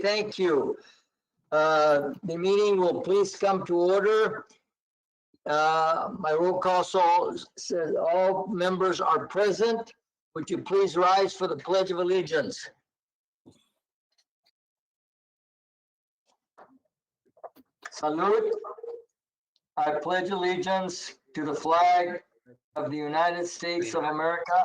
Thank you. The meeting will please come to order. My roll call says all members are present. Would you please rise for the Pledge of Allegiance? Salute. I pledge allegiance to the flag of the United States of America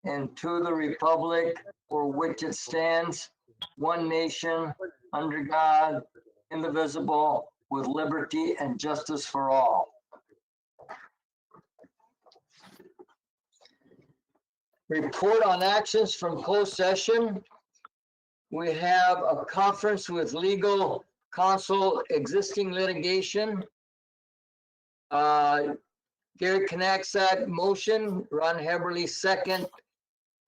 and to the republic for which it stands, one nation, under God, indivisible, with liberty and justice for all. Report on actions from closed session. We have a conference with legal counsel, existing litigation. Gary Knaxat motion, Ron Heberly second,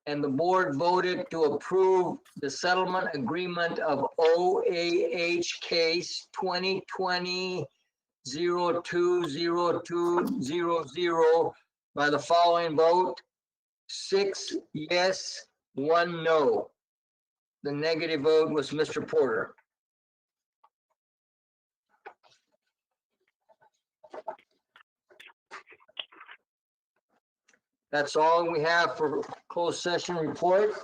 and the board voted to approve the settlement agreement of OAH case 2020-020200 by the following vote: 6 yes, 1 no. The negative vote was Mr. Porter. That's all we have for closed session report.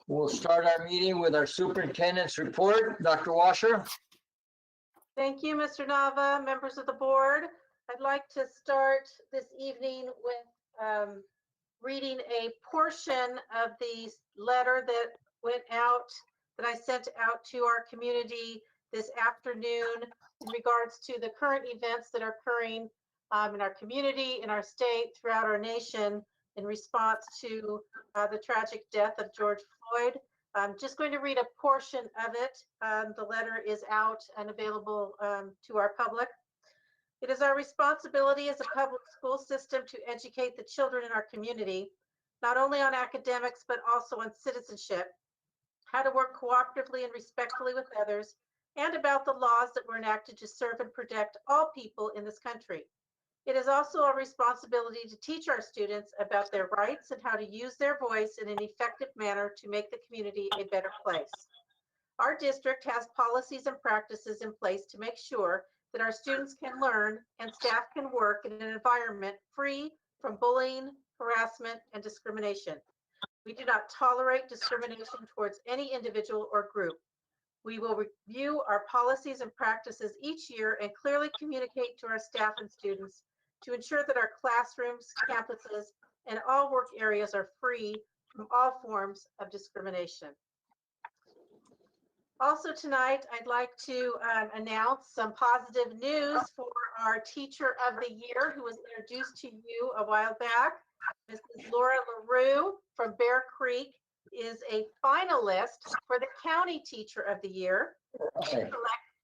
We'll start our meeting with our superintendent's report. Dr. Washer. Thank you, Mr. Nava, members of the board. I'd like to start this evening with reading a portion of the letter that went out, that I sent out to our community this afternoon in regards to the current events that are occurring in our community, in our state, throughout our nation, in response to the tragic death of George Floyd. I'm just going to read a portion of it. The letter is out and available to our public. It is our responsibility as a public school system to educate the children in our community, not only on academics, but also on citizenship, how to work cooperatively and respectfully with others, and about the laws that were enacted to serve and protect all people in this country. It is also our responsibility to teach our students about their rights and how to use their voice in an effective manner to make the community a better place. Our district has policies and practices in place to make sure that our students can learn and staff can work in an environment free from bullying, harassment, and discrimination. We do not tolerate discrimination towards any individual or group. We will review our policies and practices each year and clearly communicate to our staff and students to ensure that our classrooms, campuses, and all work areas are free from all forms of discrimination. Also tonight, I'd like to announce some positive news for our Teacher of the Year, who was introduced to you a while back. Mrs. Laura LaRue from Bear Creek is a finalist for the County Teacher of the Year.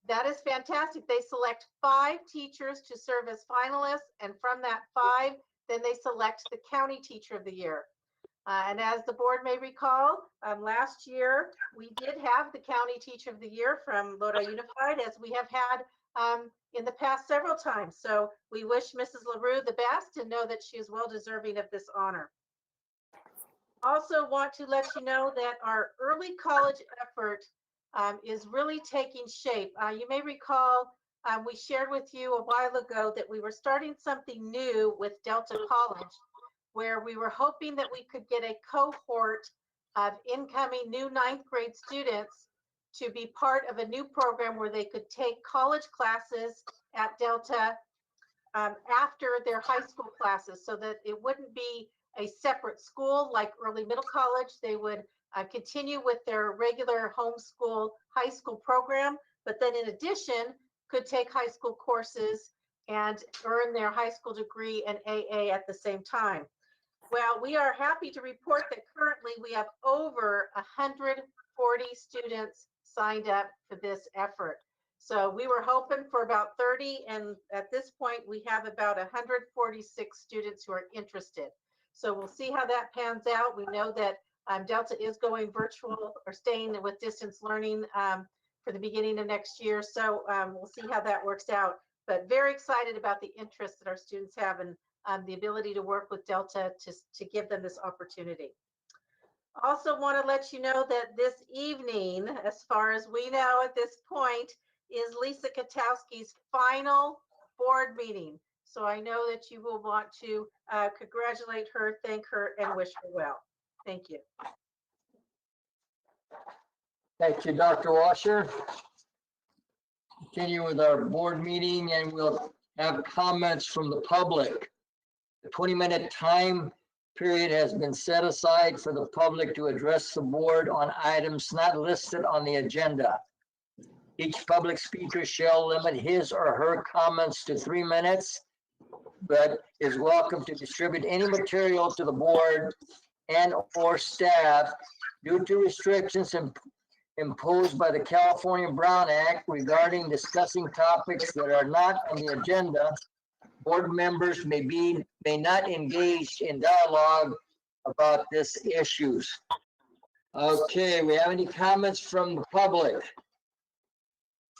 That is fantastic. They select 5 teachers to serve as finalists, and from that 5, then they select the County Teacher of the Year. And as the board may recall, last year we did have the County Teacher of the Year from Lodi Unified, as we have had in the past several times. So we wish Mrs. LaRue the best and know that she is well deserving of this honor. Also want to let you know that our early college effort is really taking shape. You may recall we shared with you a while ago that we were starting something new with Delta College, where we were hoping that we could get a cohort of incoming new 9th grade students to be part of a new program where they could take college classes at Delta after their high school classes, so that it wouldn't be a separate school like early middle college. They would continue with their regular homeschool high school program, but then in addition could take high school courses and earn their high school degree and AA at the same time. Well, we are happy to report that currently we have over 140 students signed up for this effort. So we were hoping for about 30, and at this point we have about 146 students who are interested. So we'll see how that pans out. We know that Delta is going virtual or staying with distance learning for the beginning of next year. So we'll see how that works out. But very excited about the interest that our students have and the ability to work with Delta to give them this opportunity. Also want to let you know that this evening, as far as we know at this point, is Lisa Katowski's final board meeting. So I know that you will want to congratulate her, thank her, and wish her well. Thank you. Thank you, Dr. Washer. Continue with our board meeting and we'll have comments from the public. The 20-minute time period has been set aside for the public to address the board on items not listed on the agenda. Each public speaker shall limit his or her comments to 3 minutes, but is welcome to distribute any material to the board and or staff due to restrictions imposed by the California Brown Act regarding discussing topics that are not on the agenda. Board members may not engage in dialogue about these issues. Okay, we have any comments from the public?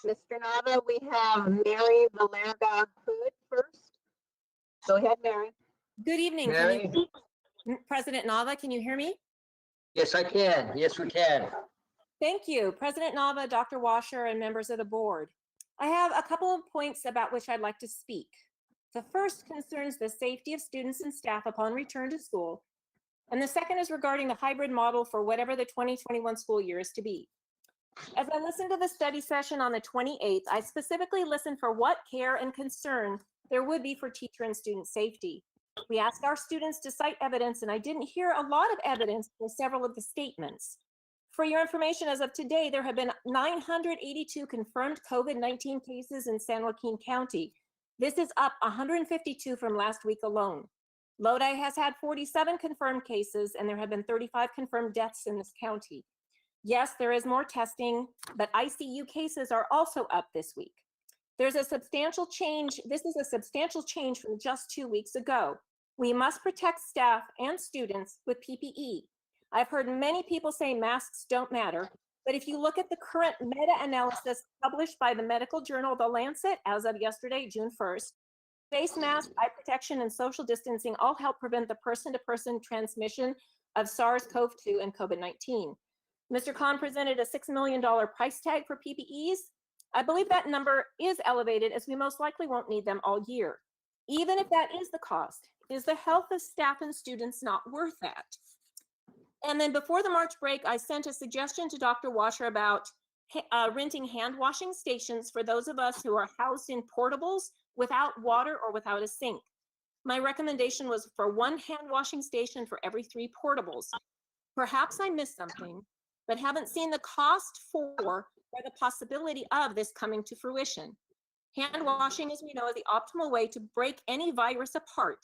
Mr. Nava, we have Mary Valerga Hood first. Go ahead, Mary. Good evening. Mary? President Nava, can you hear me? Yes, I can. Yes, we can. Thank you, President Nava, Dr. Washer, and members of the board. I have a couple of points about which I'd like to speak. The first concerns the safety of students and staff upon return to school, and the second is regarding the hybrid model for whatever the 2021 school year is to be. As I listened to the study session on the 28th, I specifically listened for what care and concern there would be for teacher and student safety. We asked our students to cite evidence, and I didn't hear a lot of evidence for several of the statements. For your information, as of today, there have been 982 confirmed COVID-19 cases in San Joaquin County. This is up 152 from last week alone. Lodi has had 47 confirmed cases, and there have been 35 confirmed deaths in this county. Yes, there is more testing, but ICU cases are also up this week. There's a substantial change. This is a substantial change from just 2 weeks ago. We must protect staff and students with PPE. I've heard many people say masks don't matter, but if you look at the current meta-analysis published by the medical journal The Lancet as of yesterday, June 1st, face mask, eye protection, and social distancing all help prevent the person-to-person transmission of SARS-CoV-2 and COVID-19. Mr. Khan presented a $6 million price tag for PPEs. I believe that number is elevated as we most likely won't need them all year. Even if that is the cost, is the health of staff and students not worth that? And then before the March break, I sent a suggestion to Dr. Washer about renting hand washing stations for those of us who are housed in portables without water or without a sink. My recommendation was for 1 hand washing station for every 3 portables. Perhaps I missed something, but haven't seen the cost for or the possibility of this coming to fruition. Hand washing, as we know, is the optimal way to break any virus apart,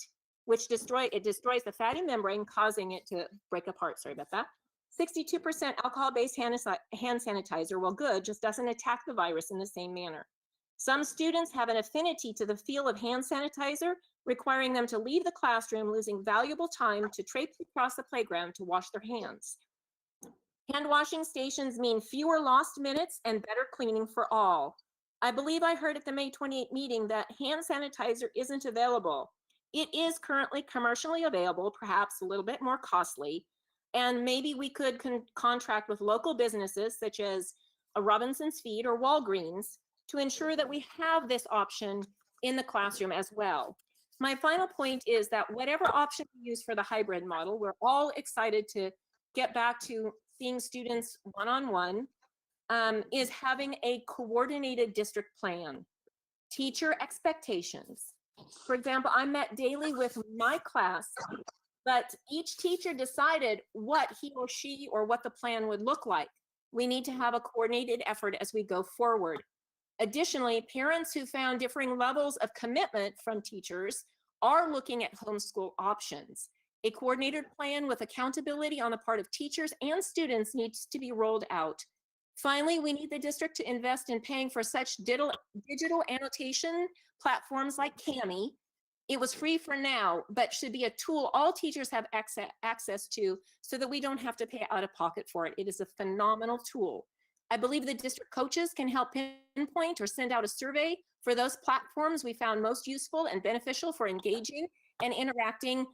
which destroys the fatty membrane, causing it to break apart. Sorry about that. 62% alcohol-based hand sanitizer, well, good, just doesn't attack the virus in the same manner. Some students have an affinity to the feel of hand sanitizer, requiring them to leave the classroom, losing valuable time to traipse across the playground to wash their hands. Hand washing stations mean fewer lost minutes and better cleaning for all. I believe I heard at the May 28 meeting that hand sanitizer isn't available. It is currently commercially available, perhaps a little bit more costly, and maybe we could contract with local businesses such as a Robinson's Feed or Walgreens to ensure that we have this option in the classroom as well. My final point is that whatever option we use for the hybrid model, we're all excited to get back to seeing students one-on-one, is having a coordinated district plan. Teacher expectations. For example, I met daily with my class, but each teacher decided what he or she or what the plan would look like. We need to have a coordinated effort as we go forward. Additionally, parents who found differing levels of commitment from teachers are looking at homeschool options. A coordinated plan with accountability on the part of teachers and students needs to be rolled out. Finally, we need the district to invest in paying for such digital annotation platforms like Kami. It was free for now, but should be a tool all teachers have access to so that we don't have to pay out of pocket for it. It is a phenomenal tool. I believe the district coaches can help pinpoint or send out a survey for those platforms we found most useful and beneficial for engaging and interacting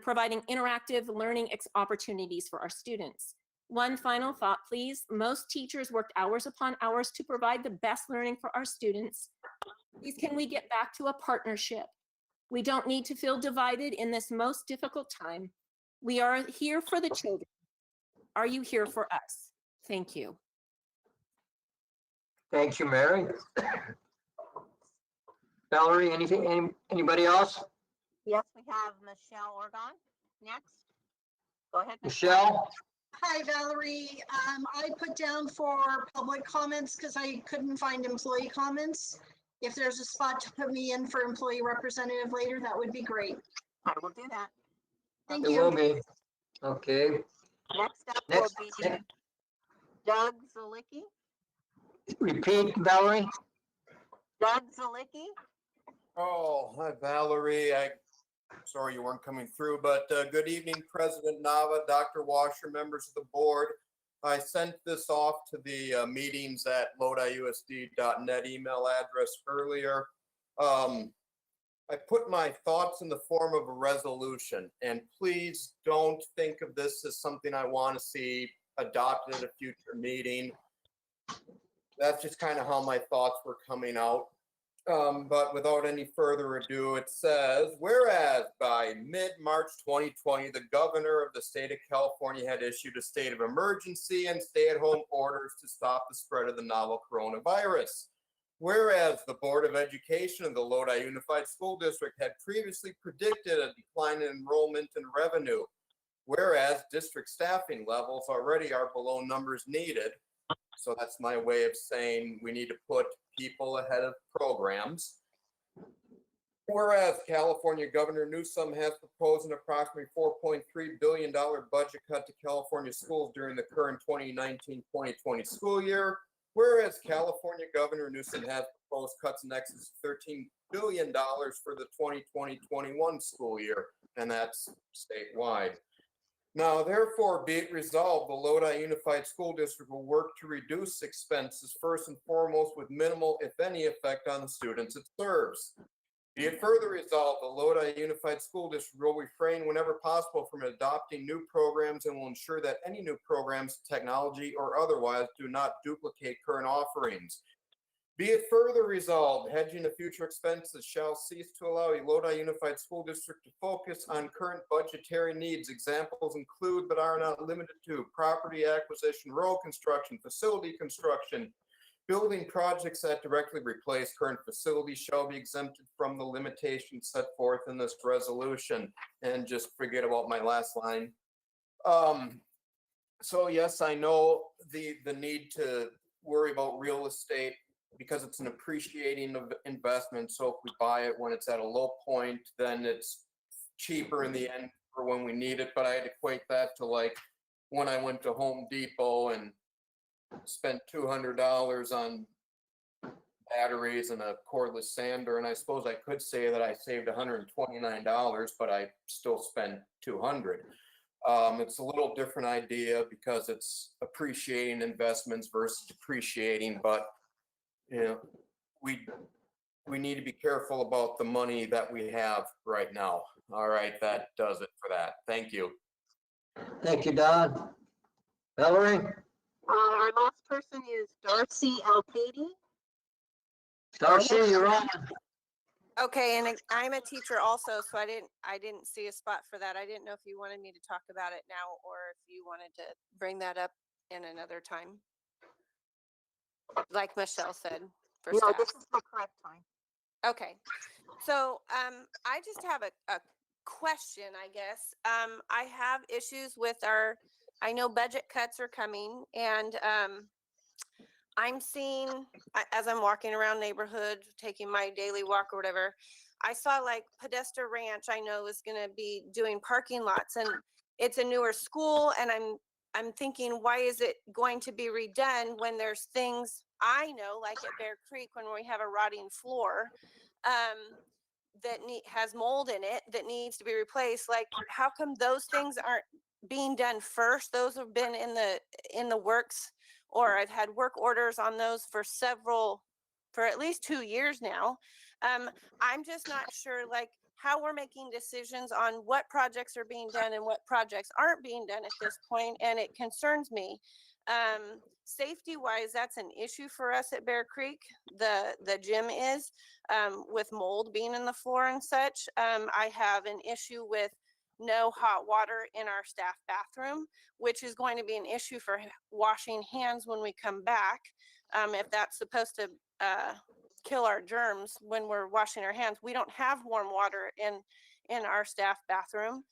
providing interactive learning opportunities for our students. One final thought, please. Most teachers worked hours upon hours to provide the best learning for our students. Please, can we get back to a partnership? We don't need to feel divided in this most difficult time. We are here for the children. Are you here for us? Thank you. Thank you, Mary. Valerie, anybody else? Yes, we have Michelle Orgon next. Go ahead. Michelle? Hi, Valerie. I put down for public comments because I couldn't find employee comments. If there's a spot to put me in for employee representative later, that would be great. I will do that. Thank It will you. be. Okay. Next up Next, will be Doug Zalicki. repeat, Valerie. Doug Zalicki. Oh, hi Valerie. Sorry you weren't coming through, but good evening, President Nava, Dr. Washer, members of the board. I sent this off to the meetings at lodiusd.net email address earlier. I put my thoughts in the form of a resolution, and please don't think of this as something I want to see adopted at a future meeting. That's just kind of how my thoughts were coming out. But without any further ado, it says, whereas by mid-March 2020, the governor of the state of California had issued a state of emergency and stay-at-home orders to stop the spread of the novel coronavirus. Whereas the Board of Education of the Lodi Unified School District had previously predicted a decline in enrollment and revenue. Whereas district staffing levels already are below numbers needed. So that's my way of saying we need to put people ahead of programs. Whereas California Governor Newsom has proposed an approximately $4.3 billion budget cut to California schools during the current 2019-2020 school year. Whereas California Governor Newsom has proposed cuts in excess of $13 billion for the 2020-21 school year, and that's statewide. Now, therefore, be it resolved, the Lodi Unified School District will work to reduce expenses first and foremost with minimal, if any, effect on the students it serves. Be it further resolved, the Lodi Unified School District will refrain whenever possible from adopting new programs and will ensure that any new programs, technology or otherwise, do not duplicate current offerings. Be it further resolved, hedging of future expenses shall cease to allow a Lodi Unified School District to focus on current budgetary needs. Examples include, but are not limited to, property acquisition, road construction, facility construction, building projects that directly replace current facilities shall be exempted from the limitations set forth in this resolution. And just forget about my last line. So yes, I know the need to worry about real estate because it's an appreciating of investment. So if we buy it when it's at a low point, then it's cheaper in the end for when we need it. But I'd equate that to like when I went to Home Depot and spent $200 on batteries and a cordless sander. And I suppose I could say that I saved $129, but I still spent $200. It's a little different idea because it's appreciating investments versus depreciating, but you know, we need to be careful about the money that we have right now. All right, that does it for that. Thank you. Thank you, Don. Valerie? Our last person is Darcy Alcady. Darcy, you're on. Okay, and I'm a teacher also, so I didn't see a spot for that. I didn't know if you wanted me to talk about it now or if you wanted to bring that up in another time. Like Michelle said, for No, staff. this is the correct time. Okay, so I just have a question, I guess. I have issues with I know budget cuts are coming, and I'm seeing, as I'm walking around neighborhood, taking my daily walk or whatever, I saw like Podesta Ranch, I know is going to be doing parking lots, and it's a newer school, and I'm thinking, why is it going to be redone when there's things I know, like at Bear Creek, when we have a rotting floor that has mold in it that needs to be replaced? Like, how come those things aren't being done first? Those have been in the works, or I've had work orders on those for at least 2 years now. I'm just not sure, like, how we're making decisions on what projects are being done and what projects aren't being done at this point, and it concerns me. Safety wise, that's an issue for us at Bear Creek. The gym is, with mold being in the floor and such. I have an issue with no hot water in our staff bathroom, which is going to be an issue for washing hands when we come back. If that's supposed to kill our germs when we're washing our hands, we don't have warm water in our staff bathroom.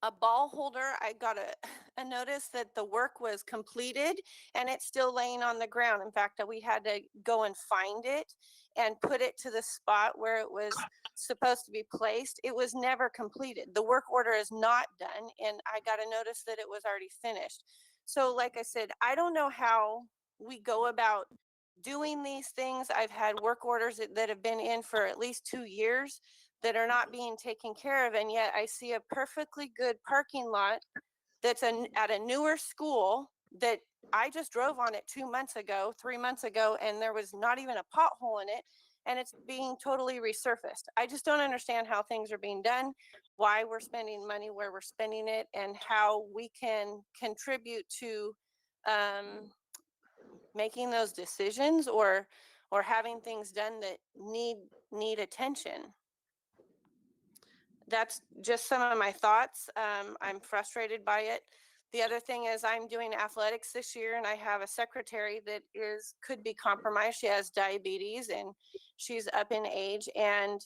A ball holder, I got a notice that the work was completed and it's still laying on the ground. In fact, we had to go and find it and put it to the spot where it was supposed to be placed. It was never completed. The work order is not done, and I got a notice that it was already finished. So like I said, I don't know how we go about doing these things. I've had work orders that have been in for at least 2 years that are not being taken care of. And yet I see a perfectly good parking lot that's at a newer school that I just drove on it 2 months ago, 3 months ago, and there was not even a pothole in it, and it's being totally resurfaced. I just don't understand how things are being done, why we're spending money where we're spending it, and how we can contribute to making those decisions or having things done that need attention. That's just some of my thoughts. I'm frustrated by it. The other thing is I'm doing athletics this year, and I have a secretary that could be compromised. She has diabetes and she's up in age. And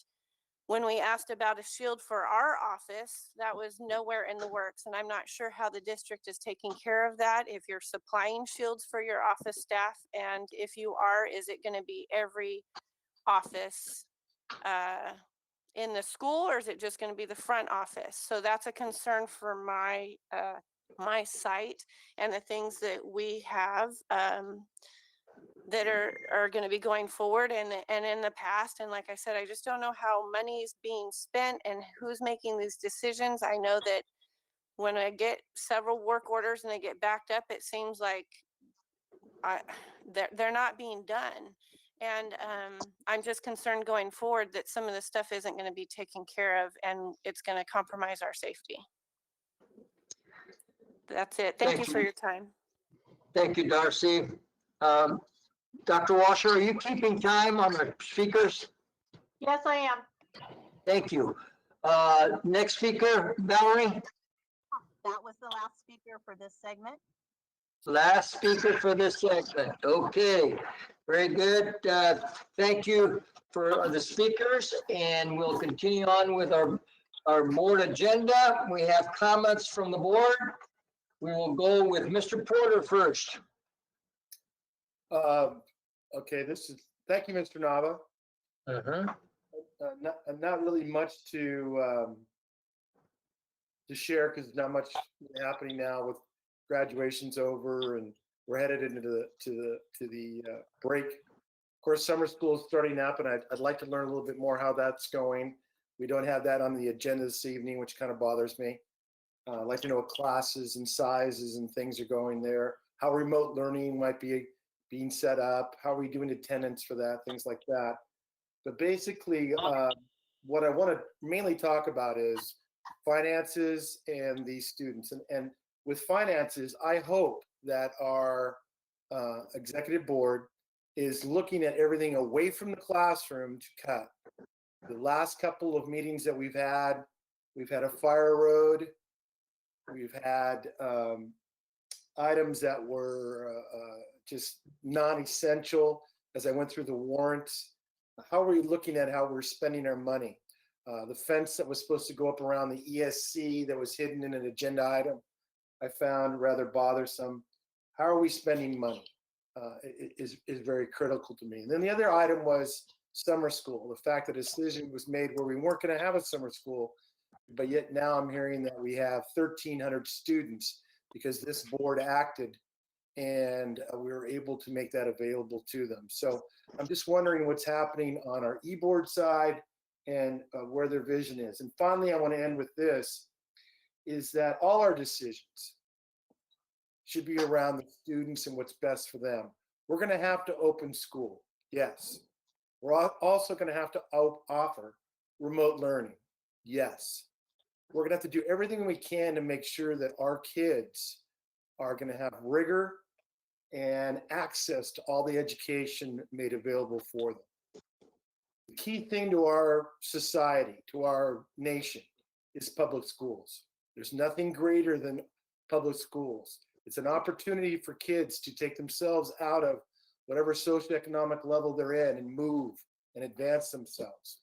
when we asked about a shield for our office, that was nowhere in the works. And I'm not sure how the district is taking care of that. If you're supplying shields for your office staff, and if you are, is it going to be every office in the school, or is it just going to be the front office? So that's a concern for my site and the things that we have that are going to be going forward and in the past. And like I said, I just don't know how money is being spent and who's making these decisions. I know that when I get several work orders and they get backed up, it seems like they're not being done. And I'm just concerned going forward that some of the stuff isn't going to be taken care of and it's going to compromise our safety. That's it. Thank you for your time. Thank you, Darcy. Dr. Washer, are you keeping time on the speakers? Yes, I am. Thank you. Next speaker, Valerie. That was the last speaker for this segment. Last speaker for this segment. Okay, very good. Thank you for the speakers, and we'll continue on with our board agenda. We have comments from the board. We will go with Mr. Porter first. Okay, thank you, Mr. Nava. Not really much to share because not much happening now with graduation's over and we're headed into the break. Of course, summer school is starting up, and I'd like to learn a little bit more how that's going. We don't have that on the agenda this evening, which kind of bothers me. I'd like to know what classes and sizes and things are going there, how remote learning might be being set up, how are we doing attendance for that, things like that. But basically, what I want to mainly talk about is finances and these students. And with finances, I hope that our executive board is looking at everything away from the classroom to cut. The last couple of meetings that we've had a fire road, we've had items that were just non-essential. As I went through the warrants, how are we looking at how we're spending our money? The fence that was supposed to go up around the ESC that was hidden in an agenda item, I found rather bothersome. How are we spending money is very critical to me. And then the other item was summer school. The fact that a decision was made where we weren't going to have a summer school, but yet now I'm hearing that we have 1,300 students because this board acted and we were able to make that available to them. So I'm just wondering what's happening on our e-board side and where their vision is. And finally, I want to end with this, is that all our decisions should be around the students and what's best for them. We're going to have to open school, yes. We're also going to have to offer remote learning? Yes. We're going to have to do everything we can to make sure that our kids are going to have rigor and access to all the education made available for them. The key thing to our society, to our nation, is public schools. There's nothing greater than public schools. It's an opportunity for kids to take themselves out of whatever socioeconomic level they're in and move and advance themselves.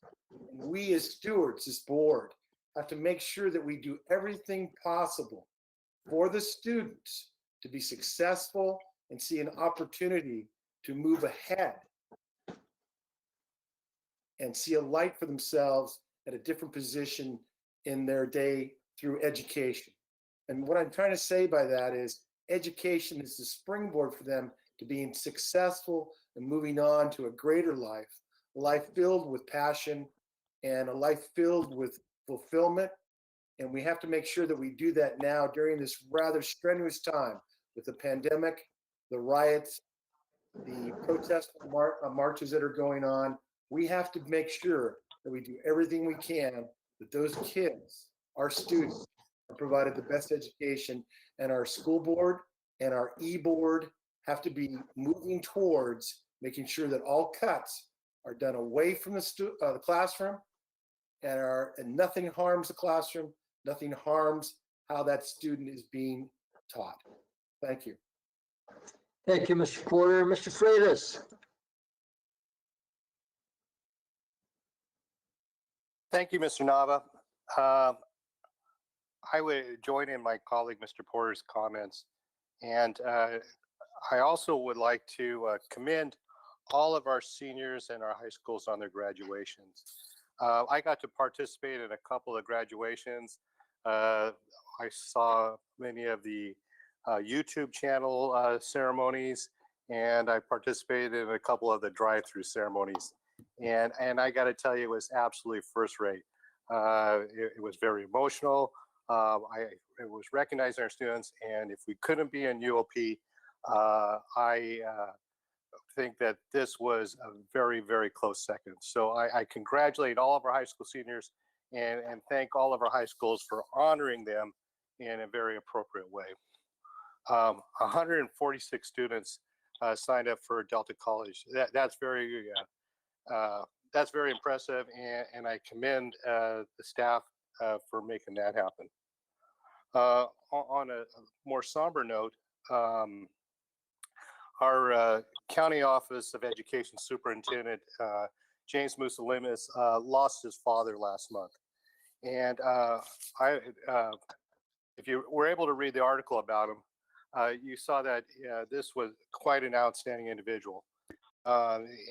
And we as stewards, as board, have to make sure that we do everything possible for the students to be successful and see an opportunity to move ahead and see a light for themselves at a different position in their day through education. And what I'm trying to say by that is education is the springboard for them to being successful and moving on to a greater life, a life filled with passion and a life filled with fulfillment. And we have to make sure that we do that now during this rather strenuous time with the pandemic, the riots, the protest marches that are going on. We have to make sure that we do everything we can that those kids, our students, are provided the best education, and our school board and our e-board have to be moving towards making sure that all cuts are done away from the classroom and nothing harms the classroom, nothing harms how that student is being taught. Thank you. Thank you, Mr. Porter. Mr. Freitas. Thank you, Mr. Nava. I would join in my colleague, Mr. Porter's comments. And I also would like to commend all of our seniors and our high schools on their graduations. I got to participate in a couple of graduations. I saw many of the YouTube channel ceremonies, and I participated in a couple of the drive-through ceremonies. And I got to tell you, it was absolutely first rate. It was very emotional. It was recognizing our students, and if we couldn't be in UOP, I think that this was a very, very close second. So I congratulate all of our high school seniors and thank all of our high schools for honoring them in a very appropriate way. 146 students signed up for Delta College. That's very impressive, and I commend the staff for making that happen. On a more somber note, our County Office of Education Superintendent, James Musolimis, lost his father last month. And if you were able to read the article about him, you saw that this was quite an outstanding individual.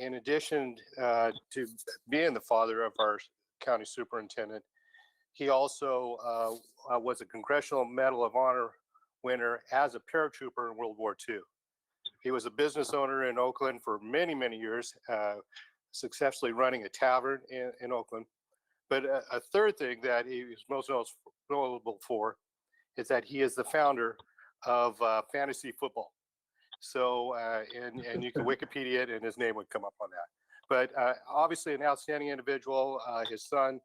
In addition to being the father of our county superintendent, he also was a Congressional Medal of Honor winner as a paratrooper in World War II. He was a business owner in Oakland for many, many years, successfully running a tavern in Oakland. But a third thing that he is most notable for is that he is the founder of fantasy football. So, and you can Wikipedia it and his name would come up on that. But obviously an outstanding individual. His son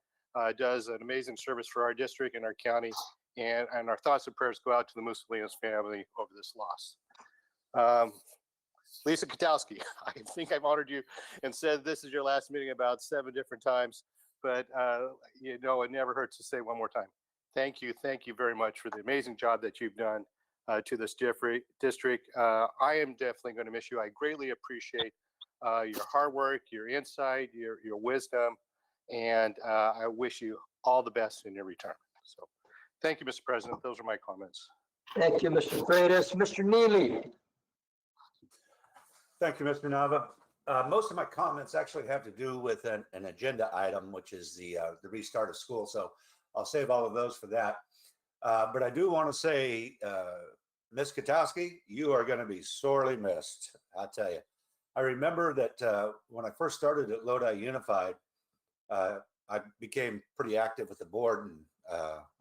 does an amazing service for our district and our county. And our thoughts and prayers go out to the Musolinos family over this loss. Lisa Katowski, I think I've honored you and said this is your last meeting about 7 different times, but you know, it never hurts to say one more time. Thank you very much for the amazing job that you've done to this district. I am definitely going to miss you. I greatly appreciate your hard work, your insight, your wisdom, and I wish you all the best in your retirement. So thank you, Mr. President. Those are my comments. Thank you, Mr. Freitas. Mr. Neely. Thank you, Mr. Nava. Most of my comments actually have to do with an agenda item, which is the restart of school. So I'll save all of those for that. But I do want to say, Ms. Katowski, you are going to be sorely missed. I'll tell you. I remember that when I first started at Lodi Unified, I became pretty active with the board and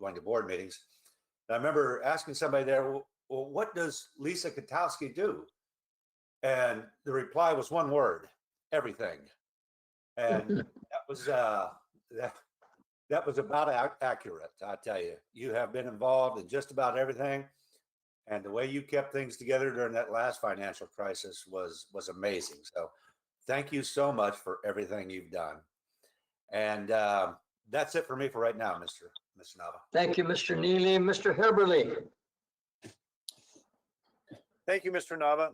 going to board meetings. And I remember asking somebody there, well, what does Lisa Katowski do? And the reply was one word: everything. And that was that was about accurate. I tell you, you have been involved in just about everything. And the way you kept things together during that last financial crisis was amazing. So thank you so much for everything you've done. And that's it for me for right now, Mr. Nava. Thank you, Mr. Neely. Mr. Herberly. Thank you, Mr. Nava.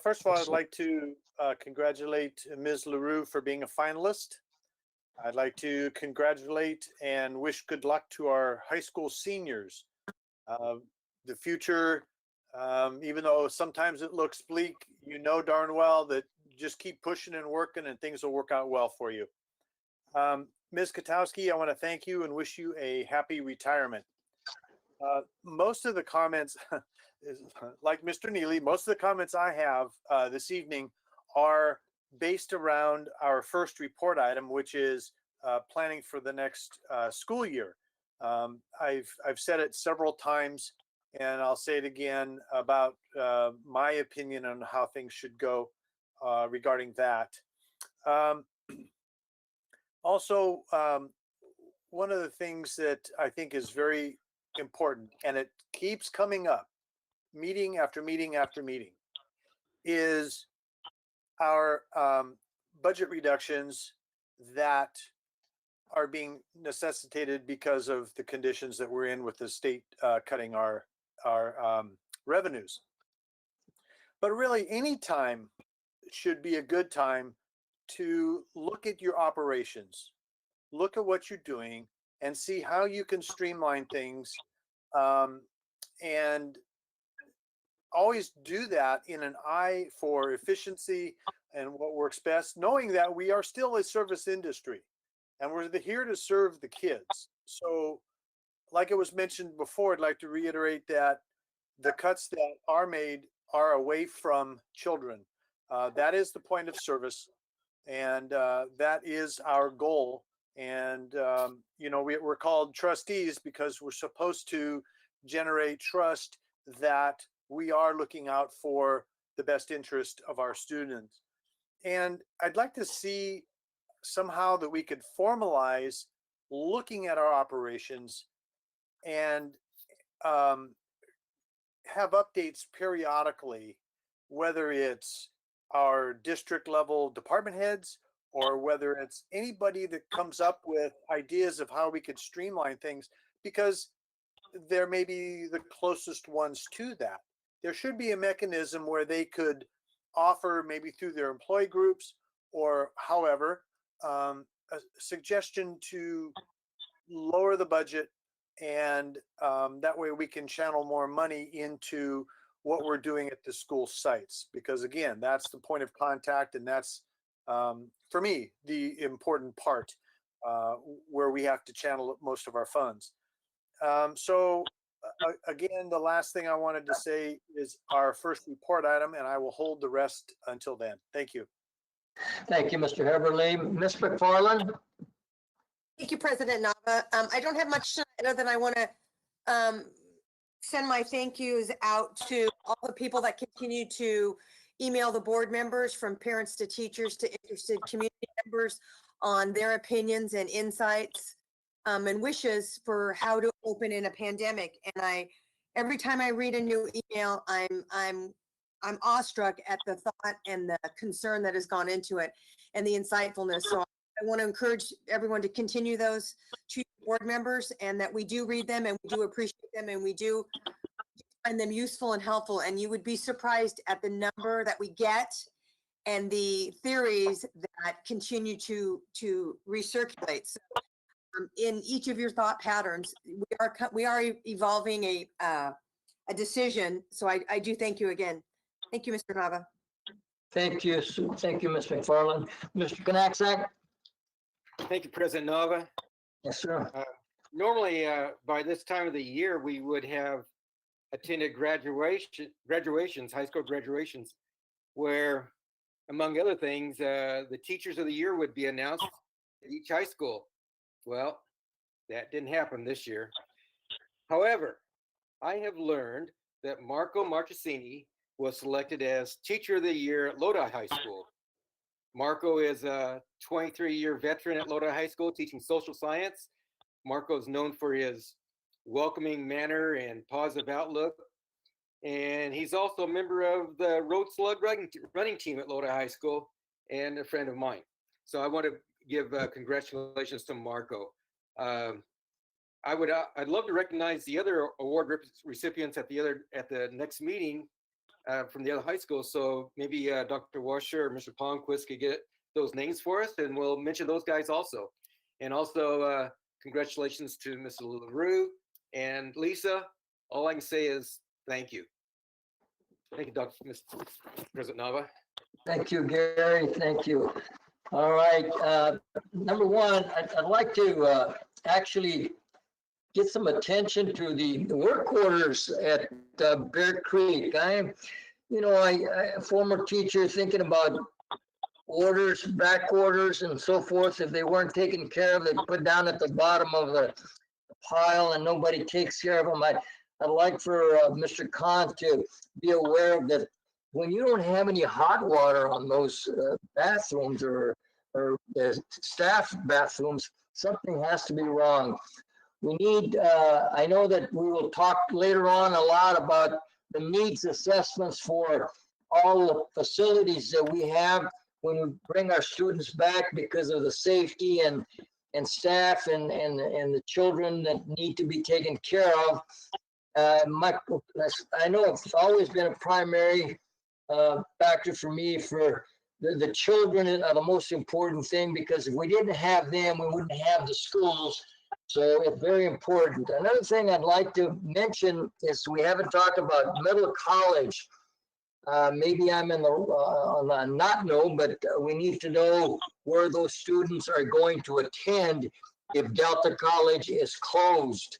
First of all, I'd like to congratulate Ms. LaRue for being a finalist. I'd like to congratulate and wish good luck to our high school seniors. The future, even though sometimes it looks bleak, you know darn well that you just keep pushing and working and things will work out well for you. Ms. Katowski, I want to thank you and wish you a happy retirement. Most of the comments, like Mr. Neely, most of the comments I have this evening are based around our first report item, which is planning for the next school year. I've said it several times, and I'll say it again about my opinion on how things should go regarding that. Also, one of the things that I think is very important, and it keeps coming up meeting after meeting after meeting, is our budget reductions that are being necessitated because of the conditions that we're in with the state cutting our revenues. But really, any time should be a good time to look at your operations, look at what you're doing, and see how you can streamline things, and always do that in an eye for efficiency and what works best, knowing that we are still a service industry and we're here to serve the kids. So like it was mentioned before, I'd like to reiterate that the cuts that are made are away from children. That is the point of service, and that is our goal. And you know, we're called trustees because we're supposed to generate trust that we are looking out for the best interest of our students. And I'd like to see somehow that we could formalize looking at our operations and have updates periodically, whether it's our district level department heads or whether it's anybody that comes up with ideas of how we could streamline things, because they're maybe the closest ones to that. There should be a mechanism where they could offer, maybe through their employee groups or however, a suggestion to lower the budget, and that way we can channel more money into what we're doing at the school sites. Because again, that's the point of contact, and that's, for me, the important part where we have to channel most of our funds. So again, the last thing I wanted to say is our first report item, and I will hold the rest until then. Thank you. Thank you, Mr. Herberly. Ms. McFarland? Thank you, President Nava. I don't have much other than I want to send my thank yous out to all the people that continue to email the board members, from parents to teachers to interested community members, on their opinions and insights and wishes for how to open in a pandemic. And every time I read a new email, I'm awestruck at the thought and the concern that has gone into it and the insightfulness. So I want to encourage everyone to continue those to board members, and that we do read them and we do appreciate them and we do find them useful and helpful. And you would be surprised at the number that we get and the theories that continue to recirculate. So, in each of your thought patterns, we are evolving a decision. So I do thank you again. Thank you, Mr. Nava. Thank you. Thank you, Ms. McFarland. Mr. Knapsack? Thank you, President Nava. Yes, sir. Normally, by this time of the year, we would have attended graduations, high school graduations, where, among other things, the teachers of the year would be announced at each high school. Well, that didn't happen this year. However, I have learned that Marco Marchesini was selected as Teacher of the Year at Lodi High School. Marco is a 23-year veteran at Lodi High School teaching social science. Marco is known for his welcoming manner and positive outlook. And he's also a member of the Road Slug running team at Lodi High School and a friend of mine. So I want to give congratulations to Marco. I'd love to recognize the other award recipients at the next meeting from the other high schools. So maybe Dr. Washer or Mr. Palmquist could get those names for us, and we'll mention those guys also. And also congratulations to Mr. LaRue and Lisa. All I can say is thank you. Thank you, Mr. President Nava. Thank you, Gary. Thank you. All right. Number one, I'd like to actually get some attention to the work orders at Bear Creek. I'm a former teacher thinking about orders, back orders and so forth. If they weren't taken care of, they put down at the bottom of the pile and nobody takes care of them. I'd like for Mr. Khan to be aware of that. When you don't have any hot water on those bathrooms or staff bathrooms, something has to be wrong. We need, I know that we will talk later on a lot about the needs assessments for all the facilities that we have when we bring our students back because of the safety and staff and the children that need to be taken care of. I know it's always been a primary factor for me for the children are the most important thing, because if we didn't have them, we wouldn't have the schools. So it's very important. Another thing I'd like to mention is we haven't talked about middle college. Maybe I'm in the not know, but we need to know where those students are going to attend if Delta College is closed.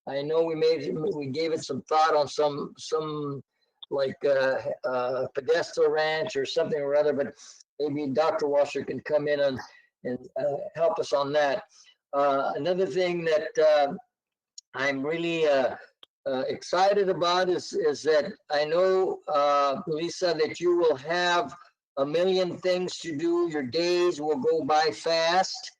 I know we gave it some thought on some like Pedestal Ranch or something or other, but maybe Dr. Washer can come in and help us on that. Another thing that I'm really excited about is that I know, Lisa, that you will have a million things to do. Your days will go by fast.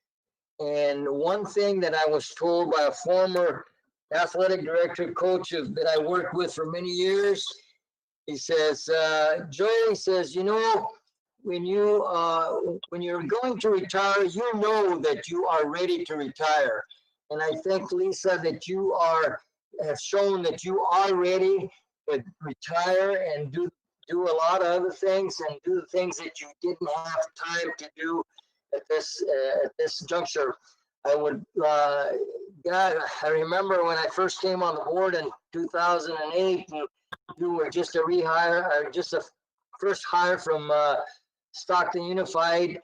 And one thing that I was told by a former athletic director coach that I worked with for many years, he says, Joey says, when you're going to retire, you know that you are ready to retire. And I think, Lisa, that you have shown that you are ready to retire and do a lot of other things and do the things that you didn't have time to do at this juncture. I remember when I first came on the board in 2008, you were just a rehire, or just a first hire from Stockton Unified,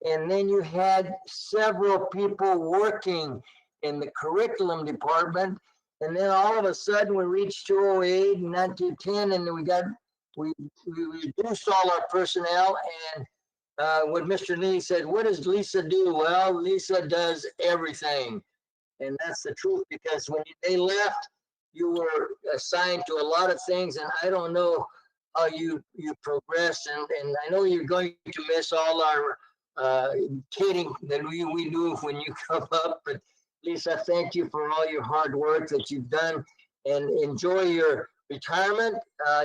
and then you had several people working in the curriculum department, and then all of a sudden we reached 2008 and 1910, and we reduced all our personnel. And what Mr. Lee said, what does Lisa do? Well, Lisa does everything, and that's the truth, because when they left, you were assigned to a lot of things, and I don't know how you progressed, and I know you're going to miss all our kidding that we do when you come up. But Lisa, thank you for all your hard work that you've done, and enjoy your retirement.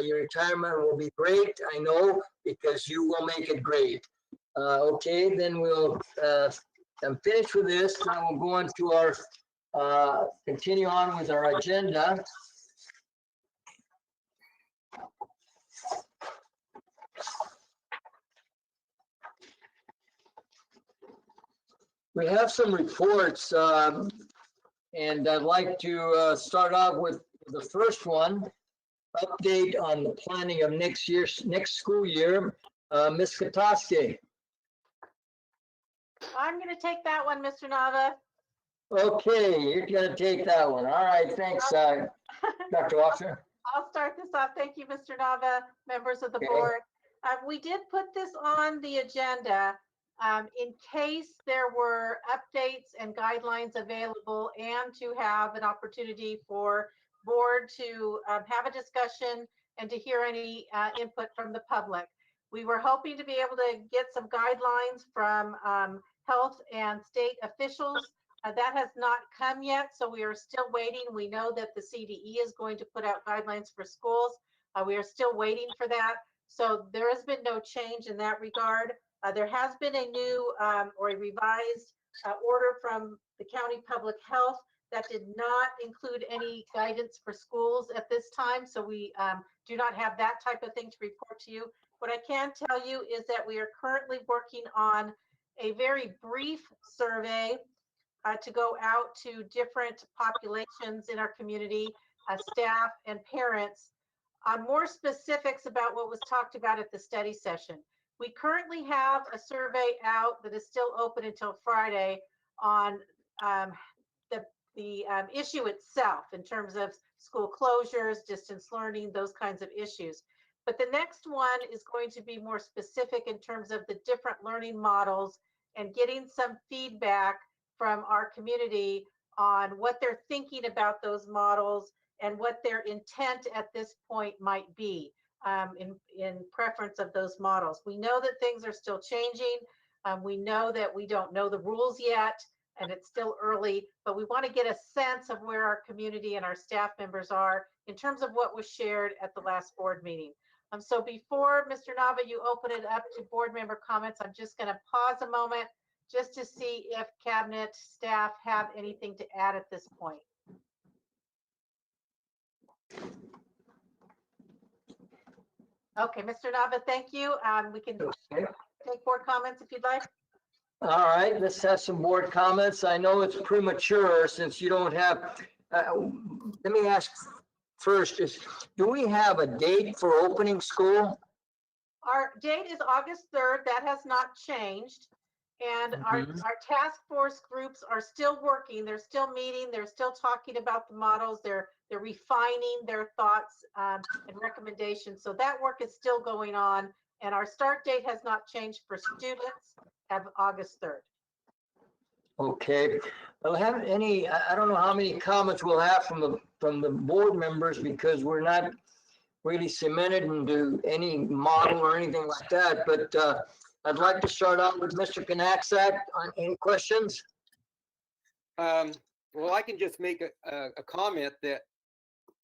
Your retirement will be great, I know, because you will make it great. Okay, then I'm finished with this. Now we'll go on to our continue on with our agenda. We have some reports, and I'd like to start off with the first one, update on the planning of next school year. Ms. Katoski. I'm going to take that one, Mr. Nava. Okay, you're going to take that one. All right, thanks, Dr. Washer. I'll start this off. Thank you, Mr. Nava, members of the board. We did put this on the agenda in case there were updates and guidelines available, and to have an opportunity for board to have a discussion and to hear any input from the public. We were hoping to be able to get some guidelines from health and state officials. That has not come yet, so we are still waiting. We know that the CDE is going to put out guidelines for schools. We are still waiting for that. So there has been no change in that regard. There has been a new or a revised order from the county public health that did not include any guidance for schools at this time. So we do not have that type of thing to report to you. What I can tell you is that we are currently working on a very brief survey to go out to different populations in our community, staff and parents, on more specifics about what was talked about at the study session. We currently have a survey out that is still open until Friday on the issue itself in terms of school closures, distance learning, those kinds of issues. But the next one is going to be more specific in terms of the different learning models and getting some feedback from our community on what they're thinking about those models and what their intent at this point might be in preference of those models. We know that things are still changing. We know that we don't know the rules yet and it's still early, but we want to get a sense of where our community and our staff members are in terms of what was shared at the last board meeting. So before, Mr. Nava, you open it up to board member comments, I'm just going to pause a moment just to see if cabinet staff have anything to add at this point. Okay, Mr. Nava, thank you. We can take board comments if you'd like. All right, let's have some board comments. I know it's premature since you don't have, let me ask first, do we have a date for opening school? Our date is August 3rd. That has not changed. And our task force groups are still working. They're still meeting. They're still talking about the models. They're refining their thoughts and recommendations. So that work is still going on. And our start date has not changed for students of August 3rd. Okay. Well, have any, I don't know how many comments we'll have from the board members because we're not really cemented into any model or anything like that. But I'd like to start out with Mr. Knaxak on any questions. Well, I can just make a comment that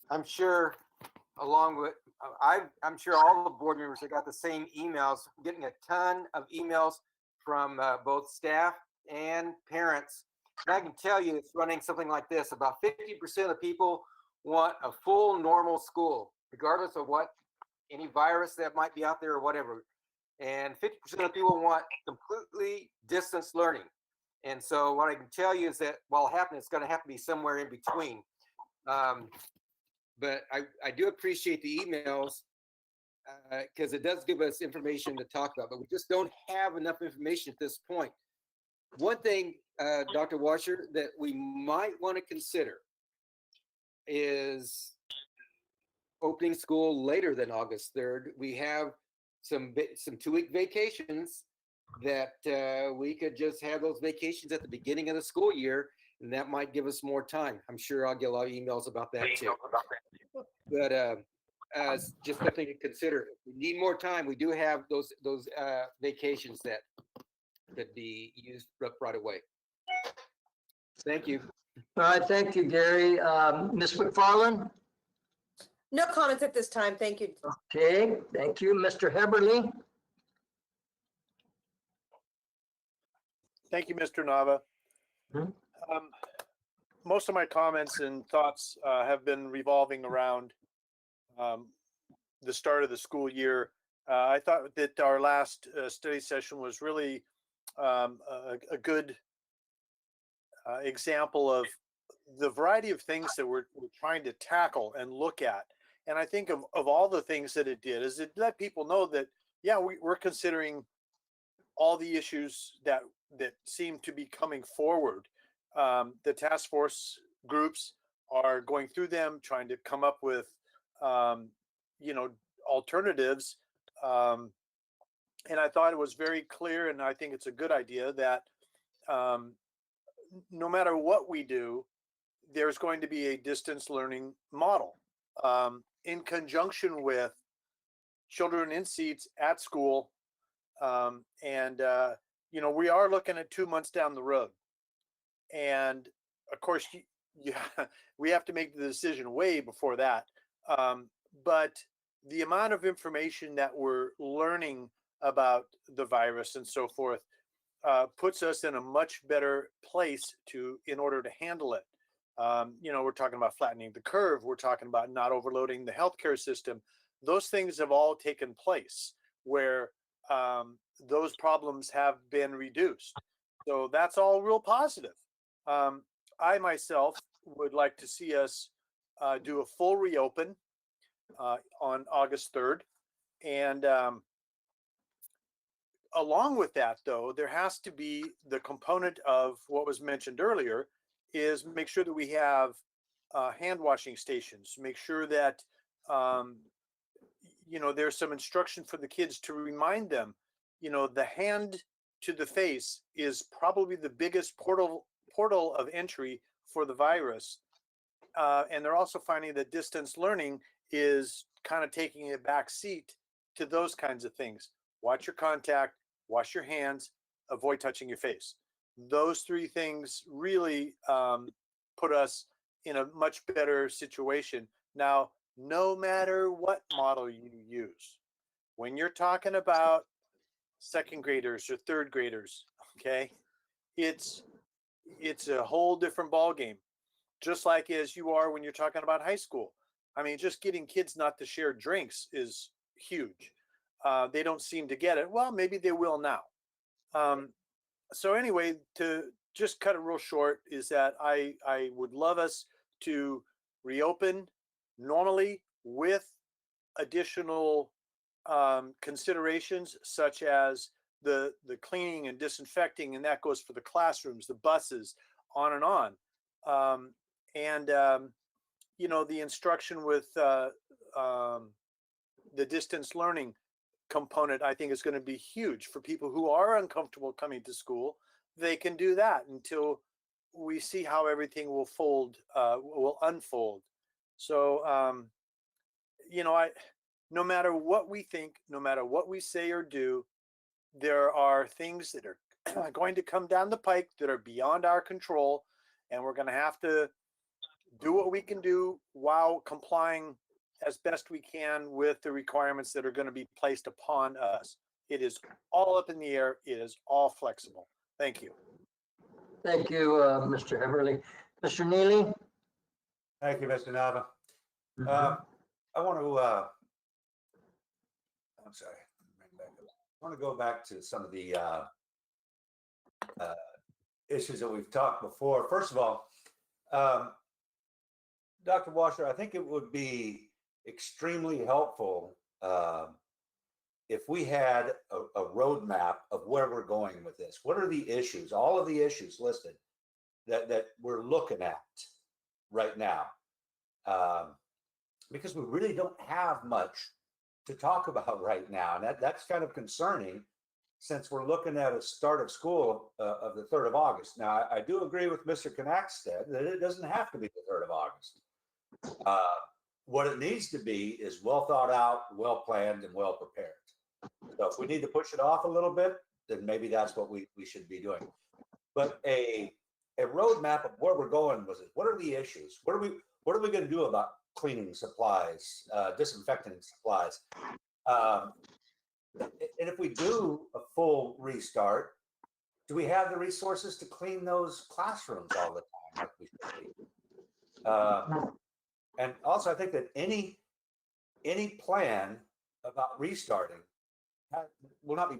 I'm sure along with, I'm sure all the board members have got the same emails, getting a ton of emails from both staff and parents. And I can tell you it's running something like this. About 50% of people want a full normal school, regardless of what, any virus that might be out there or whatever. And 50% of people want completely distance learning. And so what I can tell you is that while it happens, it's going to have to be somewhere in between. But I do appreciate the emails because it does give us information to talk about, but we just don't have enough information at this point. One thing, Dr. Washer, that we might want to consider is opening school later than August 3rd. We have some 2-week vacations that we could just have those vacations at the beginning of the school year, and that might give us more time. I'm sure I'll get a lot of emails about that too. But just something to consider. If we need more time, we do have those vacations that could be used right away. Thank you. All right, thank you, Gary. Ms. McFarland? No comments at this time. Thank you. Okay, thank you. Mr. Heberly? Thank you, Mr. Nava. Most of my comments and thoughts have been revolving around the start of the school year. I thought that our last study session was really a good example of the variety of things that we're trying to tackle and look at. And I think of all the things that it did is it let people know that, yeah, we're considering all the issues that seem to be coming forward. The task force groups are going through them, trying to come up with, alternatives. And I thought it was very clear, and I think it's a good idea that no matter what we do, there's going to be a distance learning model in conjunction with children in seats at school. We are looking at 2 months down the road. And of course, we have to make the decision way before that. But the amount of information that we're learning about the virus and so forth puts us in a much better place in order to handle it. We're talking about flattening the curve. We're talking about not overloading the healthcare system. Those things have all taken place where those problems have been reduced. So that's all real positive. I myself would like to see us do a full reopen on August 3rd. And along with that, though, there has to be the component of what was mentioned earlier is make sure that we have hand washing stations, make sure that, there's some instruction for the kids to remind them, the hand to the face is probably the biggest portal of entry for the virus. And they're also finding that distance learning is kind of taking a back seat to those kinds of things. Watch your contact, wash your hands, avoid touching your face. Those three things really put us in a much better situation. Now, no matter what model you use, when you're talking about second graders or third graders, okay, it's a whole different ballgame. Just like as you are when you're talking about high school. I mean, just getting kids not to share drinks is huge. They don't seem to get it. Well, maybe they will now. So anyway, to just cut it real short is that I would love us to reopen normally with additional considerations such as the cleaning and disinfecting, and that goes for the classrooms, the buses, on and on. The instruction with the distance learning component, I think, is going to be huge for people who are uncomfortable coming to school. They can do that until we see how everything will unfold. So, no matter what we think, no matter what we say or do, there are things that are going to come down the pike that are beyond our control, and we're going to have to do what we can do while complying as best we can with the requirements that are going to be placed upon us. It is all up in the air. It is all flexible. Thank you. Thank you, Mr. Everly. Mr. Neely? Thank you, Mr. Nava. I want to, I'm sorry, I want to go back to some of the issues that we've talked before. First of all, Dr. Washer, I think it would be extremely helpful if we had a roadmap of where we're going with this. What are the issues, all of the issues listed that we're looking at right now? Because we really don't have much to talk about right now. And that's kind of concerning since we're looking at a start of school of the 3rd of August. Now, I do agree with Mr. Knackstead that it doesn't have to be the 3rd of August. What it needs to be is well thought out, well planned, and well prepared. So if we need to push it off a little bit, then maybe that's what we should be doing. But a roadmap of where we're going was what are the issues? What are we going to do about cleaning supplies, disinfecting supplies? And if we do a full restart, do we have the resources to clean those classrooms all the time like we should be? And also, I think that any plan about restarting will not be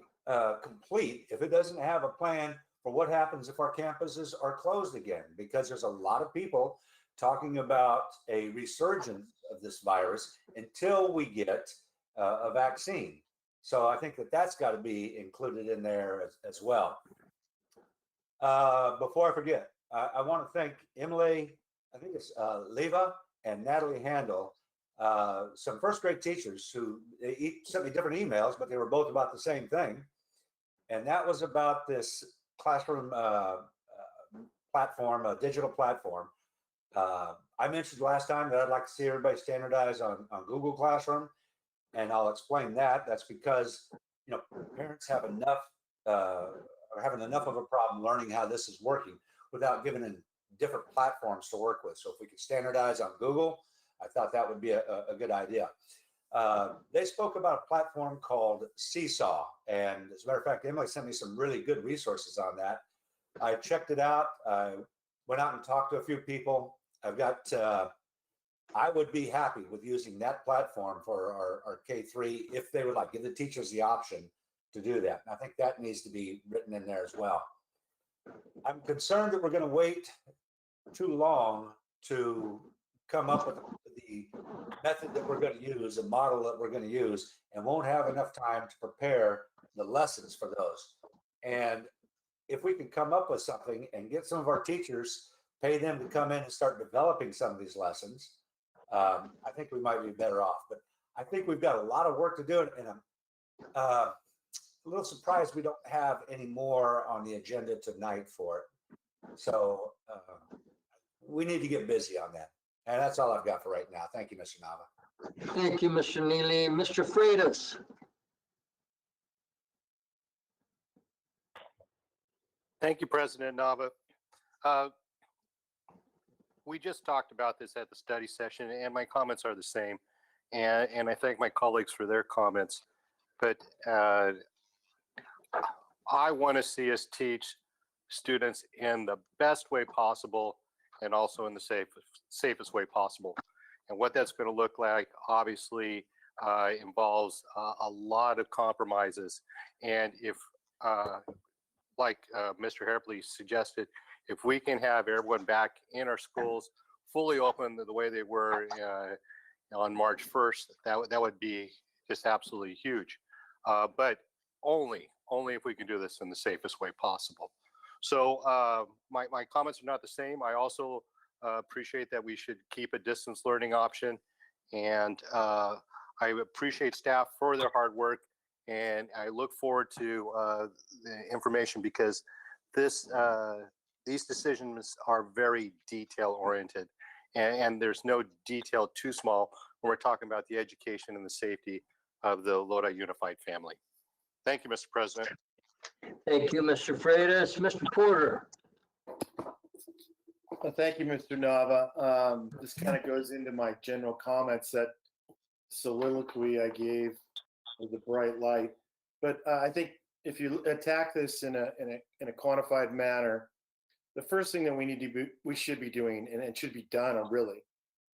complete if it doesn't have a plan for what happens if our campuses are closed again, because there's a lot of people talking about a resurgence of this virus until we get a vaccine. So I think that that's got to be included in there as well. Before I forget, I want to thank Emily, I think it's Leva, and Natalie Handel, some first grade teachers who sent me different emails, but they were both about the same thing. And that was about this classroom platform, a digital platform. I mentioned last time that I'd like to see everybody standardize on Google Classroom. And I'll explain that. That's because, parents have enough, are having enough of a problem learning how this is working without giving them different platforms to work with. So if we could standardize on Google, I thought that would be a good idea. They spoke about a platform called Seesaw. And as a matter of fact, Emily sent me some really good resources on that. I checked it out. I went out and talked to a few people. I've got, I would be happy with using that platform for our K3 if they would like, give the teachers the option to do that. And I think that needs to be written in there as well. I'm concerned that we're going to wait too long to come up with the method that we're going to use, a model that we're going to use, and won't have enough time to prepare the lessons for those. And if we can come up with something and get some of our teachers, pay them to come in and start developing some of these lessons, I think we might be better off. But I think we've got a lot of work to do, and I'm a little surprised we don't have any more on the agenda tonight for it. So we need to get busy on that. And that's all I've got for right now. Thank you, Mr. Nava. Thank you, Mr. Neely. Mr. Freitas. Thank you, President Nava. We just talked about this at the study session, and my comments are the same. And I thank my colleagues for their comments. But I want to see us teach students in the best way possible and also in the safest way possible. And what that's going to look like, obviously, involves a lot of compromises. And if, like Mr. Harpley suggested, if we can have everyone back in our schools fully open the way they were on March 1st, that would be just absolutely huge. But only if we can do this in the safest way possible. So my comments are not the same. I also appreciate that we should keep a distance learning option. And I appreciate staff for their hard work. And I look forward to the information because these decisions are very detail oriented. And there's no detail too small when we're talking about the education and the safety of the Lodi Unified family. Thank you, Mr. President. Thank you, Mr. Freitas. Mr. Porter. Well, thank you, Mr. Nava. This kind of goes into my general comments, that soliloquy I gave with a bright light. But I think if you attack this in a quantified manner, the first thing that we should be doing, and it should be done really,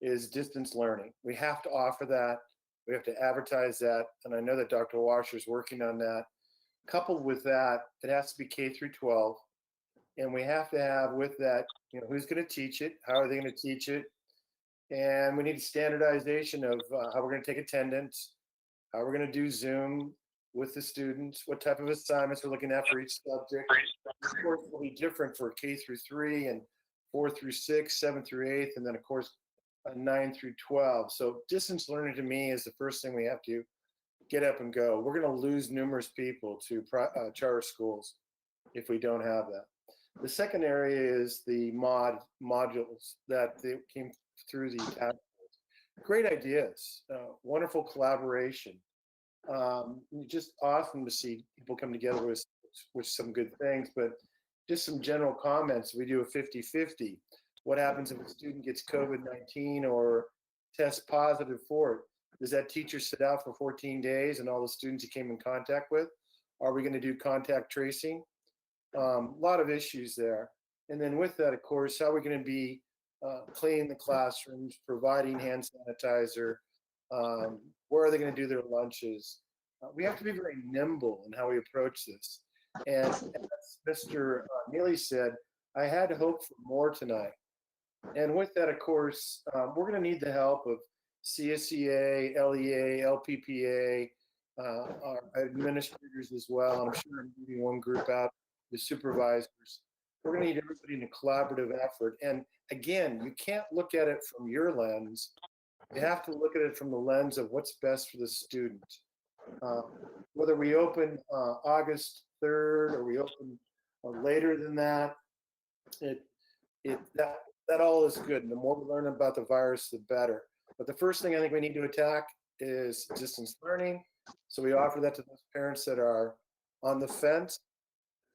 is distance learning. We have to offer that. We have to advertise that. And I know that Dr. Washer is working on that. Coupled with that, it has to be K through 12. And we have to have with that, who's going to teach it? How are they going to teach it? And we need a standardization of how we're going to take attendance, how we're going to do Zoom with the students, what type of assignments we're looking at for each subject. Of course, it will be different for K through 3 and 4 through 6, 7 through 8, and then of course 9 through 12. So distance learning to me is the first thing we have to get up and go. We're going to lose numerous people to charter schools if we don't have that. The second area is the modules that came through the task force. Great ideas, wonderful collaboration. Just awesome to see people come together with some good things, but just some general comments. We do a 50-50. What happens if a student gets COVID-19 or tests positive for it? Does that teacher sit out for 14 days and all the students he came in contact with? Are we going to do contact tracing? A lot of issues there. And then with that, of course, how are we going to be cleaning the classrooms, providing hand sanitizer? Where are they going to do their lunches? We have to be very nimble in how we approach this. And as Mr. Neely said, I had hope for more tonight. And with that, of course, we're going to need the help of CSEA, LEA, LPPA, our administrators as well. And I'm sure I'm leaving one group out, the supervisors. We're going to need everybody in a collaborative effort. And again, you can't look at it from your lens. You have to look at it from the lens of what's best for the student. Whether we open August 3rd or we open later than that, that all is good. And the more we learn about the virus, the better. But the first thing I think we need to attack is distance learning. So we offer that to those parents that are on the fence.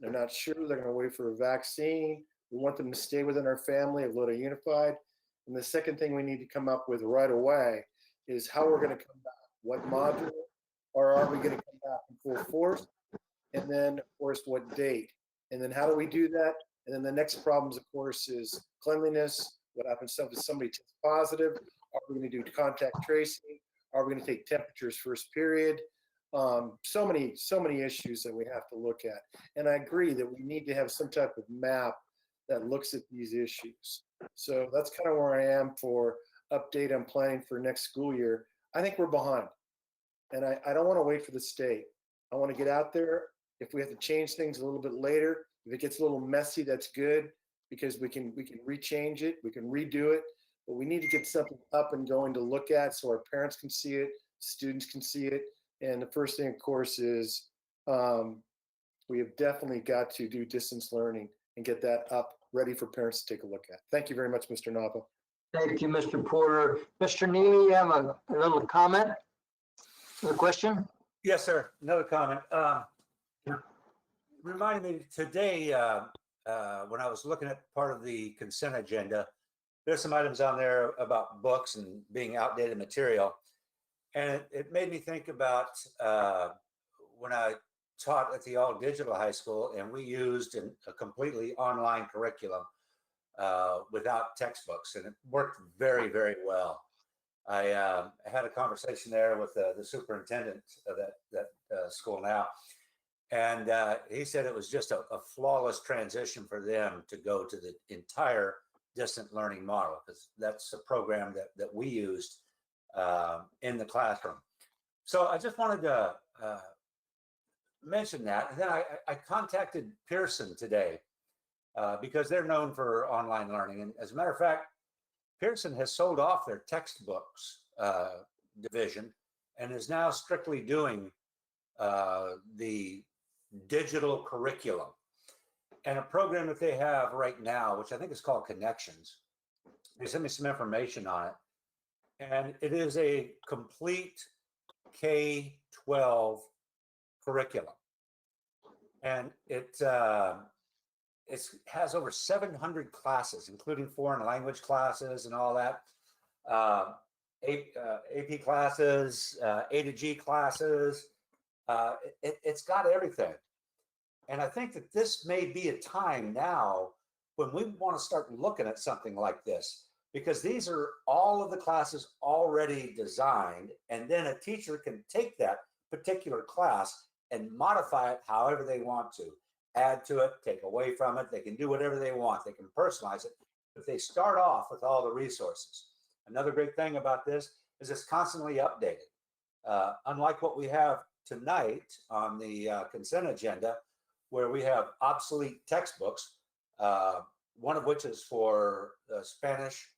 They're not sure, they're going to wait for a vaccine. We want them to stay within our family of Lodi Unified. And the second thing we need to come up with right away is how we're going to come back. What module, or are we going to come back in full force? And then, of course, what date? And then how do we do that? And then the next problems, of course, is cleanliness. What happens if somebody tests positive? Are we going to do contact tracing? Are we going to take temperatures first period? So many issues that we have to look at. And I agree that we need to have some type of map that looks at these issues. So that's kind of where I am for update on planning for next school year. I think we're behind. And I don't want to wait for the state. I want to get out there. If we have to change things a little bit later, if it gets a little messy, that's good, because we can rechange it, we can redo it, but we need to get something up and going to look at so our parents can see it, students can see it. And the first thing, of course, is we have definitely got to do distance learning and get that up ready for parents to take a look at. Thank you very much, Mr. Nava. Thank you, Mr. Porter. Mr. Neely, you have a little comment, a question? Yes, sir. Another comment. Reminded me today, when I was looking at part of the consent agenda, there's some items on there about books and being outdated material. And it made me think about when I taught at the all digital high school, and we used a completely online curriculum without textbooks, and it worked very, very well. I had a conversation there with the superintendent of that school now, and he said it was just a flawless transition for them to go to the entire distant learning model, because that's a program that we used in the classroom. So I just wanted to mention that. And then I contacted Pearson today because they're known for online learning. And as a matter of fact, Pearson has sold off their textbooks division and is now strictly doing the digital curriculum. And a program that they have right now, which I think is called Connections, they sent me some information on it. And it is a complete K-12 curriculum. And it has over 700 classes, including foreign language classes and all that, AP classes, A to G classes. It's got everything. And I think that this may be a time now when we want to start looking at something like this, because these are all of the classes already designed, and then a teacher can take that particular class and modify it however they want to, add to it, take away from it. They can do whatever they want. They can personalize it, but they start off with all the resources. Another great thing about this is it's constantly updated. Unlike what we have tonight on the consent agenda, where we have obsolete textbooks, one of which is for Spanish,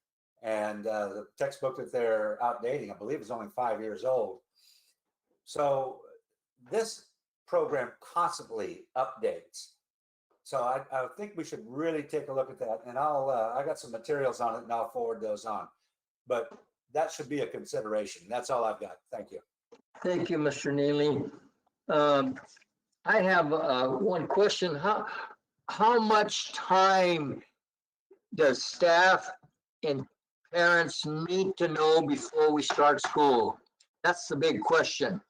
and the textbook that they're outdating, I believe, is only 5 years old. So this program constantly updates. So I think we should really take a look at that. And I got some materials on it, and I'll forward those on. But that should be a consideration. That's all I've got. Thank you. Thank you, Mr. Neely. I have one question. How much time does staff and parents need to know before we start school? That's the big question.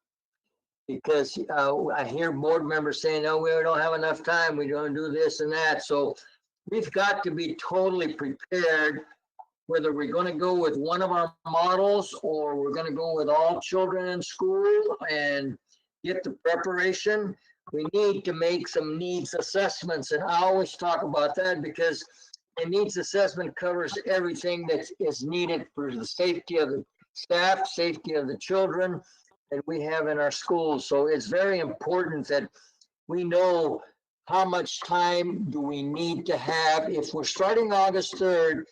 Because I hear board members saying, "Oh, we don't have enough time. We don't do this and that." So we've got to be totally prepared, whether we're going to go with one of our models or we're going to go with all children in school and get the preparation. We need to make some needs assessments, and I always talk about that because a needs assessment covers everything that is needed for the safety of the staff, safety of the children that we have in our schools. So it's very important that we know how much time do we need to have. If we're starting August 3rd,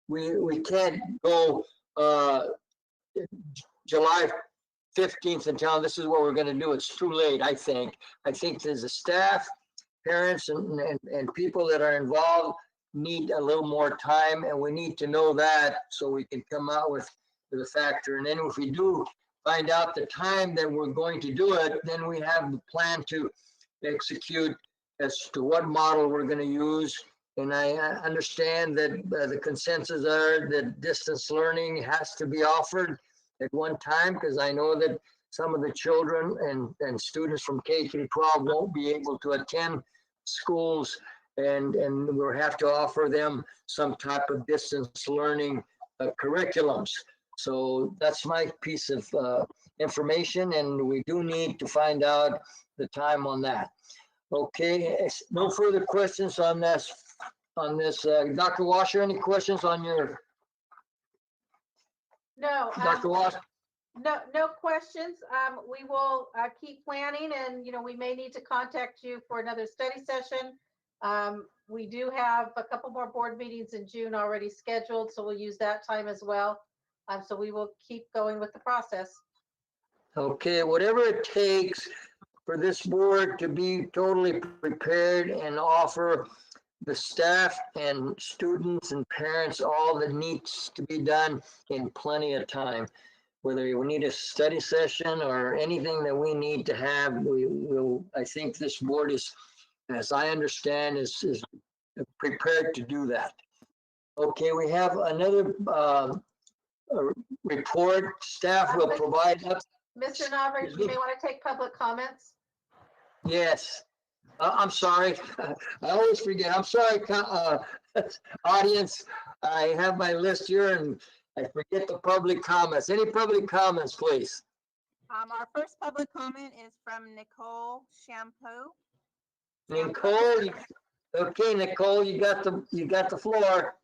we can't go July 15th and tell them this is what we're going to do. It's too late, I think. I think there's a staff, parents, and people that are involved need a little more time, and we need to know that so we can come out with the factor. And then if we do find out the time that we're going to do it, then we have the plan to execute as to what model we're going to use. And I understand that the consensus are that distance learning has to be offered at one time, because I know that some of the children and students from K through 12 won't be able to attend schools, and we'll have to offer them some type of distance learning curriculums. So that's my piece of information, and we do need to find out the time on that. Okay, no further questions on this. Dr. Washer, any questions on your, No, Dr. Washer? no questions. We will keep planning, and, you know, we may need to contact you for another study session. We do have a couple more board meetings in June already scheduled, so we'll use that time as well. So we will keep going with the process. Okay, whatever it takes for this board to be totally prepared and offer the staff and students and parents all that needs to be done in plenty of time. Whether we need a study session or anything that we need to have, we will. I think this board is, as I understand, is prepared to do that. Okay, we have another report. Staff will provide us. Mr. Nava, you may want to take public comments. Yes. I'm sorry. I always forget. I'm sorry, audience. I have my list here and I forget the public comments. Any public comments, please? Our first public comment is from Nicole Shampoo. Nicole, okay, Nicole, you got the floor.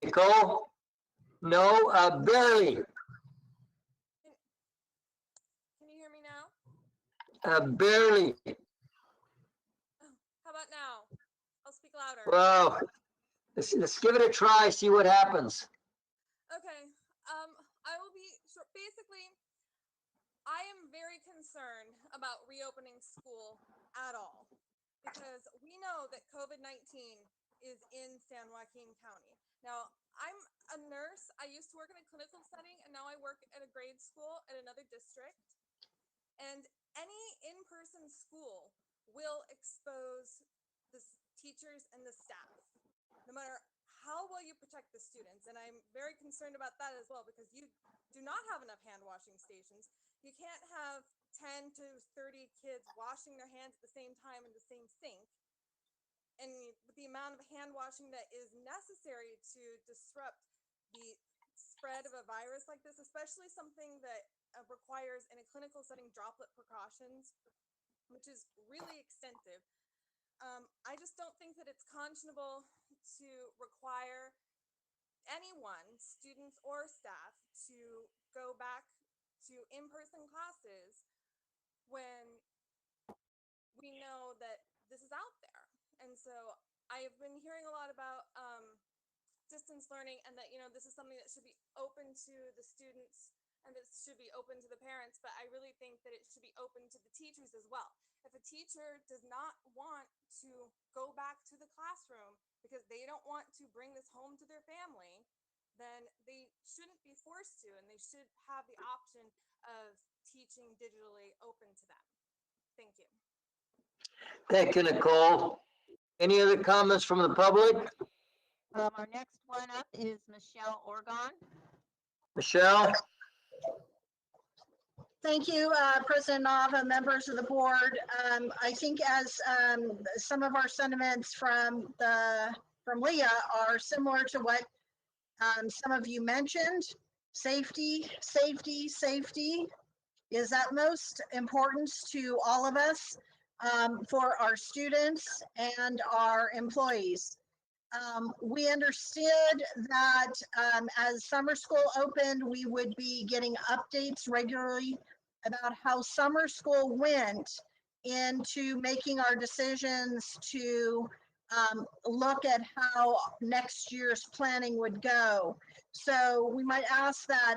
Nicole? No, Barry. Can you hear me now? Barely. How about now? I'll speak louder. Wow. Let's give it a try, see what happens. Okay. I will be short. Basically, I am very concerned about reopening school at all, because we know that COVID-19 is in San Joaquin County. Now, I'm a nurse. I used to work in a clinical setting, and now I work at a grade school at another district. And any in-person school will expose the teachers and the staff, no matter how well you protect the students. And I'm very concerned about that as well, because you do not have enough hand washing stations. You can't have 10 to 30 kids washing their hands at the same time in the same sink. And with the amount of hand washing that is necessary to disrupt the spread of a virus like this, especially something that requires in a clinical setting droplet precautions, which is really extensive. I just don't think that it's conscionable to require anyone, students or staff, to go back to in-person classes when we know that this is out there. And so I've been hearing a lot about distance learning, and that, you know, this is something that should be open to the students and this should be open to the parents, but I really think that it should be open to the teachers as well. If a teacher does not want to go back to the classroom because they don't want to bring this home to their family, then they shouldn't be forced to, and they should have the option of teaching digitally open to them. Thank you. Thank you, Nicole. Any other comments from the public? Our next one up is Michelle Orgon. Michelle? Thank you, President Nava, members of the board. I think as some of our sentiments from Leah are similar to what some of you mentioned. Safety, safety, safety is utmost importance to all of us, for our students and our employees. We understood that as summer school opened, we would be getting updates regularly about how summer school went into making our decisions to look at how next year's planning would go. So we might ask that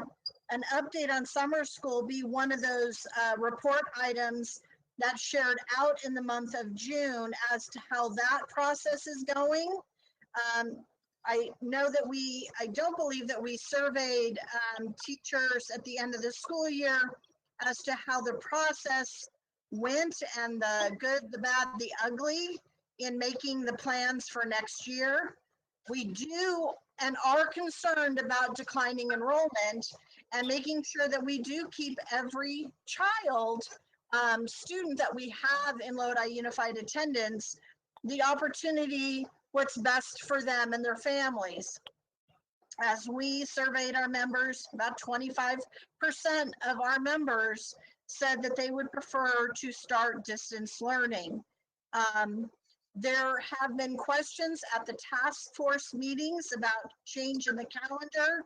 an update on summer school be one of those report items that's shared out in the month of June as to how that process is going. I know that I don't believe that we surveyed teachers at the end of the school year as to how the process went and the good, the bad, the ugly in making the plans for next year. We do and are concerned about declining enrollment and making sure that we do keep every child, student that we have in Lodi Unified Attendance, the opportunity, what's best for them and their families. As we surveyed our members, about 25% of our members said that they would prefer to start distance learning. There have been questions at the task force meetings about change in the calendar.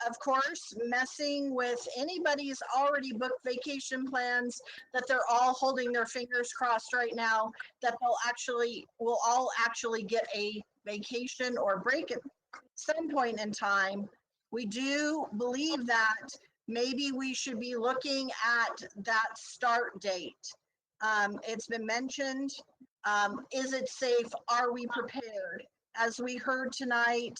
Of course, messing with anybody's already booked vacation plans, that they're all holding their fingers crossed right now that we'll all actually get a vacation or break at some point in time. We do believe that maybe we should be looking at that start date. It's been mentioned, is it safe? Are we prepared? As we heard tonight,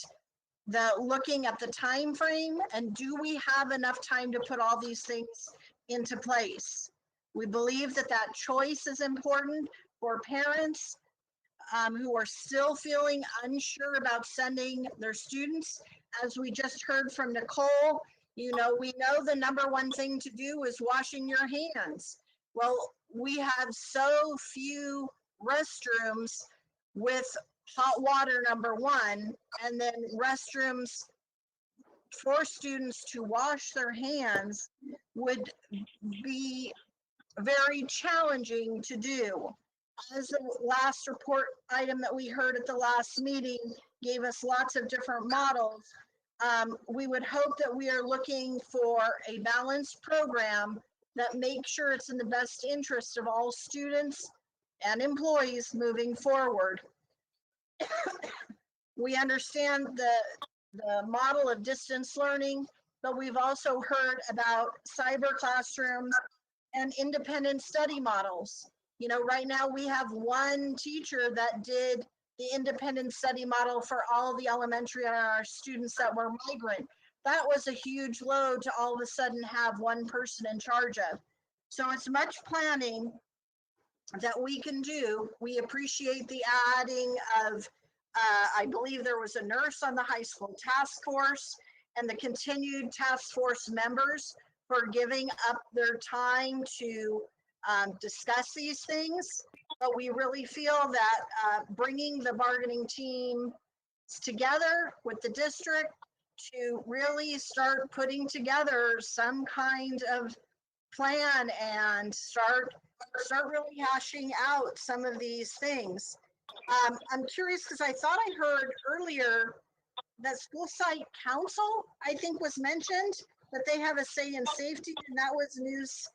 looking at the time frame and do we have enough time to put all these things into place? We believe that choice is important for parents who are still feeling unsure about sending their students. As we just heard from Nicole, we know the number one thing to do is washing your hands. Well, we have so few restrooms with hot water, number one, and then restrooms for students to wash their hands would be very challenging to do. As the last report item that we heard at the last meeting gave us lots of different models, we would hope that we are looking for a balanced program that makes sure it's in the best interest of all students and employees moving forward. We understand the model of distance learning, but we've also heard about cyber classrooms and independent study models. Right now we have one teacher that did the independent study model for all the elementary and our students that were migrant. That was a huge load to all of a sudden have one person in charge of. So it's much planning that we can do. We appreciate the adding of, I believe there was a nurse on the high school task force, and the continued task force members for giving up their time to discuss these things. But we really feel that bringing the bargaining team together with the district to really start putting together some kind of plan and start really hashing out some of these things. I'm curious because I thought I heard earlier that school site council, I think, was mentioned, that they have a say in safety, and that was news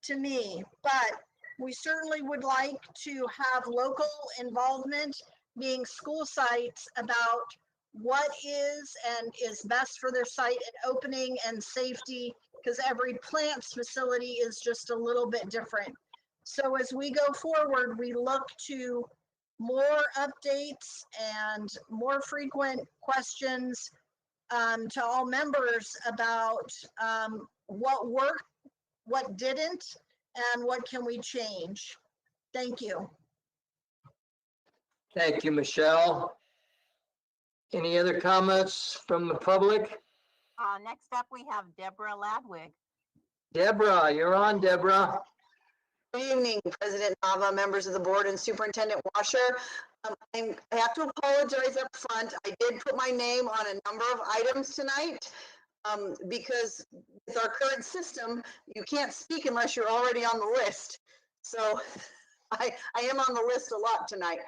to me. But we certainly would like to have local involvement, being school sites, about what is best for their site and opening and safety, because every plant's facility is just a little bit different. So as we go forward, we look to more updates and more frequent questions to all members about what worked, what didn't, and what can we change. Thank you. Thank you, Michelle. Any other comments from the public? Next up, we have Deborah Ladwig. Deborah, you're on, Deborah. Good evening, President Nava, members of the board, and Superintendent Washer. I have to apologize up front. I did put my name on a number of items tonight because with our current system, you can't speak unless you're already on the list. So I am on the list a lot tonight.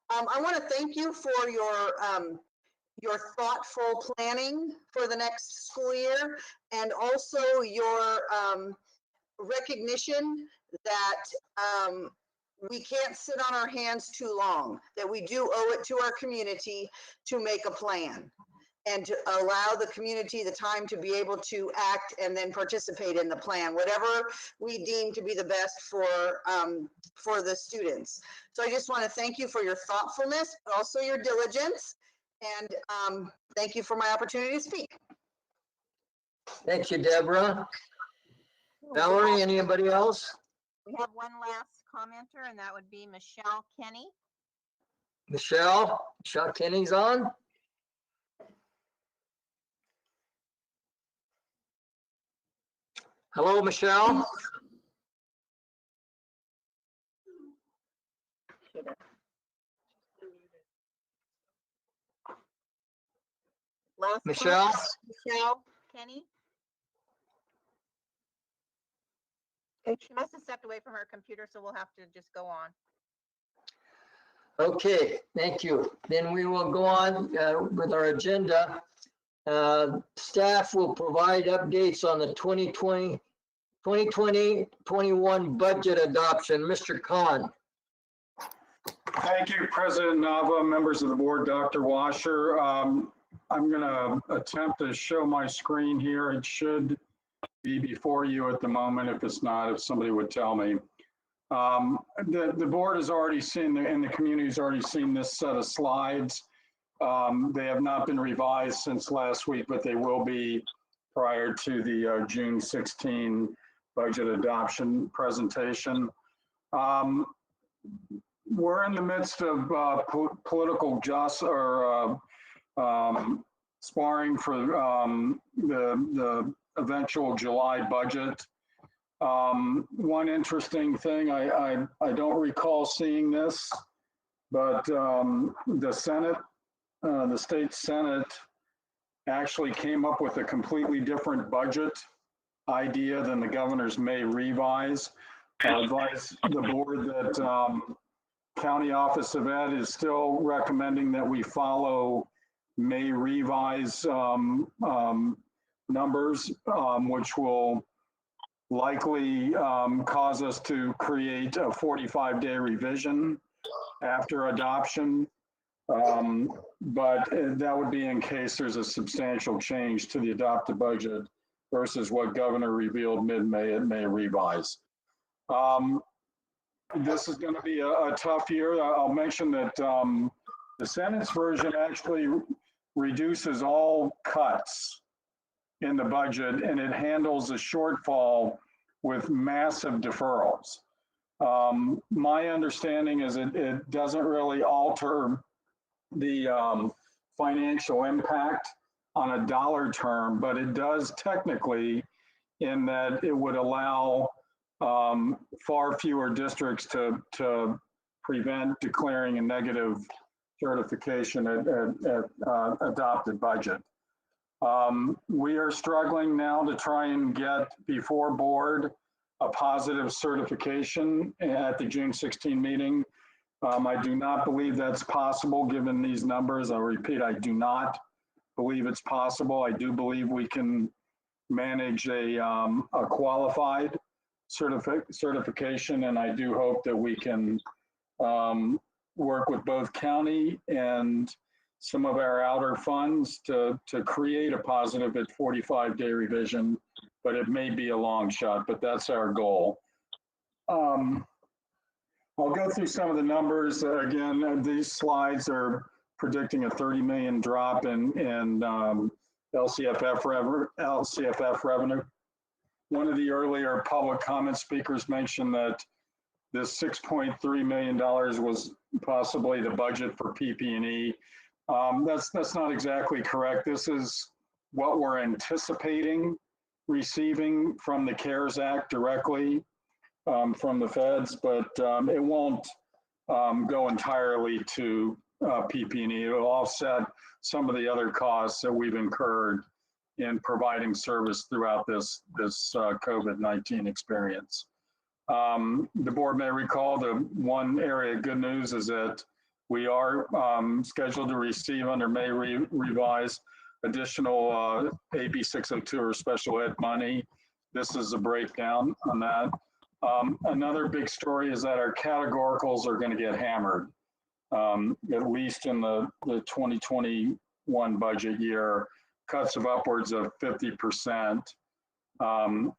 I want to thank you for your thoughtful planning for the next school year, and also your recognition that we can't sit on our hands too long, that we do owe it to our community to make a plan and to allow the community the time to be able to act and then participate in the plan, whatever we deem to be the best for the students. So I just want to thank you for your thoughtfulness, but also your diligence. And thank you for my opportunity to speak. Thank you, Deborah. Valerie, anybody else? We have one last commenter, and that would be Michelle Kenny. Michelle Kenny's on. Hello, Michelle. Last Michelle? comment, Michelle Kenny. Okay, she must have stepped away from her computer, so we'll have to just go on. Okay, thank you. Then we will go on with our agenda. Staff will provide updates on the 2020-21 budget adoption. Mr. Khan. Thank you, President Nava, members of the board, Dr. Washer. I'm going to attempt to show my screen here. It should be before you at the moment. If it's not, if somebody would tell me. The board has already seen, and the community has already seen this set of slides. They have not been revised since last week, but they will be prior to the June 16 budget adoption presentation. We're in the midst of political sparring for the eventual July budget. One interesting thing, I don't recall seeing this, but the Senate, the state Senate actually came up with a completely different budget idea than the governor's May revise. I advise the board that County Office of Ed is still recommending that we follow May revise numbers, which will likely cause us to create a 45-day revision after adoption. But that would be in case there's a substantial change to the adopted budget versus what Governor revealed mid-May at May revise. This is going to be a tough year. I'll mention that the Senate's version actually reduces all cuts in the budget, and it handles a shortfall with massive deferrals. My understanding is it doesn't really alter the financial impact on a dollar term, but it does technically in that it would allow far fewer districts to prevent declaring a negative certification at adopted budget. We are struggling now to try and get before board a positive certification at the June 16 meeting. I do not believe that's possible given these numbers. I'll repeat, I do not believe it's possible. I do believe we can manage a qualified certification, and I do hope that we can work with both county and some of our outer funds to create a positive at 45-day revision, but it may be a long shot, but that's our goal. I'll go through some of the numbers. Again, these slides are predicting a 30 million drop in LCFF revenue. One of the earlier public comment speakers mentioned that this $6.3 million was possibly the budget for PP&E. That's not exactly correct. This is what we're anticipating receiving from the CARES Act directly from the feds, but it won't go entirely to PP&E. It'll offset some of the other costs that we've incurred in providing service throughout this COVID-19 experience. The board may recall the one area of good news is that we are scheduled to receive under May revise additional AB 602 or special ed money. This is a breakdown on that. Another big story is that our categoricals are going to get hammered, at least in the 2021 budget year, cuts of upwards of 50%.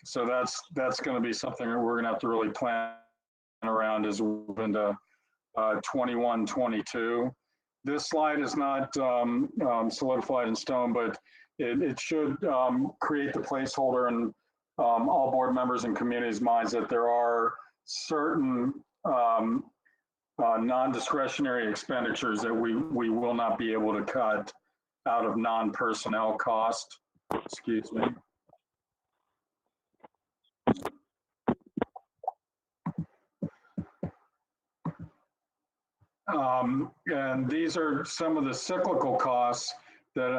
So that's going to be something that we're going to have to really plan around as we move into 21, 22. This slide is not solidified in stone, but it should create the placeholder in all board members and communities' minds that there are certain non-discretionary expenditures that we will not be able to cut out of non-personnel cost. Excuse me. And these are some of the cyclical costs that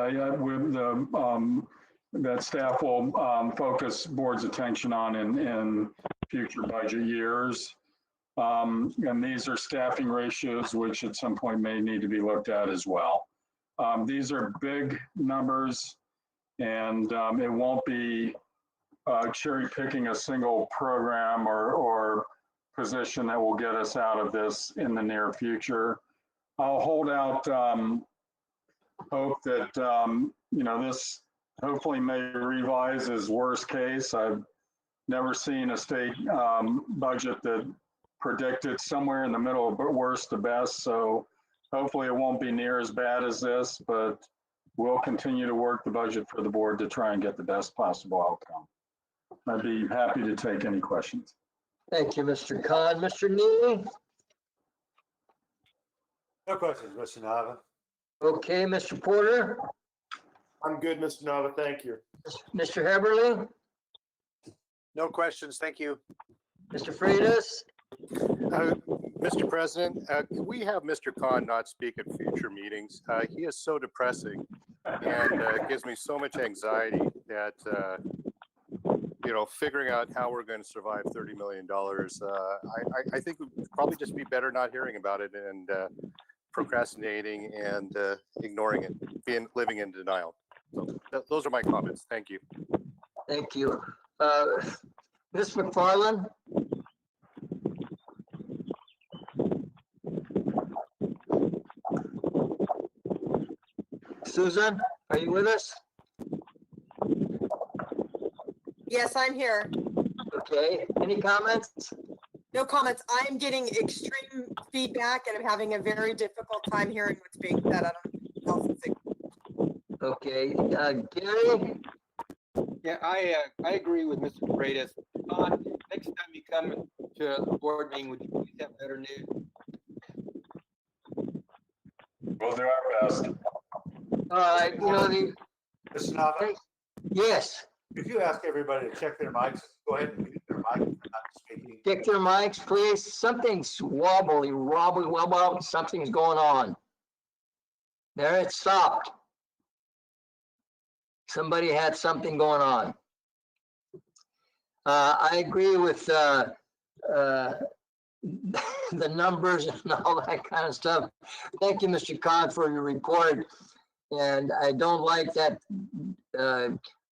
that staff will focus board's attention on in future budget years. And these are staffing ratios, which at some point may need to be looked at as well. These are big numbers, and it won't be cherry picking a single program or position that will get us out of this in the near future. I'll hold out hope that, this hopefully may revise as worst case. I've never seen a state budget that predicted somewhere in the middle of worst to best. So hopefully it won't be near as bad as this, but we'll continue to work the budget for the board to try and get the best possible outcome. I'd be happy to take any questions. Thank you, Mr. Khan. Mr. Neely? No questions, Mr. Nava. Okay, Mr. Porter? I'm good, Mr. Nava. Thank you. Mr. Heberly? No questions. Thank you. Mr. Freitas? Mr. President, can we have Mr. Khan not speak at future meetings? He is so depressing and gives me so much anxiety that, figuring out how we're going to survive $30 million. I think it would probably just be better not hearing about it and procrastinating and ignoring it, living in denial. So those are my comments. Thank you. Thank you. Ms. McFarland? Susan, are you with us? Yes, I'm here. Okay, any comments? No comments. I'm getting extreme feedback and I'm having a very difficult time hearing what's being said. I don't know if it's Okay, Gary? Yeah, I agree with Mr. Freitas. Next time you come to a board meeting, would you please have better news? We'll do our best. All right, Mr. Nava, yes, could you ask everybody to check their mics? Go ahead and mute their mic if they're not speaking. check their mics, please. Something's wobbly, something's going on. There, it stopped. Somebody had something going on. I agree with the numbers and all that kind of stuff. Thank you, Mr. Khan, for your report. And I don't like that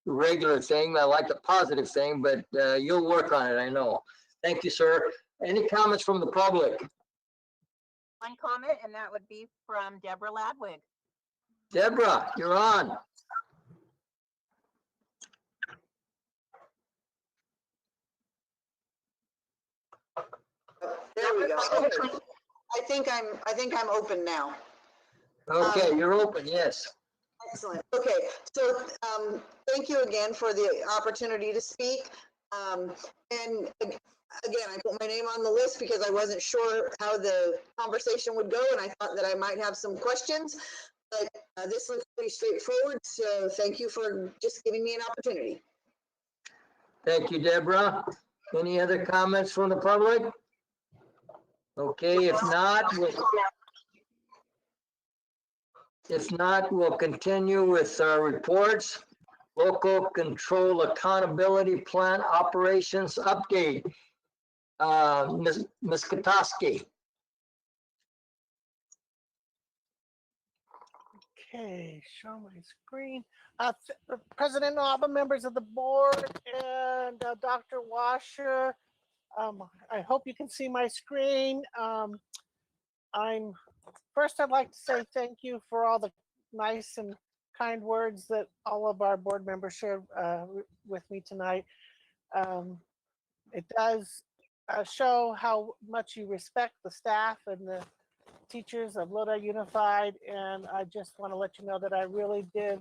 regular thing. I like the positive thing, but you'll work on it, I know. Thank you, sir. Any comments from the public? One comment, and that would be from Deborah Ladwig. Deborah, you're on. There we go. Okay. I think I'm open now. Okay, you're open, yes. Excellent. Okay, so thank you again for the opportunity to speak. And again, I put my name on the list because I wasn't sure how the conversation would go, and I thought that I might have some questions. But this looks pretty straightforward, so thank you for just giving me an opportunity. Thank you, Deborah. Any other comments from the public? Okay, if not, we'll continue with our reports. Local Control Accountability Plan Operations Update. Ms. Katoski. Okay, show my screen. President Nava, members of the board, and Dr. Washer. I hope you can see my screen. First, I'd like to say thank you for all the nice and kind words that all of our board members shared with me tonight. It does show how much you respect the staff and teachers of Lodi Unified, and I just want to let you know that I really did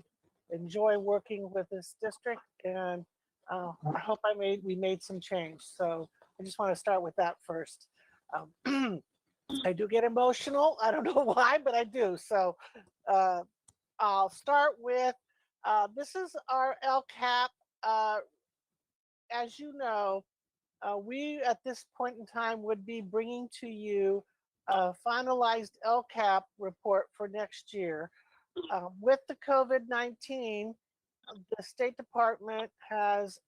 enjoy working with this district, and I hope we made some change. So I just want to start with that first. I do get emotional. I don't know why, but I do. So I'll start with, this is our LCAP. As you know, we at this point in time would be bringing to you a finalized LCAP report for next year. With the COVID-19, the State Department has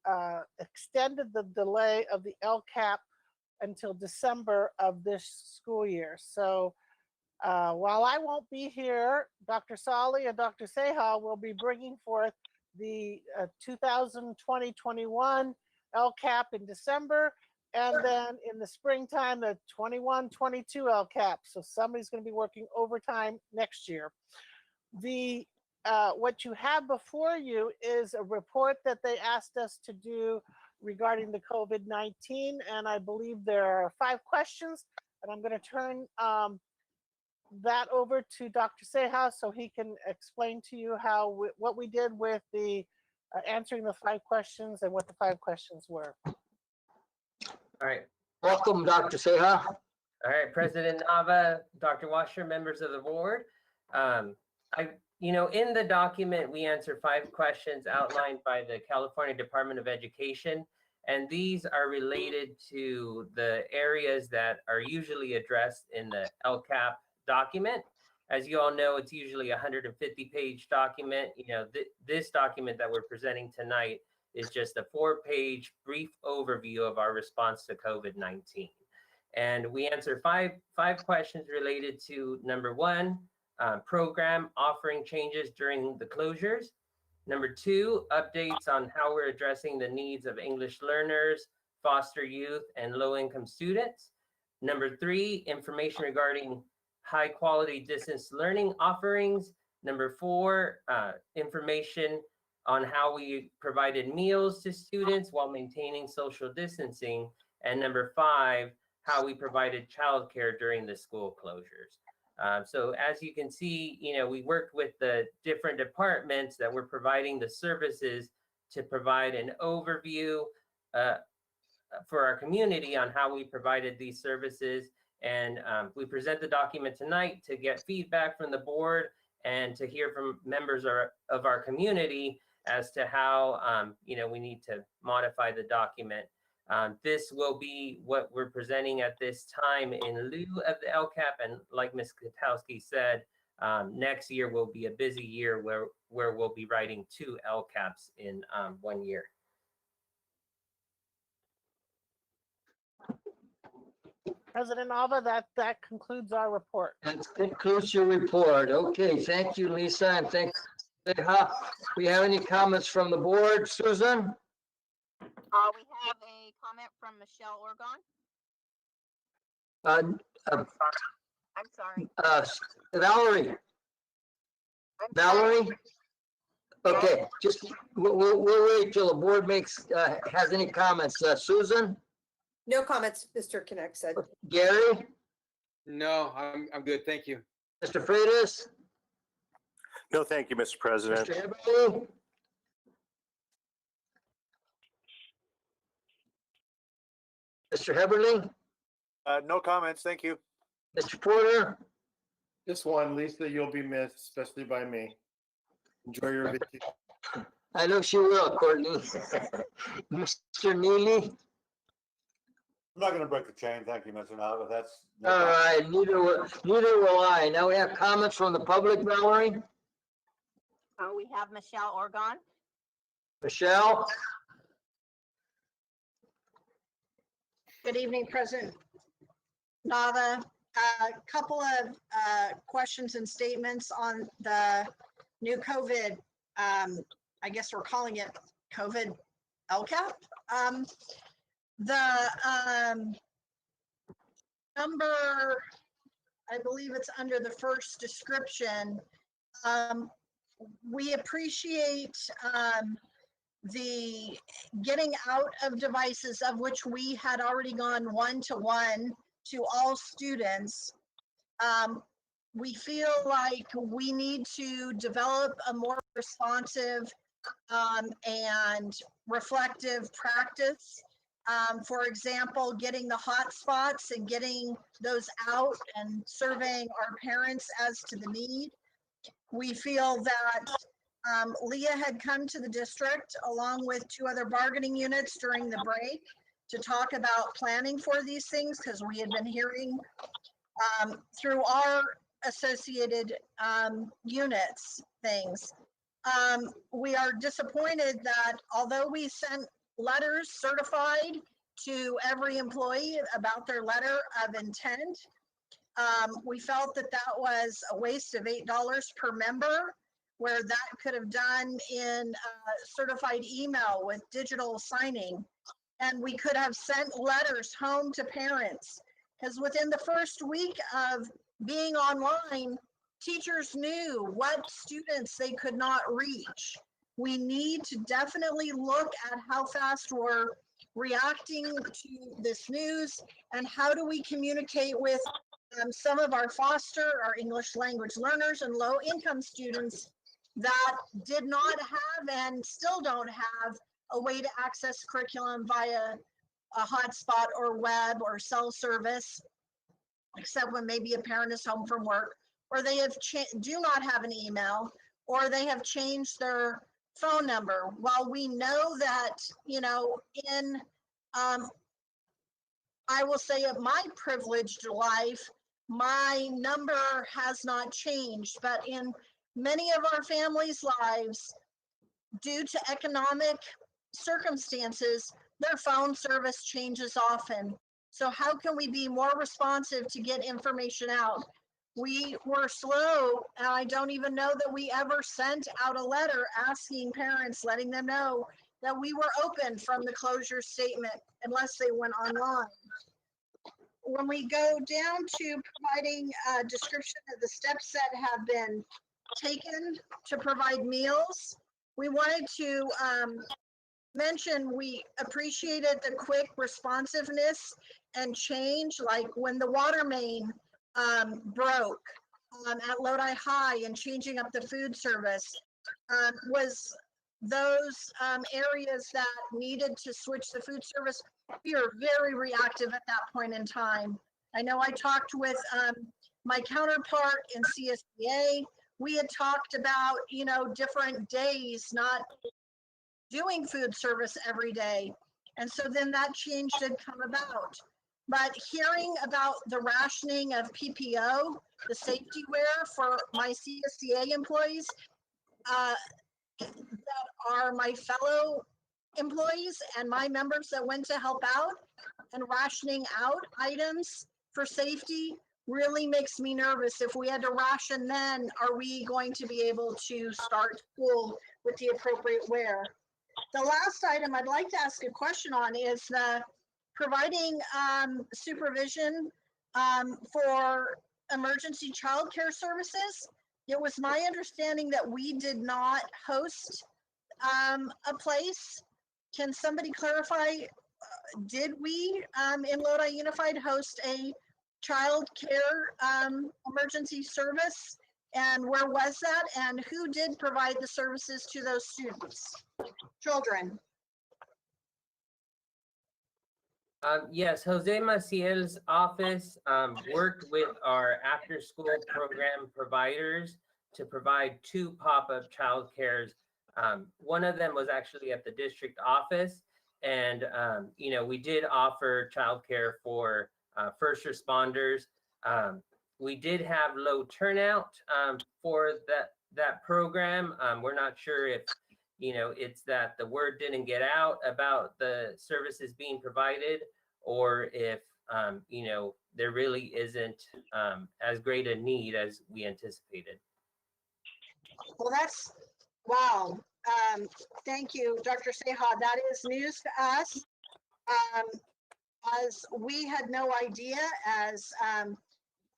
extended the delay of the LCAP until December of this school year. So while I won't be here, Dr. Sali and Dr. Seha will be bringing forth the 2020-21 LCAP in December, and then in the springtime, the 21-22 LCAP. So somebody's going to be working overtime next year. What you have before you is a report that they asked us to do regarding the COVID-19, and I believe there are 5 questions, and I'm going to turn that over to Dr. Seha so he can explain to you what we did with the answering the 5 questions and what the 5 questions were. All right. Welcome, Dr. Seha. All right, President Nava, Dr. Washer, members of the board. In the document, we answer 5 questions outlined by the California Department of Education, and these are related to the areas that are usually addressed in the LCAP document. As you all know, it's usually a 150-page document. This document that we're presenting tonight is just a 4-page brief overview of our response to COVID-19. And we answer five questions related to, number 1, program offering changes during the closures. Number 2, updates on how we're addressing the needs of English learners, foster youth, and low-income students. Number 3, information regarding high-quality distance learning offerings. Number 4, information on how we provided meals to students while maintaining social distancing. And number 5, how we provided childcare during the school closures. So as you can see, we worked with the different departments that were providing the services to provide an overview for our community on how we provided these services. And we present the document tonight to get feedback from the board and to hear from members of our community as to how we need to modify the document. This will be what we're presenting at this time in lieu of the LCAP, and like Ms. Katowski said, next year will be a busy year where we'll be writing 2 LCAPs in 1 year. President Alva, that concludes our report. That concludes your report. Okay, thank you, Lisa, and thank you. We have any comments from the board? Susan? We have a comment from Michelle Orgon. I'm sorry. Valerie? Valerie? Okay, just we'll wait till the board has any comments. Susan? No comments, Mr. Knecht said. Gary? No, I'm good. Thank you. Mr. Freitas? No, thank you, Mr. President. Mr. Eberly? Mr. Heberly? No comments. Thank you. Mr. Porter? Just one, Lisa, you'll be missed, especially by me. Enjoy your vacation. I know she will, Courtney. Mr. Neely? I'm not going to break the chain. Thank you, Mr. Nava. That's All right, neither will I. Now we have comments from the public, Valerie? We have Michelle Orgon. Michelle? Good evening, President Nava. A couple of questions and statements on the new COVID. I guess we're calling it COVID LCAP. The number, I believe it's under the first description. We appreciate the getting out of devices, of which we had already gone 1-to-1 to all students. We feel like we need to develop a more responsive and reflective practice. For example, getting the hot spots and getting those out and surveying our parents as to the need. We feel that Leah had come to the district along with 2 other bargaining units during the break to talk about planning for these things, because we had been hearing through our associated units things. We are disappointed that although we sent letters certified to every employee about their letter of intent, we felt that that was a waste of $8 per member, where that could have done in certified email with digital signing. And we could have sent letters home to parents, because within the first week of being online, teachers knew what students they could not reach. We need to definitely look at how fast we're reacting to this news, and how do we communicate with some of our foster, our English language learners, and low income students that did not have and still don't have a way to access curriculum via a hotspot or web or cell service, except when maybe a parent is home from work, or they have do not have an email, or they have changed their phone number. While we know that, you know, in, I will say, of my privileged life, my number has not changed, but in many of our families' lives, due to economic circumstances, their phone service changes often. So how can we be more responsive to get information out? We were slow, and I don't even know that we ever sent out a letter asking parents, letting them know that we were open from the closure statement unless they went online. When we go down to providing a description of the steps that have been taken to provide meals, we wanted to mention we appreciated the quick responsiveness and change, like when the water main broke at Lodi High, and changing up the food service was those areas that needed to switch the food service. We are very reactive at that point in time. I know I talked with my counterpart in CSBA. We had talked about, you know, different days not doing food service every day. And so then that change did come about. But hearing about the rationing of PPO, the safety wear for my CSDA employees that are my fellow employees and my members that went to help out, and rationing out items for safety really makes me nervous. If we had to ration, then are we going to be able to start school with the appropriate wear? The last item I'd like to ask a question on is the providing supervision for emergency childcare services. It was my understanding that we did not host a place. Can somebody clarify, did we in Lodi Unified host a child care emergency service? And where was that? And who did provide the services to those students, children? Yes, Jose Maciel's office worked with our after-school program providers to provide 2 pop-up childcares. One of them was actually at the district office, and you know, we did offer childcare for first responders. We did have low turnout for that program. We're not sure if, you know, it's that the word didn't get out about the services being provided, or if, you know, there really isn't as great a need as we anticipated. Well, that's, wow. Thank you, Dr. Seha. That is news to us. As we had no idea, as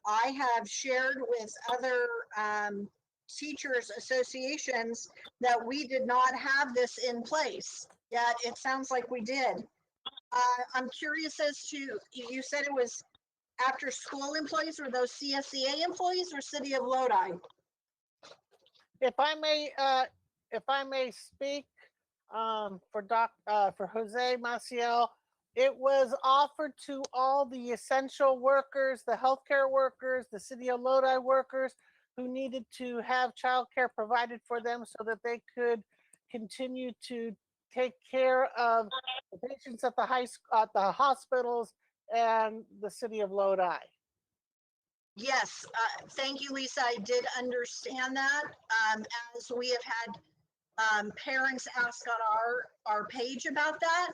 I have shared with other teachers associations, that we did not have this in place, yet it sounds like we did. I'm curious as to, you said it was after school employees, were those CSEA employees or City of Lodi? If I may speak for Jose Maciel, it was offered to all the essential workers, the healthcare workers, the City of Lodi workers who needed to have childcare provided for them so that they could continue to take care of the patients at the hospitals and the City of Lodi. Yes, thank you, Lisa. I did understand that. As we have had parents ask on our page about that.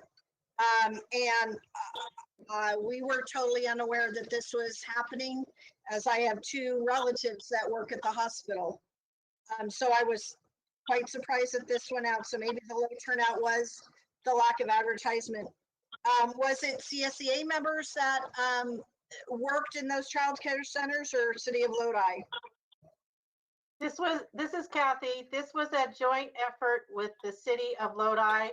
We were totally unaware that this was happening, as I have two relatives that work at the hospital. So I was quite surprised that this went out. So maybe the low turnout was the lack of advertisement. Was it CSEA members that worked in those child care centers or City of Lodi? This is Kathy. This was a joint effort with the City of Lodi.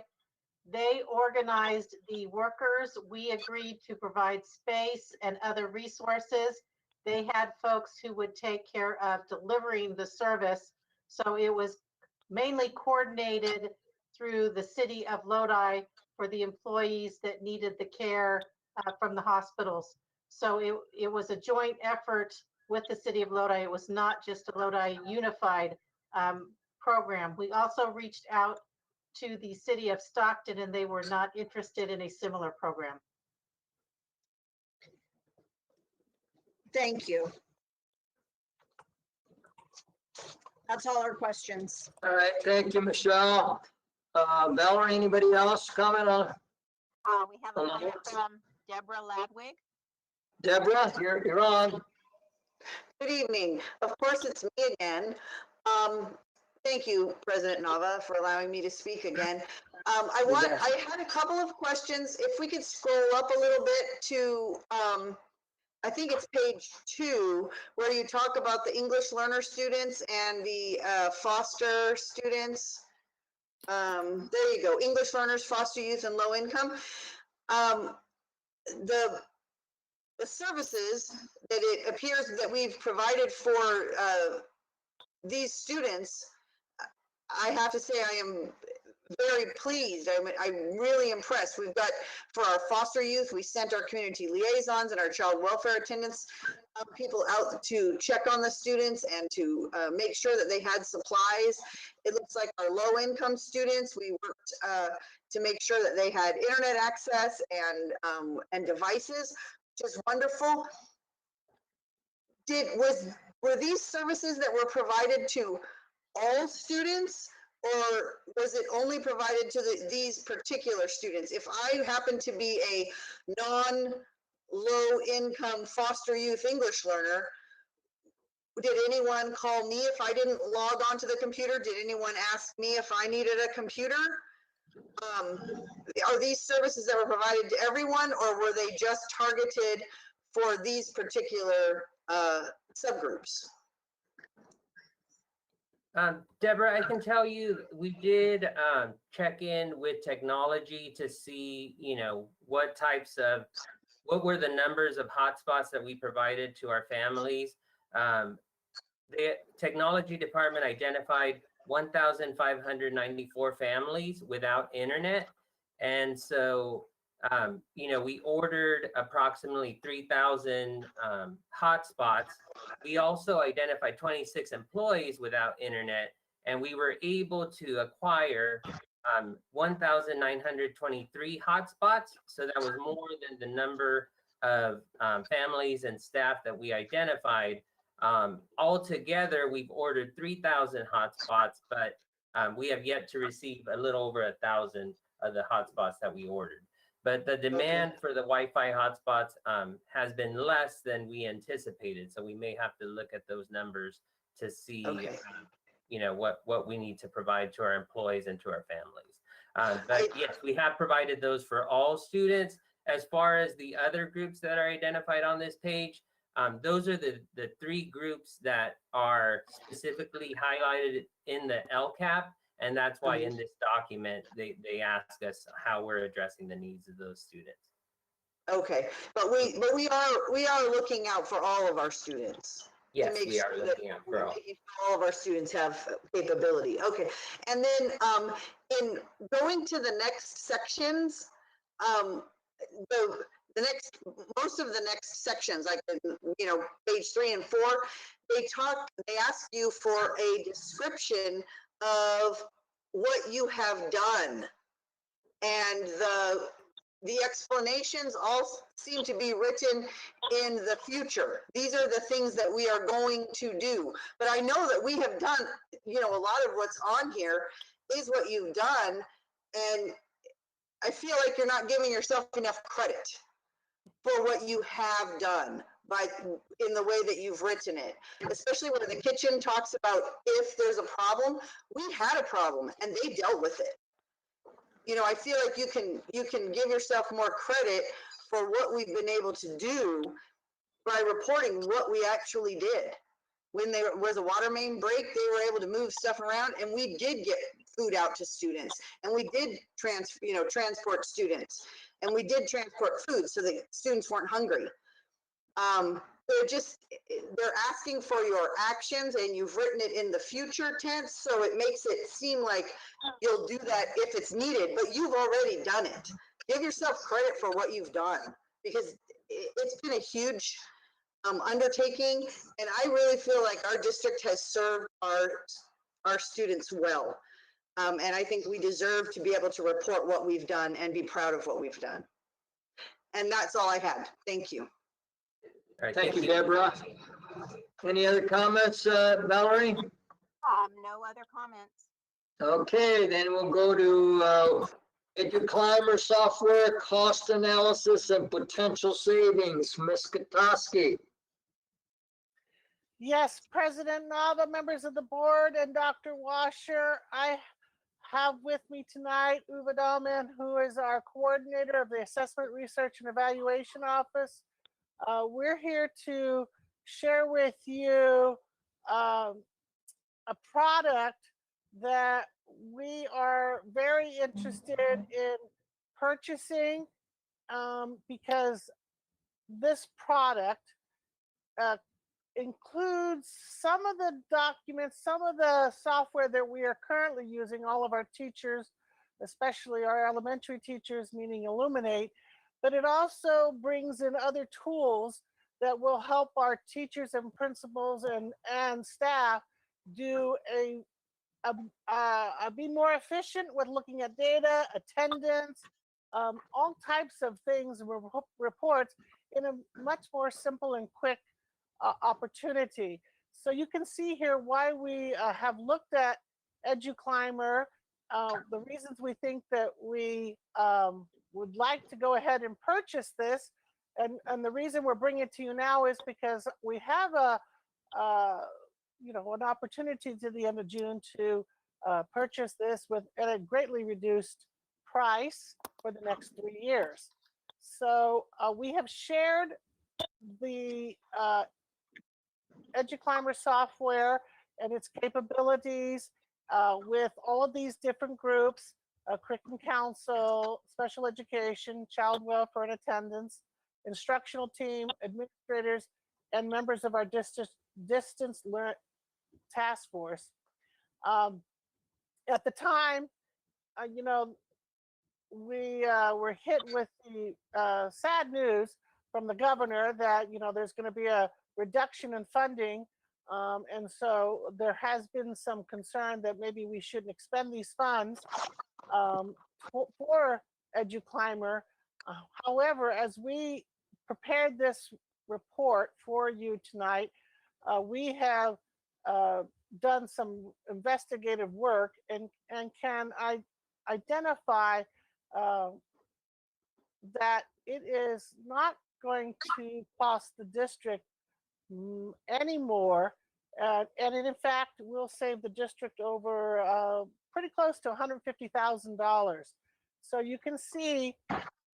They organized the workers. We agreed to provide space and other resources. They had folks who would take care of delivering the service. So it was mainly coordinated through the City of Lodi for the employees that needed the care from the hospitals. So it was a joint effort with the City of Lodi. It was not just a Lodi unified program. We also reached out to the City of Stockton, and they were not interested in a similar program. Thank you. That's all our questions. All right, thank you, Michelle. Valerie, anybody else comment on? We have a comment from Deborah Ladwig. Deborah, you're on. Good evening. Of course, it's me again. Thank you, President Nava, for allowing me to speak again. I had a couple of questions. If we could scroll up a little bit to, I think it's page 2, where you talk about the English learner students and the foster students. There you go, English learners, foster youth, and low income. The services that it appears that we've provided for these students, I have to say I am very pleased. I'm really impressed. We've got, for our foster youth, we sent our community liaisons and our child welfare attendants people out to check on the students and to make sure that they had supplies. It looks like our low income students, we worked to make sure that they had internet access and devices, which is wonderful. Were these services that were provided to all students, or was it only provided to these particular students? If I happen to be a non-low income foster youth English learner, did anyone call me if I didn't log onto the computer? Did anyone ask me if I needed a computer? Are these services that were provided to everyone, or were they just targeted for these particular subgroups? Deborah, I can tell you, we did check in with technology to see, what were the numbers of hotspots that we provided to our families. The technology department identified 1,594 families without internet. And so, we ordered approximately 3,000 hotspots. We also identified 26 employees without internet, and we were able to acquire 1,923 hotspots. So that was more than the number of families and staff that we identified. Altogether, we've ordered 3,000 hotspots, but we have yet to receive a little over 1,000 of the hotspots that we ordered. But the demand for the Wi-Fi hotspots has been less than we anticipated. So we may have to look at those numbers to see, what we need to provide to our employees and to our families. But yes, we have provided those for all students. As far as the other groups that are identified on this page, those are the 3 groups that are specifically highlighted in the LCAP. And that's why in this document, they ask us how we're addressing the needs of those students. Okay, but we are looking out for all of our students. Yes, make we are sure that looking out for all. all of our students have capability. Okay, and then in going to the next sections, the next, most of the next sections, like, you know, page 3 and 4, they ask you for a description of what you have done, and the explanations all seem to be written in the future. These are the things that we are going to do. But I know that we have done, you know, a lot of what's on here is what you've done. And I feel like you're not giving yourself enough credit for what you have done in the way that you've written it, especially when the kitchen talks about if there's a problem. We had a problem and they dealt with it. You know, I feel like you can give yourself more credit for what we've been able to do by reporting what we actually did. When there was a water main break, they were able to move stuff around, and we did get food out to students, and we did transport students, and we did transport food so the students weren't hungry. They're asking for your actions, and you've written it in the future tense, so it makes it seem like you'll do that if it's needed, but you've already done it. Give yourself credit for what you've done, because it's been a huge undertaking, and I really feel like our district has served our students well. And I think we deserve to be able to report what we've done and be proud of what we've done. And that's all I had. Thank you. All right, Thank you, Deborah. Any other comments, Valerie? No other comments. Okay, then we'll go to EduClimber software cost analysis and potential savings. Ms. Katoski. Yes, President Nava, members of the board, and Dr. Washer, I have with me tonight Uwe Dahlman, who is our coordinator of the Assessment Research and Evaluation Office. We're here to share with you a product that we are very interested in purchasing because this product includes some of the documents, some of the software that we are currently using, all of our teachers, especially our elementary teachers, meaning Illuminate, but it also brings in other tools that will help our teachers and principals and staff do be more efficient with looking at data, attendance, all types of things, reports in a much more simple and quick opportunity. So you can see here why we have looked at EduClimber, the reasons we think that we would like to go ahead and purchase this, and the reason we're bringing it to you now is because we have an opportunity to the end of June to purchase this at a greatly reduced price for the next 3 years. So we have shared the EduClimber software and its capabilities with all of these different groups, curriculum council, special education, child welfare and attendance, instructional team, administrators, and members of our distance learn task force. At the time, we were hit with the sad news from the governor that there's going to be a reduction in funding, and so there has been some concern that maybe we shouldn't expend these funds for EduClimber. However, as we prepared this report for you tonight, we have done some investigative work and can identify that it is not going to cost the district anymore, and in fact will save the district over pretty close to $150,000. So you can see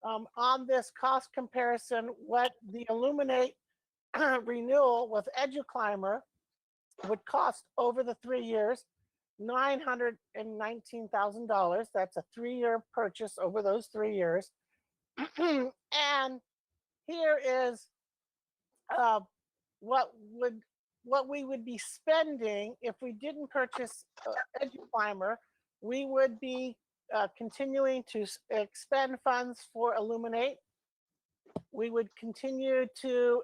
on this cost comparison what the Illuminate renewal with EduClimber would cost over the 3 years, $919,000. That's a 3-year purchase over those 3 years. And here is what we would be spending if we didn't purchase EduClimber. We would be continuing to expend funds for Illuminate. We would continue to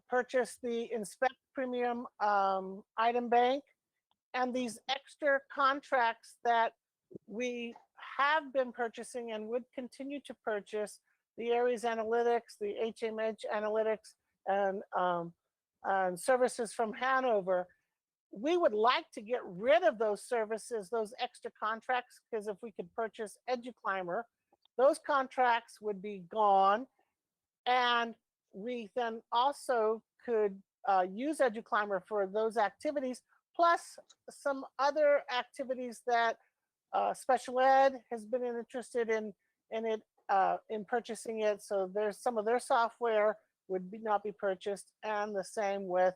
purchase the Inspect Premium item bank, and these extra contracts that we have been purchasing and would continue to purchase, the Aries Analytics, the HMH Analytics, and services from Hanover. We would like to get rid of those services, those extra contracts, because if we could purchase EduClimber, those contracts would be gone. And we then also could use EduClimber for those activities, plus some other activities that special ed has been interested in purchasing it. So there's some of their software would not be purchased, and the same with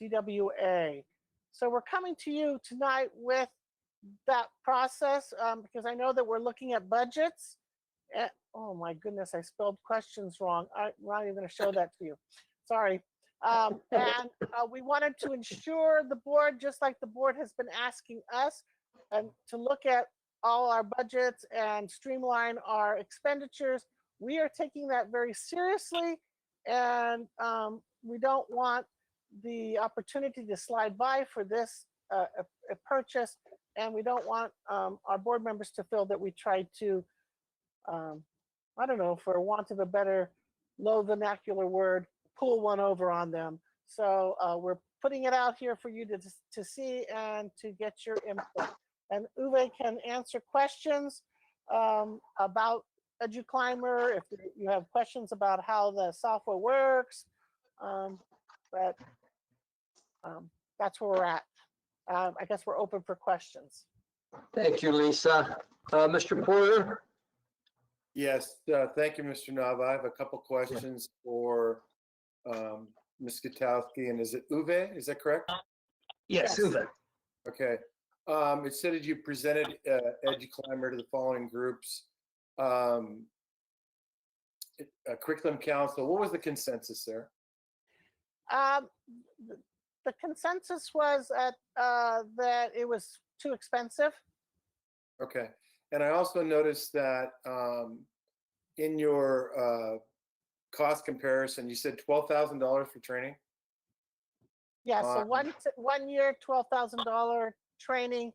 CWA. So we're coming to you tonight with that process because I know that we're looking at budgets. Oh my goodness, I spelled questions wrong. I'm not even going to show that to you. Sorry. And we wanted to ensure the board, just like the board has been asking us, and to look at all our budgets and streamline our expenditures. We are taking that very seriously, and we don't want the opportunity to slide by for this a purchase, and we don't want our board members to feel that we tried to, I don't know, for want of a better low vernacular word, pull one over on them. So we're putting it out here for you to see and to get your input. And Uwe can answer questions about EduClimber if you have questions about how the software works. But that's where we're at. I guess we're open for questions. Thank you, Lisa. Mr. Porter? Yes, thank you, Mr. Nava. I have a couple questions for Ms. Gutowski, and is it Uwe? Is that correct? Yes, Uwe. Okay. It said that you presented EduClimber to the following groups. Curriculum Council, what was the consensus there? The consensus was that it was too expensive. Okay. And I also noticed that in your cost comparison, you said $12,000 for training? Yeah, so one year, $12,000 training.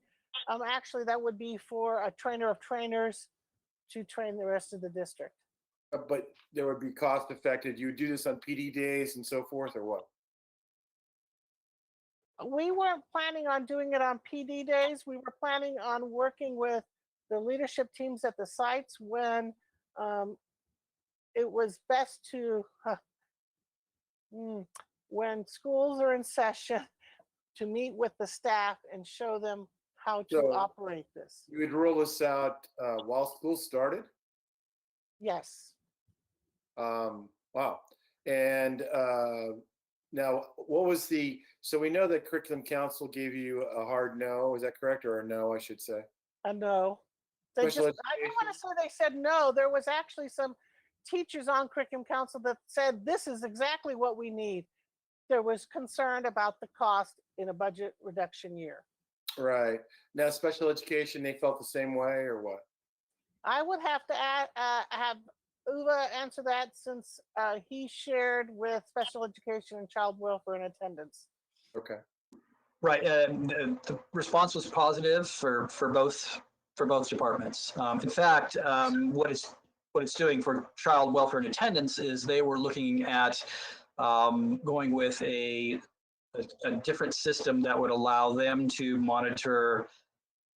Actually, that would be for a trainer of trainers to train the rest of the district. But there would be cost affected. You would do this on PD days and so forth, or what? We weren't planning on doing it on PD days. We were planning on working with the leadership teams at the sites when it was best to, when schools are in session, to meet with the staff and show them how to operate this. You would roll this out while school started? Yes. Wow. And now, what was so we know that Curriculum Council gave you a hard no, is that correct? Or a no, I should say? A no. I don't want to say they said no. There was actually some teachers on Curriculum Council that said, this is exactly what we need. There was concern about the cost in a budget reduction year. Right. Now, special education, they felt the same way, or what? I would have to have Uwe answer that, since he shared with special education and child welfare and attendance. Okay. Right. The response was positive for both departments. In fact, what it's doing for child welfare and attendance is they were looking at going with a different system that would allow them to monitor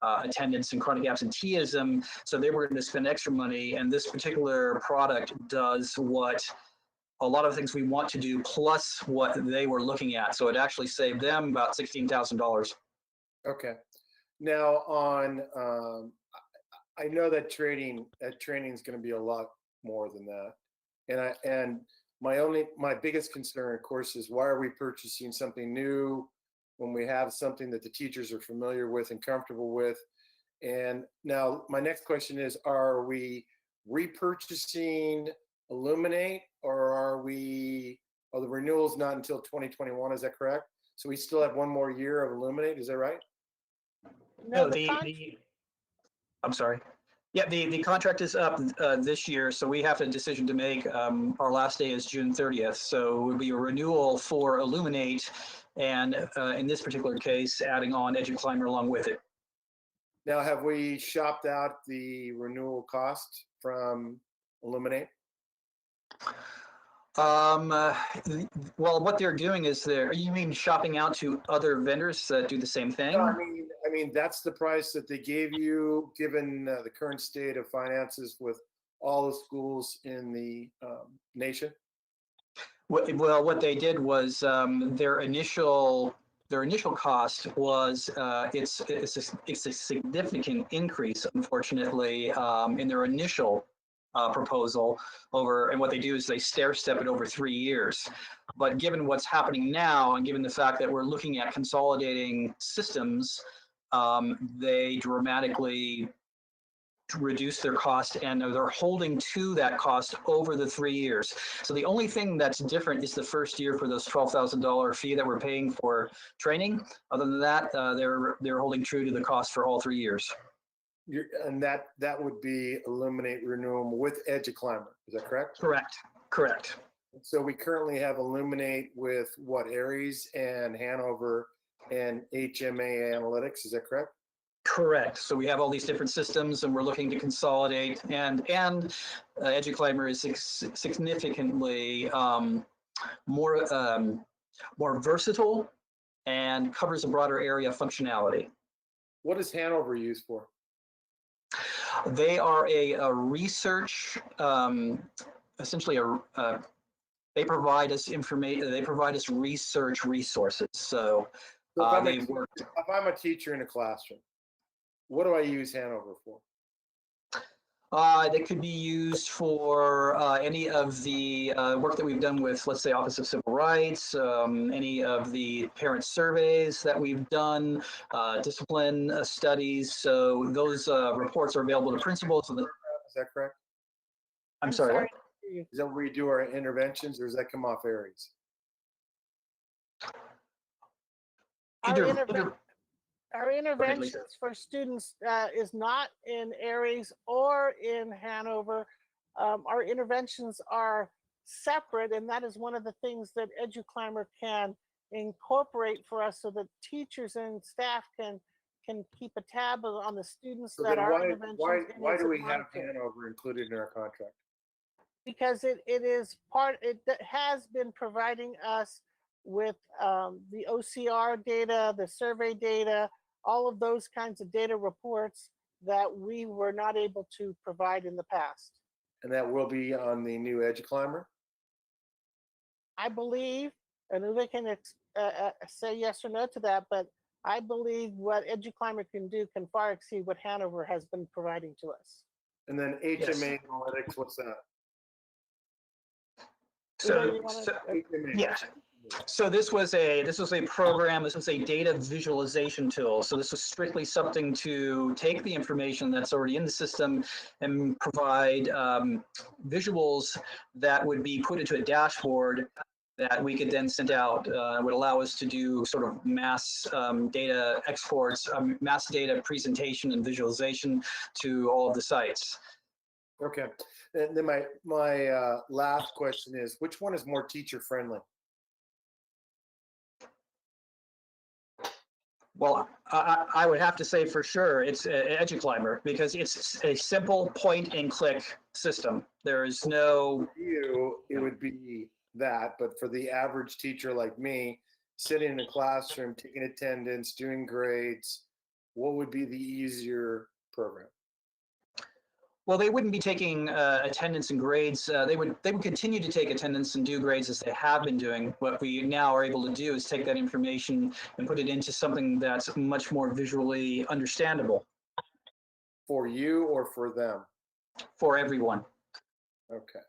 attendance and chronic absenteeism. So they were going to spend extra money, and this particular product does what a lot of things we want to do, plus what they were looking at. So it actually saved them about $16,000. Okay. Now on, I know that training is going to be a lot more than that. And my biggest concern, of course, is why are we purchasing something new when we have something that the teachers are familiar with and comfortable with? And now my next question is, are we repurchasing Illuminate, or are the renewal's not until 2021, is that correct? So we still have one more year of Illuminate, is that right? No, I'm sorry. Yeah, the contract is up this year, so we have a decision to make. Our last day is June 30th, so it would be a renewal for Illuminate, and in this particular case, adding on EduClimber along with it. Now, have we shopped out the renewal cost from Illuminate? Well, what they're doing is you mean shopping out to other vendors that do the same thing? No, I mean that's the price that they gave you, given the current state of finances with all the schools in the nation. Well, what they did was their initial cost was it's a significant increase, unfortunately, in their initial proposal and what they do is they stair step it over 3 years. But given what's happening now, and given the fact that we're looking at consolidating systems, they dramatically reduce their cost, and they're holding to that cost over the 3 years. So the only thing that's different is the first year for those $12,000 fee that we're paying for training. Other than that, they're holding true to the cost for all 3 years. And that would be Illuminate renewal with EduClimber, is that correct? Correct. So we currently have Illuminate with what, Aries and Hanover and HMA Analytics, is that correct? Correct. So we have all these different systems, and we're looking to consolidate. And EduClimber is significantly more versatile and covers a broader area of functionality. What is Hanover used for? They are a research, essentially they provide us information. They provide us research resources. So if I'm a teacher in a classroom, what do I use Hanover for? They could be used for any of the work that we've done with, let's say, Office of Civil Rights, any of the parent surveys that we've done, discipline studies. So those reports are available to principals. Is that correct? I'm sorry, what? Is that where we do our interventions, or does that come off Aries? Our interventions for students is not in Aries or in Hanover. Our interventions are separate, and that is one of the things that EduClimber can incorporate for us so that teachers and staff can keep a tab on the students So that then are interventions. why do we have Hanover included in our contract? Because it has been providing us with the OCR data, the survey data, all of those kinds of data reports that we were not able to provide in the past. And that will be on the new EduClimber? I believe, and Uwe can say yes or no to that, but I believe what EduClimber can do can far exceed what Hanover has been providing to us. And then HMA Analytics, what's that? So this was a program. This was a data visualization tool. So this was strictly something to take the information that's already in the system and provide visuals that would be put into a dashboard that we could then send out. Would allow us to do sort of mass data exports, mass data presentation and visualization to all of the sites. Okay. And then my last question is, which one is more teacher friendly? Well, I would have to say for sure it's EduClimber, because it's a simple point and click system. There is no. It would be that, but for the average teacher like me, sitting in a classroom, taking attendance, doing grades, what would be the easier program? Well, they wouldn't be taking attendance and grades. They would continue to take attendance and do grades as they have been doing. What we now are able to do is take that information and put it into something that's much more visually understandable. For you or for them? For everyone. Okay.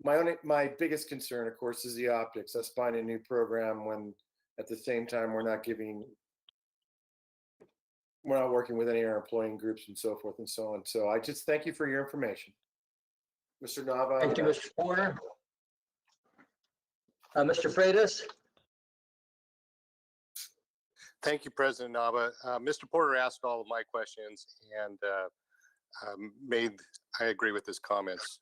My biggest concern, of course, is the optics. Us buying a new program when at the same time we're not working with any of our employee groups and so forth and so on. So I just thank you for your information. Mr. Nava. Thank you, Mr. Porter. Mr. Freitas? Thank you, President Nava. Mr. Porter asked all of my questions and I agree with his comments.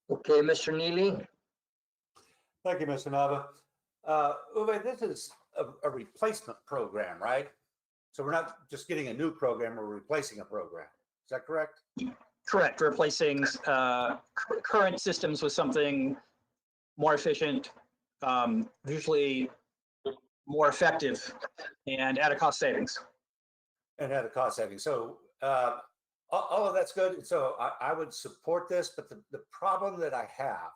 Okay, Mr. Neely? Thank you, Mr. Nava. Uwe, this is a replacement program, right? So we're not just getting a new program, we're replacing a program. Is that correct? Correct, replacing current systems with something more efficient, usually more effective, and at a cost savings. And at a cost savings. So all of that's good. So I would support this, but the problem that I have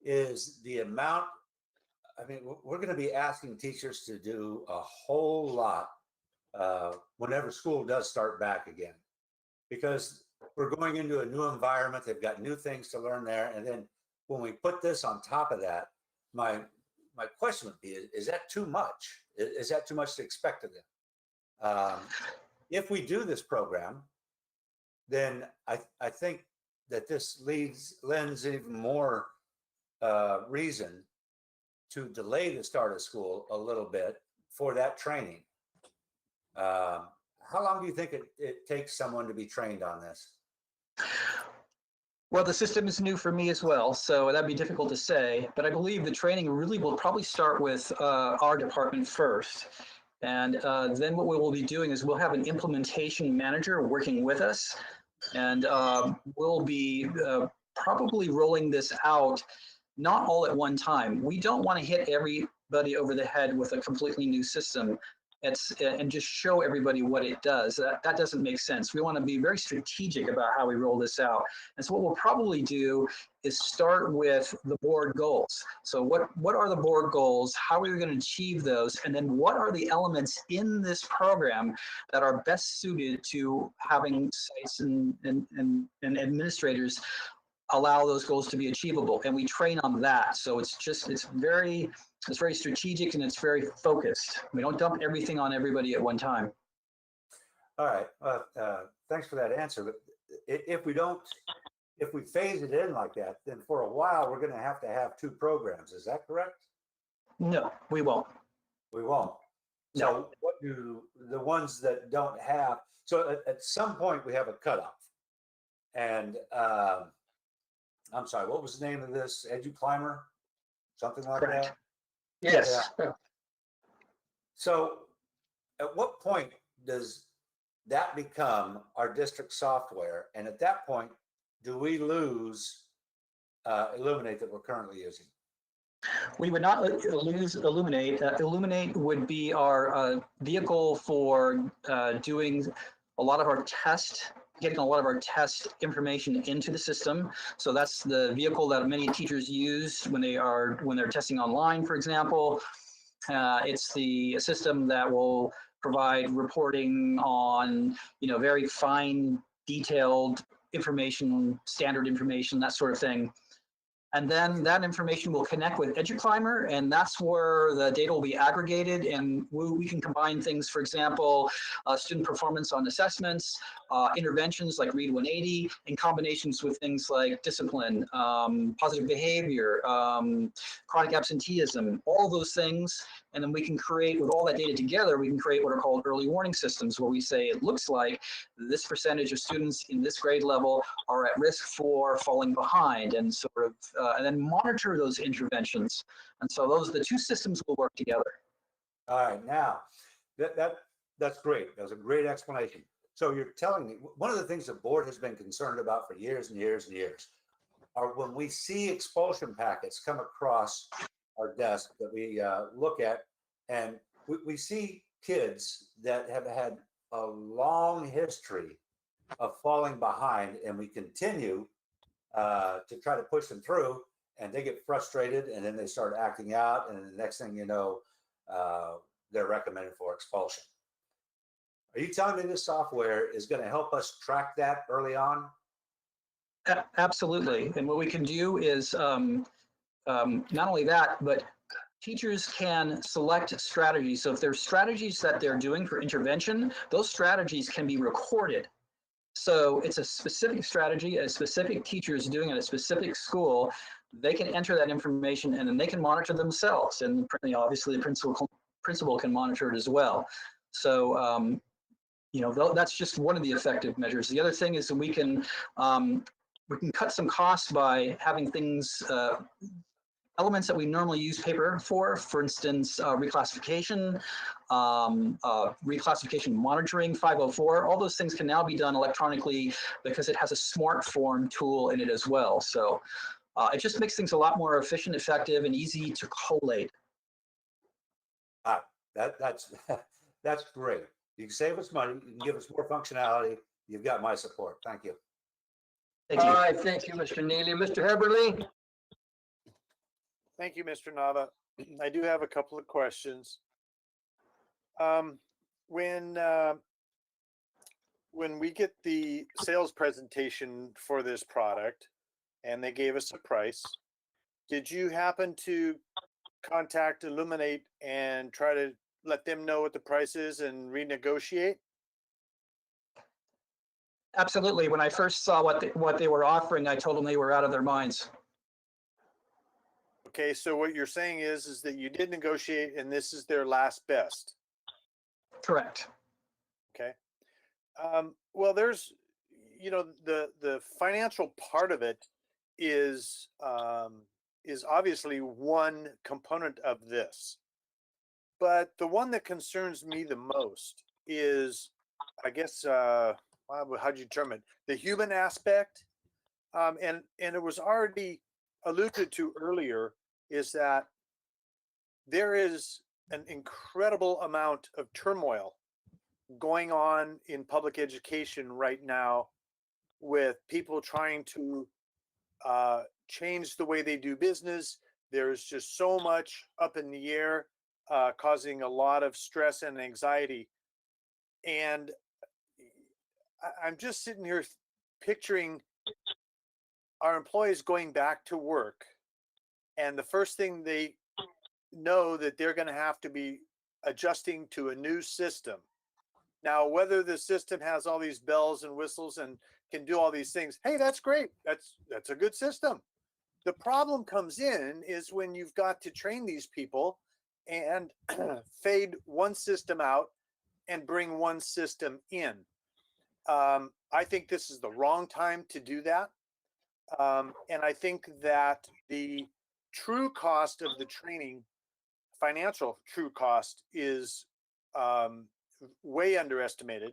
is the amount. I mean, we're going to be asking teachers to do a whole lot whenever school does start back again, because we're going into a new environment. They've got new things to learn there. And then when we put this on top of that, my question would be, is that too much? Is that too much to expect of them? If we do this program, then I think that this lends even more reason to delay the start of school a little bit for that training. How long do you think it takes someone to be trained on this? Well, the system is new for me as well, so that'd be difficult to say, but I believe the training really will probably start with our department first. And then what we will be doing is we'll have an implementation manager working with us, and we'll be probably rolling this out, not all at one time. We don't want to hit everybody over the head with a completely new system and just show everybody what it does. That doesn't make sense. We want to be very strategic about how we roll this out. And so what we'll probably do is start with the board goals. So what are the board goals? How are we going to achieve those? And then what are the elements in this program that are best suited to having sites and administrators allow those goals to be achievable? And we train on that. So it's very strategic and it's very focused. We don't dump everything on everybody at one time. All right. Thanks for that answer. But if we phase it in like that, then for a while we're going to have two programs. Is that correct? No, we won't. We won't. No. So what do the ones that don't have? So at some point we have a cutoff. And I'm sorry, what was the name of this? EduClimber? Something like Correct. that? Yes. Yeah. So at what point does that become our district software? And at that point, do we lose Illuminate that we're currently using? We would not lose Illuminate. Illuminate would be our vehicle for doing a lot of our getting a lot of our test information into the system. So that's the vehicle that many teachers use when they're testing online, for example. It's the system that will provide reporting on, very fine, detailed information, standard information, that sort of thing. And then that information will connect with EduClimber, and that's where the data will be aggregated, and we can combine things, for example, student performance on assessments, interventions like Read 180, in combinations with things like discipline, positive behavior, chronic absenteeism, all those things. And then we can create, with all that data together, we can create what are called early warning systems, where we say it looks like this percentage of students in this grade level are at risk for falling behind, and sort of, and then monitor those interventions. And so the two systems will work together. All right, now that's great. That was a great explanation. So you're telling me one of the things the board has been concerned about for years and years and years are when we see expulsion packets come across our desk that we look at, and we see kids that have had a long history of falling behind, and we continue to try to push them through, and they get frustrated, and then they start acting out, and the next thing you know, they're recommended for expulsion. Are you telling me this software is going to help us track that early on? Absolutely. And what we can do is not only that, but teachers can select strategies. So if there's strategies that they're doing for intervention, those strategies can be recorded. So it's a specific strategy, a specific teacher is doing at a specific school. They can enter that information and then they can monitor themselves. And obviously the principal can monitor it as well. So, that's just one of the effective measures. The other thing is that we can cut some costs by having things, elements that we normally use paper for instance, reclassification, reclassification monitoring, 504, all those things can now be done electronically because it has a smartphone tool in it as well. So it just makes things a lot more efficient, effective, and easy to collate. That's that's great. You can save us money. You can give us more functionality. You've got my support. Thank you. All right, thank you, Mr. Neely. Mr. Heberly? Thank you, Mr. Nava. I do have a couple of questions. When we get the sales presentation for this product and they gave us a price, did you happen to contact Illuminate and try to let them know what the price is and renegotiate? Absolutely. When I first saw what they were offering, I told them they were out of their minds. Okay, so what you're saying is that you did negotiate and this is their last best. Correct. Okay. Well, there's, the financial part of it is obviously one component of this. But the one that concerns me the most is, I guess, how'd you term it? The human aspect. And it was already alluded to earlier, is that there is an incredible amount of turmoil going on in public education right now with people trying to change the way they do business. There's just so much up in the air, causing a lot of stress and anxiety. And I'm just sitting here picturing our employees going back to work, and the first thing they know that they're going to have to be adjusting to a new system. Now, whether the system has all these bells and whistles and can do all these things, hey, that's great. That's a good system. The problem comes in is when you've got to train these people and fade one system out and bring one system in. I think this is the wrong time to do that. And I think that the true cost of the training, financial true cost, is way underestimated.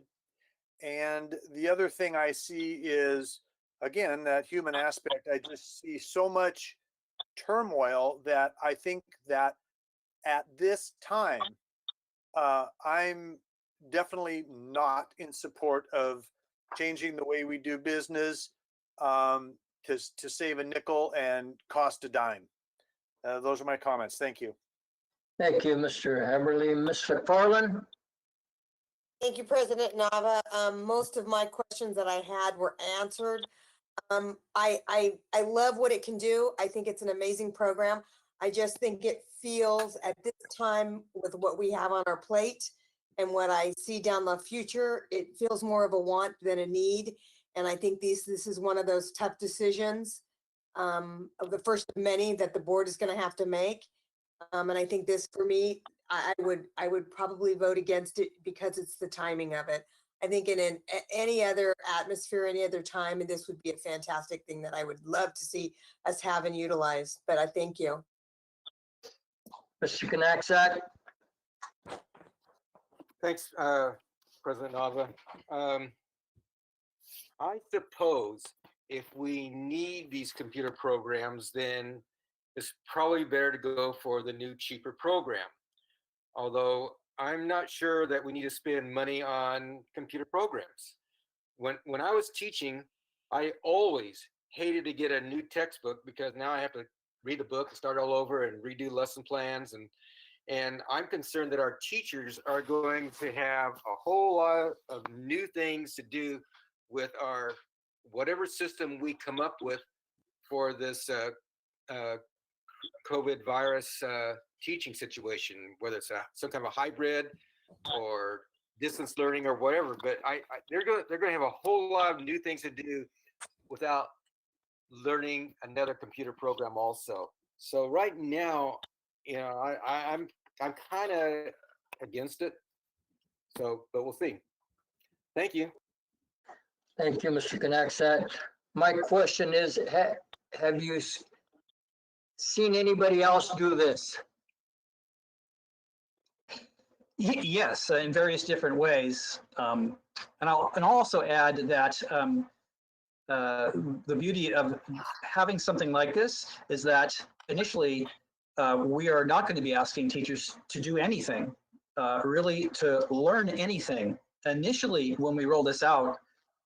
And the other thing I see is, again, that human aspect. I just see so much turmoil that I think that at this time, I'm definitely not in support of changing the way we do business to save a nickel and cost a dime. Those are my comments. Thank you. Thank you, Mr. Heberly. Ms. McFarland? Thank you, President Nava. Most of my questions that I had were answered. I love what it can do. I think it's an amazing program. I just think it feels at this time with what we have on our plate and what I see down the future, it feels more of a want than a need. And I think this is one of those tough decisions of the first of many that the board is going to have to make. And I think this, for me, I would probably vote against it because it's the timing of it. I think in any other atmosphere, any other time, and this would be a fantastic thing that I would love to see us have and utilize. But I thank you. Mr. Knaxak? Thanks, President Nava. I suppose if we need these computer programs, then it's probably better to go for the new, cheaper program. Although I'm not sure that we need to spend money on computer programs. When I was teaching, I always hated to get a new textbook because now I have to read the book and start all over and redo lesson plans. And I'm concerned that our teachers are going to have a whole lot of new things to do with our whatever system we come up with for this COVID virus teaching situation, whether it's some kind of a hybrid or distance learning or whatever, but they're going to have a whole lot of new things to do without learning another computer program also. So right now, I'm kind of against it. So, but we'll see. Thank you. Thank you, Mr. Knaxat. My question is, have you seen anybody else do this? Yes, in various different ways. And I'll also add that the beauty of having something like this is that initially we are not going to be asking teachers to do anything, really to learn anything. Initially, when we roll this out,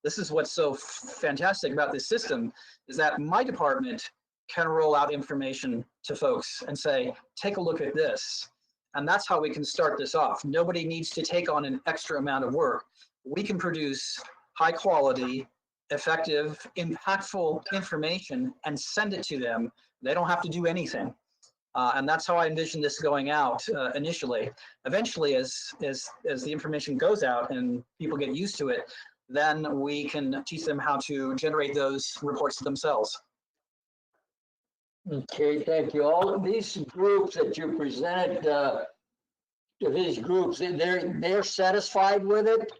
this is what's so fantastic about this system, is that my department can roll out information to folks and say, take a look at this. And that's how we can start this off. Nobody needs to take on an extra amount of work. We can produce high quality, effective, impactful information and send it to them. They don't have to do anything. And that's how I envision this going out initially. Eventually, as the information goes out and people get used to it, then we can teach them how to generate those reports themselves. Okay, thank you. All of these groups that you presented, these groups, they're satisfied with it?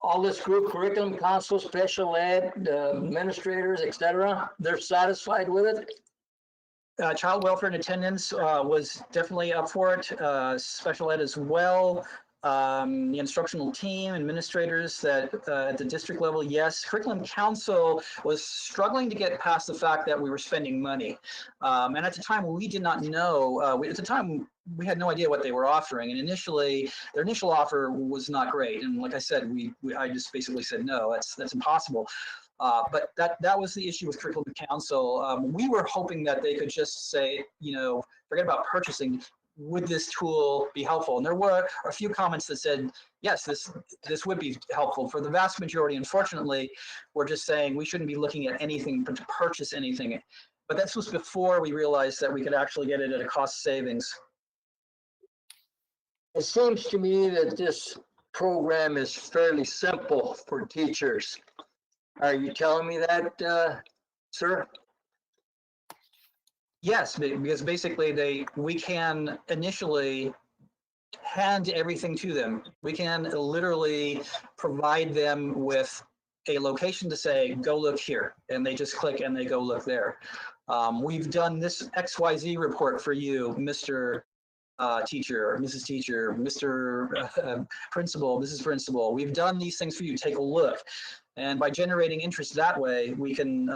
All this group, curriculum council, special ed, administrators, etc., they're satisfied with it? Child welfare and attendance was definitely up for it. Special ed as well. The instructional team, administrators that at the district level, yes. Curriculum council was struggling to get past the fact that we were spending money. And at the time, we did not know, at the time, we had no idea what they were offering. And initially, their initial offer was not great. And like I said, I just basically said, no, that's impossible. But that was the issue with curriculum council. We were hoping that they could just say, forget about purchasing. Would this tool be helpful? And there were a few comments that said, yes, this would be helpful. For the vast majority, unfortunately, we're just saying we shouldn't be looking at anything to purchase anything. But this was before we realized that we could actually get it at a cost savings. It seems to me that this program is fairly simple for teachers. Are you telling me that, sir? Yes, because basically we can initially hand everything to them. We can literally provide them with a location to say, go look here. And they just click and they go look there. We've done this XYZ report for you, Mr. Teacher, Mrs. Teacher, Mr. Principal, Mrs. Principal. We've done these things for you. Take a look. And by generating interest that way, we can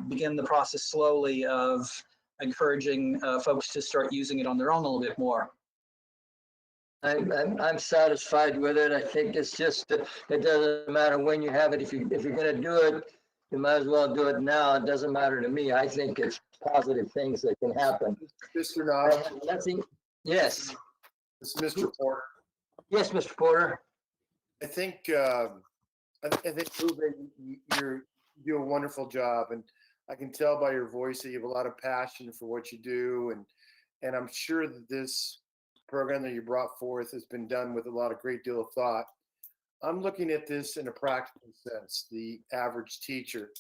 begin the process slowly of encouraging folks to start using it on their own a little bit more. I'm satisfied with it. I think it's just, it doesn't matter when you have it. If you're going to do it, you might as well do it now. It doesn't matter to me. I think it's positive things that can happen. Mr. Nada. Nothing. Yes. It's Mr. Porter. Yes, Mr. Porter. I think Uwe, you do a wonderful job, and I can tell by your voice that you have a lot of passion for what you do, and I'm sure that this program that you brought forth has been done with a great deal of thought. I'm looking at this in a practical sense. The average teacher,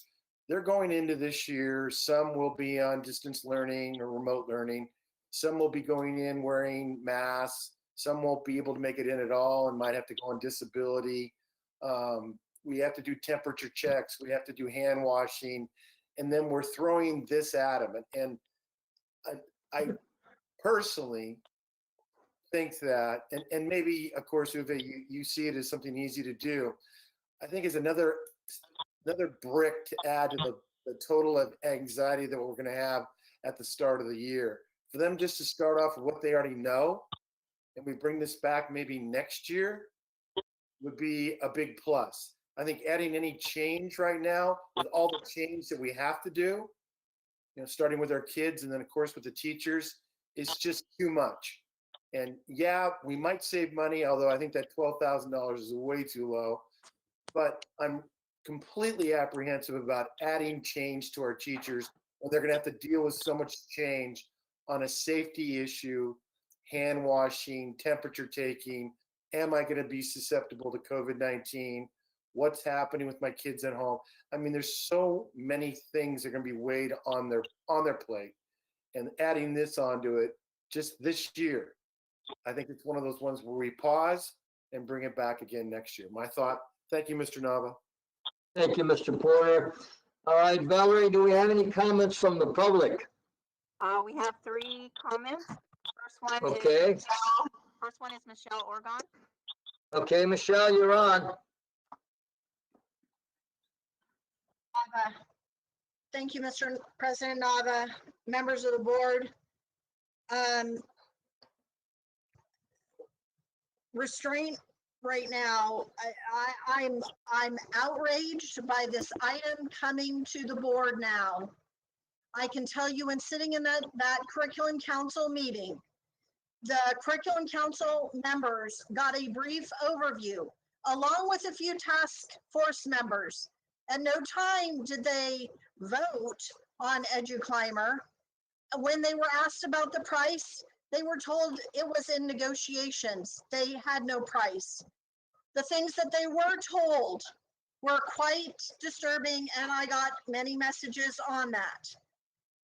they're going into this year, some will be on distance learning or remote learning, some will be going in wearing masks, some won't be able to make it in at all and might have to go on disability. We have to do temperature checks, we have to do hand washing, and then we're throwing this at them. And I personally think that, and maybe, of course, Uwe, you see it as something easy to do. I think is another brick to add to the total of anxiety that we're going to have at the start of the year. For them just to start off with what they already know, and we bring this back maybe next year, would be a big plus. I think adding any change right now with all the change that we have to do, starting with our kids and then of course with the teachers, is just too much. And yeah, we might save money, although I think that $12,000 is way too low. But I'm completely apprehensive about adding change to our teachers when they're going to have to deal with so much change on a safety issue, hand washing, temperature taking. Am I going to be susceptible to COVID-19? What's happening with my kids at home? I mean, there's so many things that are going to be weighed on their plate, and adding this onto it just this year, I think it's one of those ones where we pause and bring it back again next year. My thought. Thank you, Mr. Nava. Thank you, Mr. Porter. All right, Valerie, do we have any comments from the public? We have 3 comments. First one Okay. is Michelle Orgon. Okay, Michelle, you're on. Thank you, Mr. President Nava, members of the board. Restraint right now, I'm outraged by this item coming to the board now. I can tell you, when sitting in that curriculum council meeting, the curriculum council members got a brief overview along with a few task force members. At no time did they vote on EduClimber. When they were asked about the price, they were told it was in negotiations. They had no price. The things that they were told were quite disturbing, and I got many messages on that.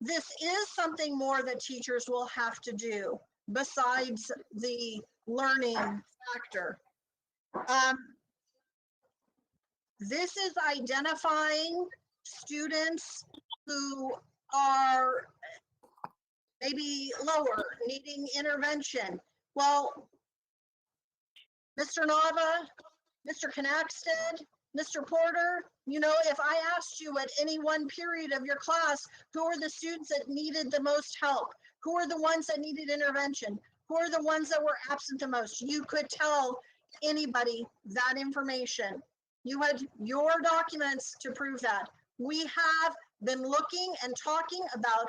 This is something more that teachers will have to do besides the learning factor. This is identifying students who are maybe lower, needing intervention. Well, Mr. Nava, Mr. Knaxted, Mr. Porter, you know, if I asked you at any one period of your class, who are the students that needed the most help? Who are the ones that needed intervention? Who are the ones that were absent the most? You could tell anybody that information. You had your documents to prove that. We have been looking and talking about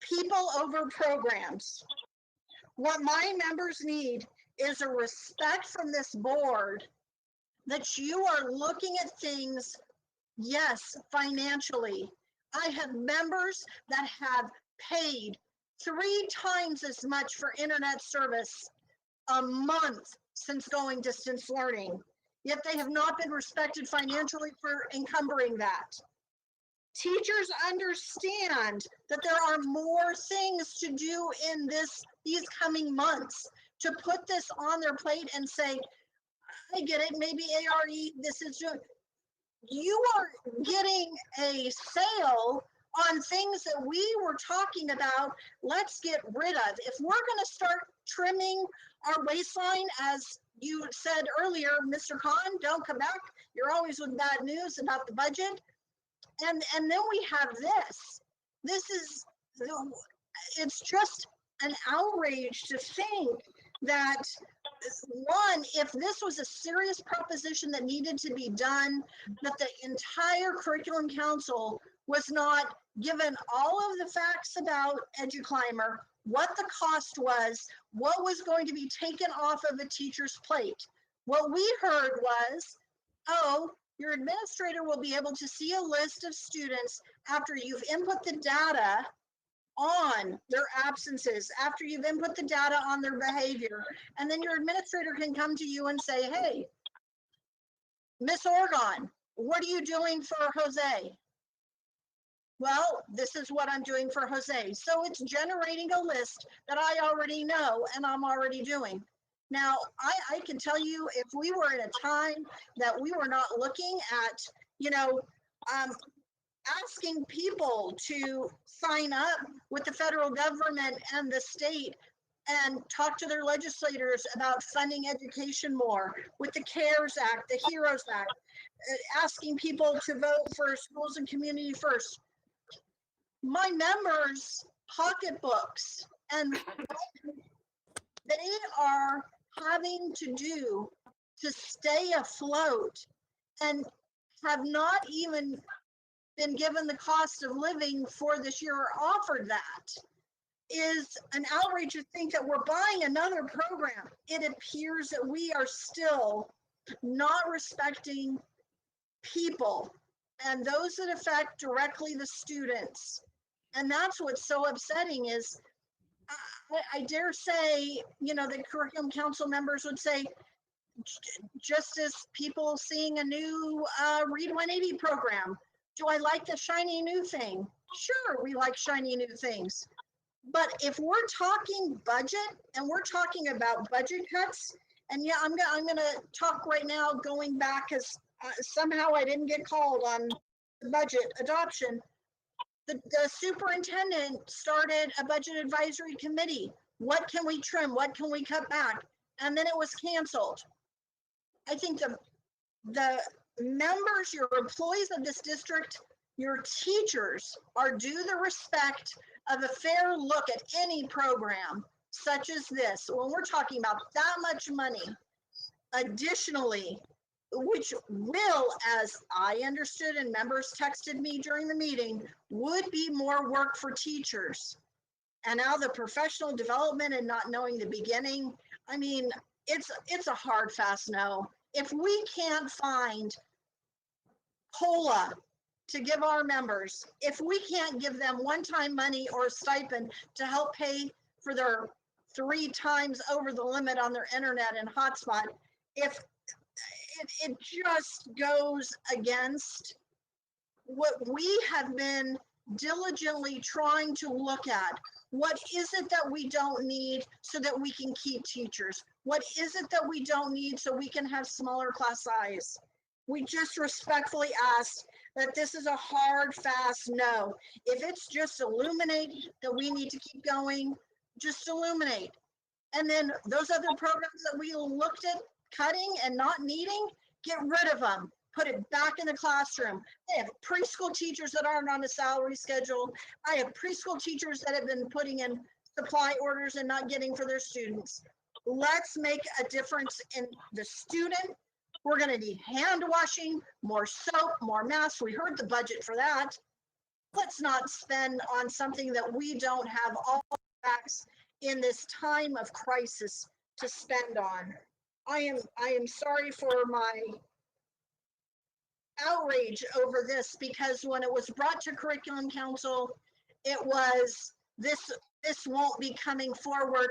people over programs. What my members need is a respect from this board that you are looking at things, yes, financially. I have members that have paid 3 times as much for internet service a month since going distance learning, yet they have not been respected financially for encumbering that. Teachers understand that there are more things to do in these coming months to put this on their plate and say, I get it, maybe ARE, this is doing. You are getting a sale on things that we were talking about. Let's get rid of. If we're going to start trimming our waistline, as you said earlier, Mr. Khan, don't come back. You're always with bad news about the budget. And then we have this. This is, it's just an outrage to think that, one, if this was a serious proposition that needed to be done, that the entire curriculum council was not given all of the facts about EduClimber, what the cost was, what was going to be taken off of a teacher's plate. What we heard was, oh, your administrator will be able to see a list of students after you've input the data on their absences, after you've input the data on their behavior, and then your administrator can come to you and say, hey, Miss Orgon, what are you doing for Jose? Well, this is what I'm doing for Jose. So it's generating a list that I already know and I'm already doing. Now, I can tell you, if we were in a time that we were not looking at, you know, asking people to sign up with the federal government and the state and talk to their legislators about funding education more, with the CARES Act, the HEROES Act, asking people to vote for schools and community first. My members' pocketbooks and they are having to do to stay afloat and have not even been given the cost of living for this year or offered that, is an outrage to think that we're buying another program. It appears that we are still not respecting people and those that affect directly the students. And that's what's so upsetting is I dare say, the curriculum council members would say, just as people seeing a new Read 180 program. Do I like the shiny new thing? Sure, we like shiny new things. But if we're talking budget and we're talking about budget cuts, and yeah, I'm gonna talk right now going back because somehow I didn't get called on the budget adoption. The superintendent started a budget advisory committee. What can we trim? What can we cut back? And then it was canceled. I think the members, your employees of this district, your teachers are due the respect of a fair look at any program such as this. When we're talking about that much money, additionally, which will, as I understood and members texted me during the meeting, would be more work for teachers. And now the professional development and not knowing the beginning, I mean, it's a hard, fast no. If we can't find COLA to give our members, if we can't give them one-time money or a stipend to help pay for their 3 times over the limit on their internet and hotspot, if it just goes against what we have been diligently trying to look at. What is it that we don't need so that we can keep teachers? What is it that we don't need so we can have smaller class size? We just respectfully ask that this is a hard, fast no. If it's just illuminate that we need to keep going, just illuminate. And then those other programs that we looked at cutting and not needing, get rid of them. Put it back in the classroom. I have preschool teachers that aren't on a salary schedule. I have preschool teachers that have been putting in supply orders and not getting for their students. Let's make a difference in the student. We're going to need hand washing, more soap, more masks. We heard the budget for that. Let's not spend on something that we don't have all the facts in this time of crisis to spend on. I am sorry for my outrage over this, because when it was brought to curriculum council, it was this won't be coming forward.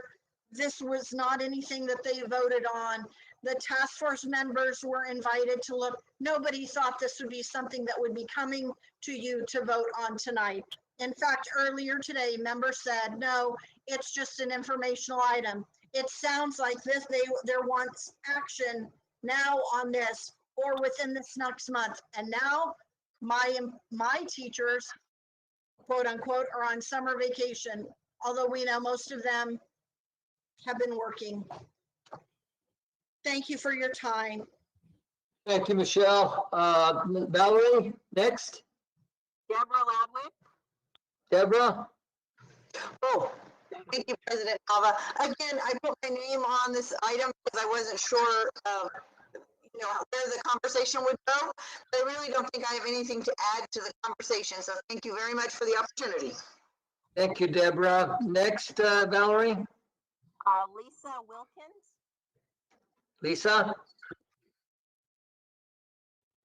This was not anything that they voted on. The task force members were invited to look. Nobody thought this would be something that would be coming to you to vote on tonight. In fact, earlier today, members said, no, it's just an informational item. It sounds like there wants action now on this or within this next month. And now my teachers, quote unquote, are on summer vacation, although we know most of them have been working. Thank you for your time. Thank you, Michelle. Valerie, next. Deborah Ladwig. Deborah? Oh, thank you, President Nava. Again, I put my name on this item because I wasn't sure where the conversation would go. But I really don't think I have anything to add to the conversation. So thank you very much for the opportunity. Thank you, Deborah. Next, Valerie? Lisa Wilkins. Lisa?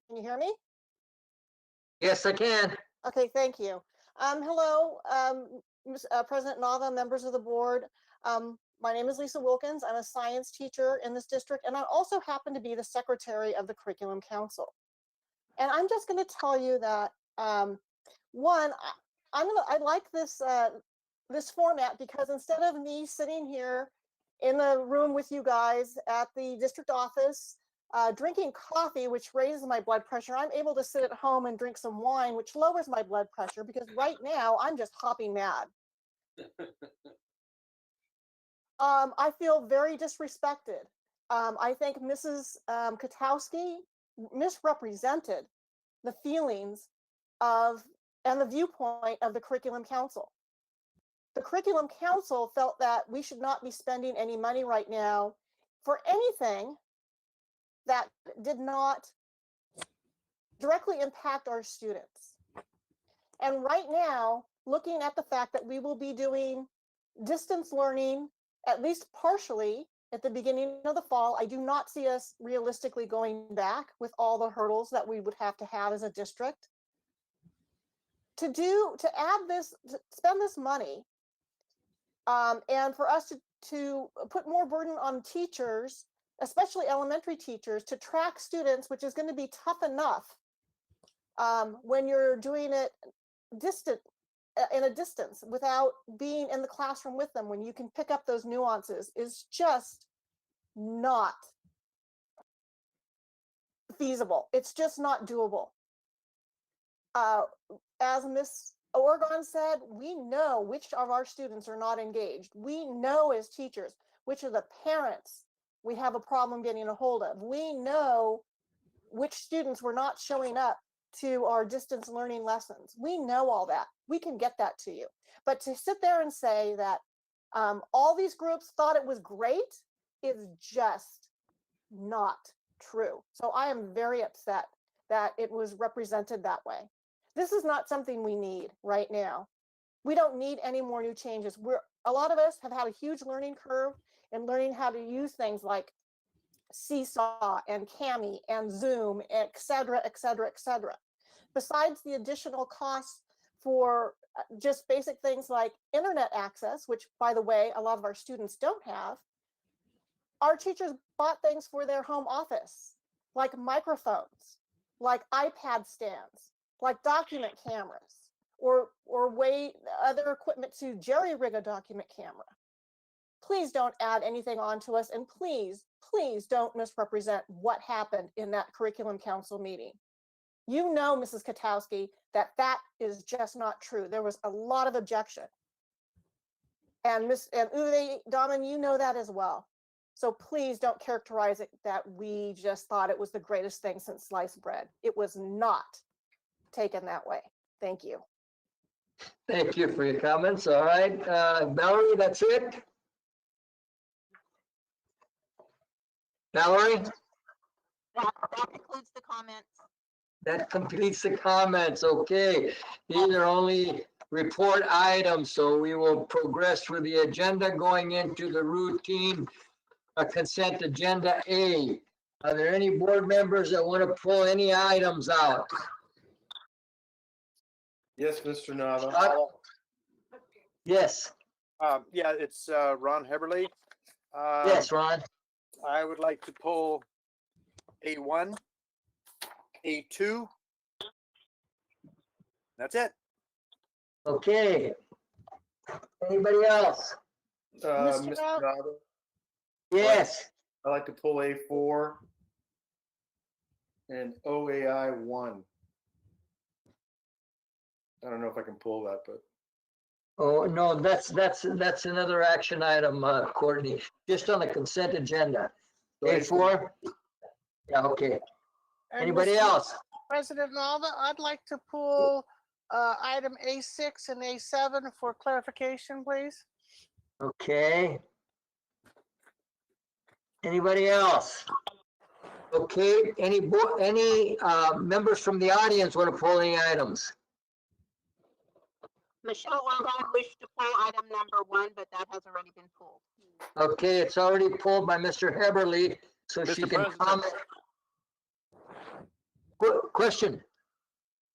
Can you hear me? Yes, I can. Okay, thank you. Hello, President Nava, members of the board. My name is Lisa Wilkins. I'm a science teacher in this district, and I also happen to be the secretary of the Curriculum Council. And I'm just going to tell you that, one, I like this this format, because instead of me sitting here in the room with you guys at the district office, drinking coffee, which raises my blood pressure, I'm able to sit at home and drink some wine, which lowers my blood pressure, because right now I'm just hopping mad. I feel very disrespected. I think Mrs. Katowski misrepresented the feelings of and the viewpoint of the Curriculum Council. The Curriculum Council felt that we should not be spending any money right now for anything that did not directly impact our students. And right now, looking at the fact that we will be doing distance learning, at least partially, at the beginning of the fall, I do not see us realistically going back with all the hurdles that we would have to have as a district. To spend this money And for us to put more burden on teachers, especially elementary teachers, to track students, which is going to be tough enough when you're doing it in a distance without being in the classroom with them, when you can pick up those nuances, is just not feasible. It's just not doable. As Miss Oregon said, we know which of our students are not engaged. We know as teachers which of the parents we have a problem getting a hold of. We know which students were not showing up to our distance learning lessons. We know all that. We can get that to you. But to sit there and say that all these groups thought it was great is just not true. So I am very upset that it was represented that way. This is not something we need right now. We don't need any more new changes. A lot of us have had a huge learning curve in learning how to use things like Seesaw and Cami and Zoom, et cetera, et cetera, et cetera. Besides the additional costs for just basic things like internet access, which, by the way, a lot of our students don't have, our teachers bought things for their home office, like microphones, like iPad stands, like document cameras, or other equipment to jerry-rig a document camera. Please don't add anything on to us, and please don't misrepresent what happened in that curriculum council meeting. You know, Mrs. Katowski, that is just not true. There was a lot of objection. And Uday Daman, you know that as well. So please don't characterize it that we just thought it was the greatest thing since sliced bread. It was not taken that way. Thank you. Thank you for your comments. All right, Valerie, that's it? Valerie? That concludes the comments. That completes the comments. Okay, these are only report items, so we will progress with the agenda going into the routine consent agenda A. Are there any board members that want to pull any items out? Yes, Mr. Nava. Yes. Yeah, it's Ron Heberly. Yes, Ron. I would like to pull A1, A2. That's it. Okay. Anybody else? Mr. Nava, Yes. I'd like to pull A4 and OAI 1. I don't know if I can pull that, but. Oh, no, that's another action item, Courtney, just on the consent agenda. A4? Yeah, okay. And Anybody Mr. else? President Nava, I'd like to pull item A6 and A7 for clarification, please. Okay. Anybody else? Okay, any members from the audience want to pull any items? Michelle Oregon wished to pull item number 1, but that has already been pulled. Okay, it's already pulled by Mr. Heberly, so she can comment. Question?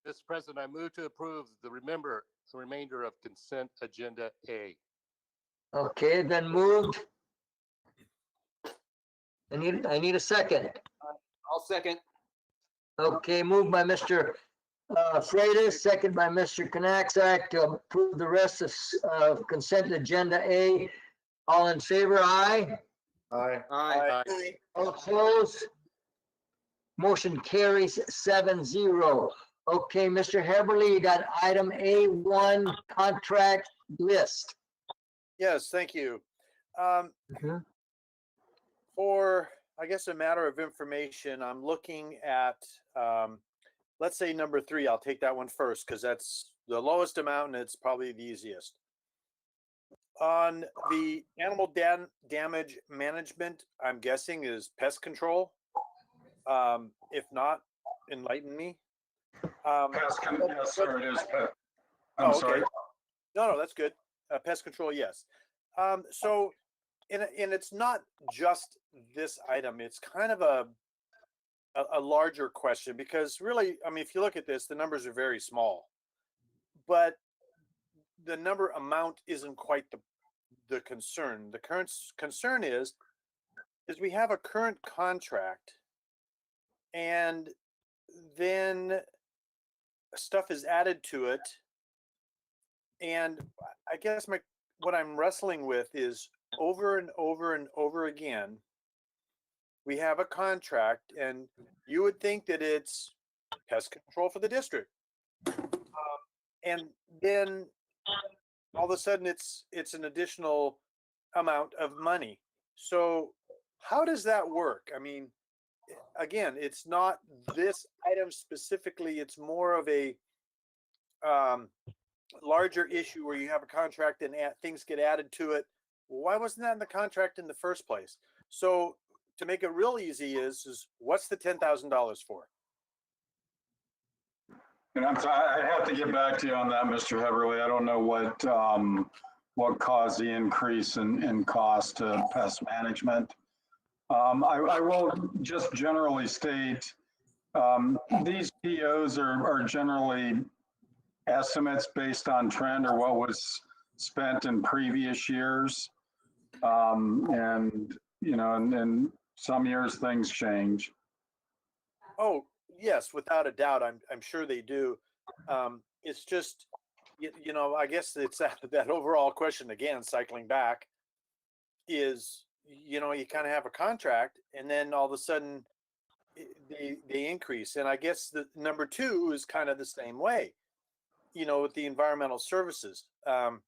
Mr. President, I move to approve the remainder of consent agenda A. Okay, then moved. I need a second. I'll second. Okay, moved by Mr. Freitas, second by Mr. Knapsack to approve the rest of consent agenda A. All in favor, aye? Aye. Aye. All opposed? Motion carries 7-0. Okay, Mr. Heberly, you got item A1 contract list. Yes, thank you. For, I guess, a matter of information, I'm looking at, let's say number 3. I'll take that one first because that's the lowest amount and it's probably the easiest. On the animal damage management, I'm guessing is pest control. If not, enlighten me. Yes, sir, it is. I'm Okay. sorry. No, that's good. Pest control, yes. So, and it's not just this item. It's kind of a larger question because really, I mean, if you look at this, the numbers are very small, but the number amount isn't quite the concern. The current concern is we have a current contract, and then stuff is added to it. And I guess what I'm wrestling with is over and over and over again, we have a contract, and you would think that it's pest control for the district. And then all of a sudden it's an additional amount of money. So how does that work? I mean, again, it's not this item specifically, it's more of a larger issue where you have a contract and things get added to it. Why wasn't that in the contract in the first place? So to make it real easy is what's the $10,000 for? And I'm sorry, I have to get back to you on that, Mr. Heberly. I don't know what caused the increase in cost to pest management. I will just generally state these POs are generally estimates based on trend or what was spent in previous years. And, you know, and some years things change. Oh, yes, without a doubt. I'm sure they do. It's just, you know, I guess it's that overall question again, cycling back, is, you know, you kind of have a contract and then all of a sudden they increase. And I guess the number two is kind of the same way, you know, with the environmental services. Now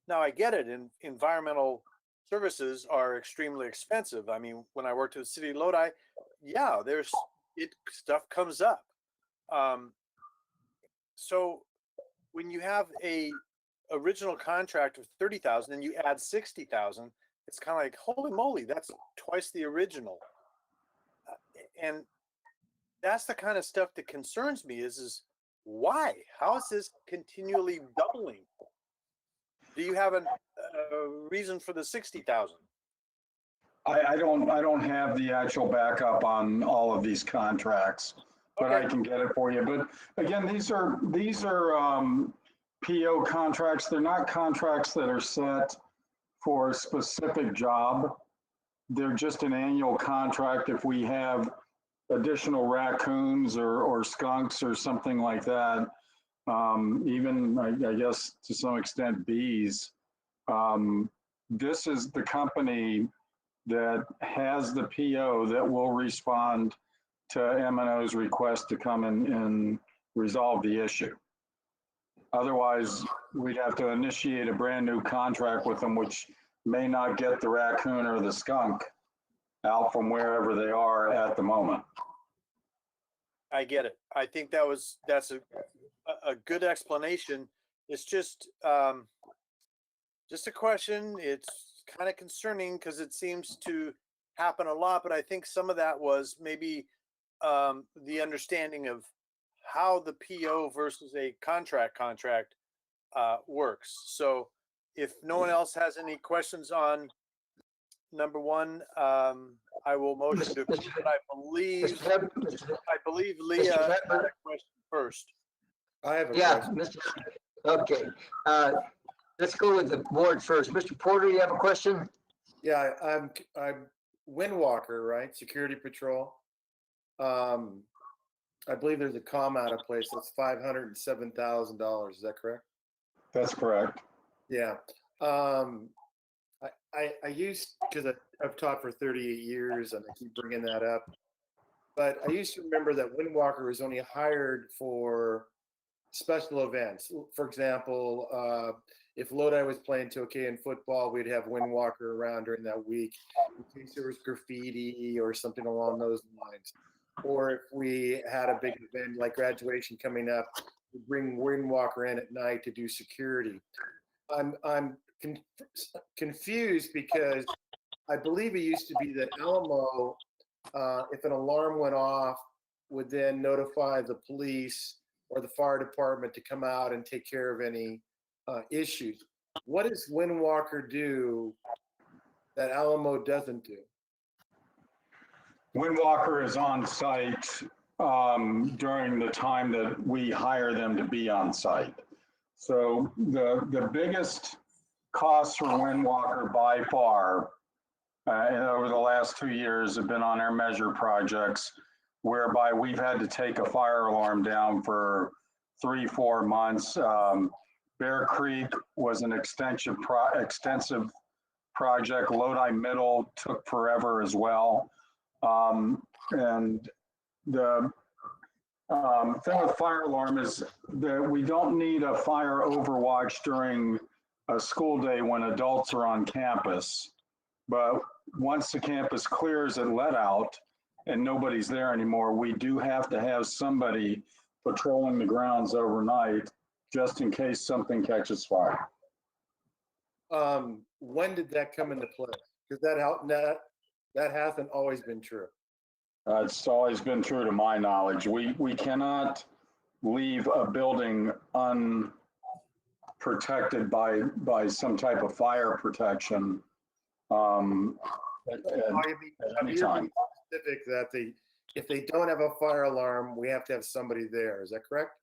I get it. And environmental services are extremely expensive. I mean, when I worked at the city of Lodi, yeah, stuff comes up. So when you have a original contract of 30,000 and you add 60,000, it's kind of like, holy moly, that's twice the original. And that's the kind of stuff that concerns me is why? How is this continually doubling? Do you have a reason for the 60,000? I don't have the actual backup on all of these contracts, but I can get it for you. But again, these are PO contracts. They're not contracts that are set for a specific job. They're just an annual contract. If we have additional raccoons or skunks or something like that, even I guess to some extent bees, this is the company that has the PO that will respond to M&O's request to come and resolve the issue. Otherwise, we'd have to initiate a brand new contract with them, which may not get the raccoon or the skunk out from wherever they are at the moment. I get it. I think that's a good explanation. It's just a question. It's kind of concerning because it seems to happen a lot, but I think some of that was maybe the understanding of how the PO versus a contract works. So if no one else has any questions on number one, I will motion to approve. I believe Leah had a question first. I have a question. Okay. Let's go with the board first. Mr. Porter, you have a question? Yeah, I'm Windwalker, right? Security Patrol. I believe there's a comm out of place. That's $507,000. Is that correct? That's correct. Yeah. I used, because I've taught for 38 years and I keep bringing that up, but I used to remember that Windwalker was only hired for special events. For example, if Lodi was playing Tokay in football, we'd have Windwalker around during that week in case there was graffiti or something along those lines. Or if we had a big event like graduation coming up, we'd bring Windwalker in at night to do security. I'm confused because I believe it used to be that Alamo, if an alarm went off, would then notify the police or the fire department to come out and take care of any issues. What does Windwalker do that Alamo doesn't do? Windwalker is on site during the time that we hire them to be on site. So the biggest costs for Windwalker by far, and over the last 2 years have been on our measure projects, whereby we've had to take a fire alarm down for 3-4 months. Bear Creek was an extensive project. Lodi Middle took forever as well. And the thing with fire alarm is that we don't need a fire overwatch during a school day when adults are on campus. But once the campus clears at let out and nobody's there anymore, we do have to have somebody patrolling the grounds overnight just in case something catches fire. When did that come into play? Because that hasn't always been true. It's always been true to my knowledge. We cannot leave a building unprotected by some type of fire protection at any time. Specific that if they don't have a fire alarm, we have to have somebody there. Is that correct?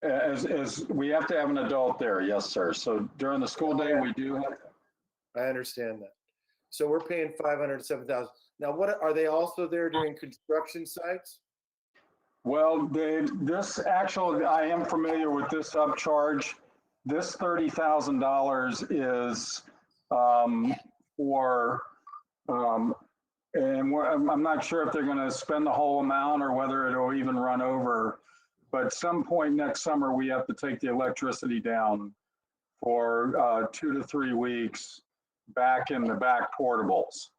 As we have to have an adult there, yes, sir. So during the school day, we do have. I understand that. So we're paying $500 to $7,000. Now, what are they also there doing construction sites? Well, I am familiar with this upcharge. This $30,000 is for, and I'm not sure if they're going to spend the whole amount or whether it'll even run over. But some point next summer, we have to take the electricity down for 2 to 3 weeks back in the back portables.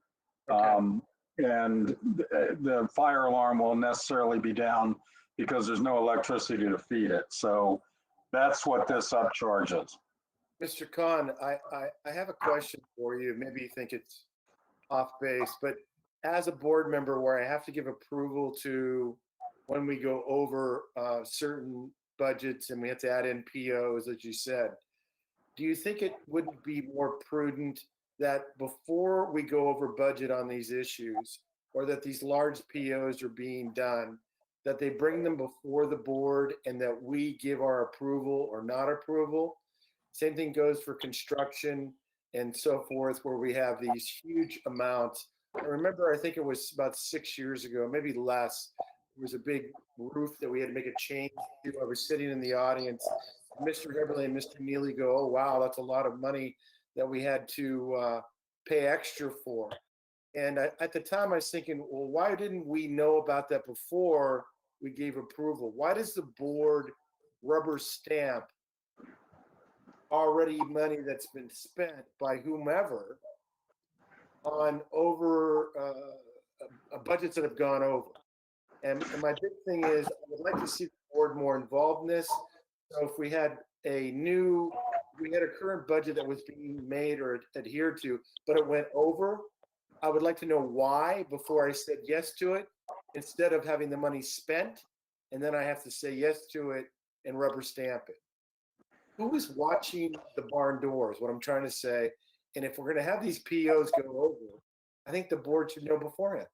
Okay. And the fire alarm will necessarily be down because there's no electricity to feed it. So that's what this upcharge is. Mr. Khan, I have a question for you. Maybe you think it's off base, but as a board member where I have to give approval to when we go over certain budgets and we have to add in POs, as you said, do you think it would be more prudent that before we go over budget on these issues, or that these large POs are being done, that they bring them before the board and that we give our approval or not approval? Same thing goes for construction and so forth, where we have these huge amounts. I remember, I think it was about 6 years ago, maybe less, there was a big roof that we had to make a change to. I was sitting in the audience. Mr. Heberly and Mr. Neely go, "Oh, wow, that's a lot of money that we had to pay extra for." And at the time I was thinking, well, why didn't we know about that before we gave approval? Why does the board rubber stamp already money that's been spent by whomever on over budgets that have gone over? And my big thing is, I would like to see the board more involved in this. So if we had a current budget that was being made or adhered to, but it went over, I would like to know why before I said yes to it, instead of having the money spent and then I have to say yes to it and rubber stamp it. Who is watching the barn doors, what I'm trying to say? And if we're going to have these POs go over, I think the board should know beforehand.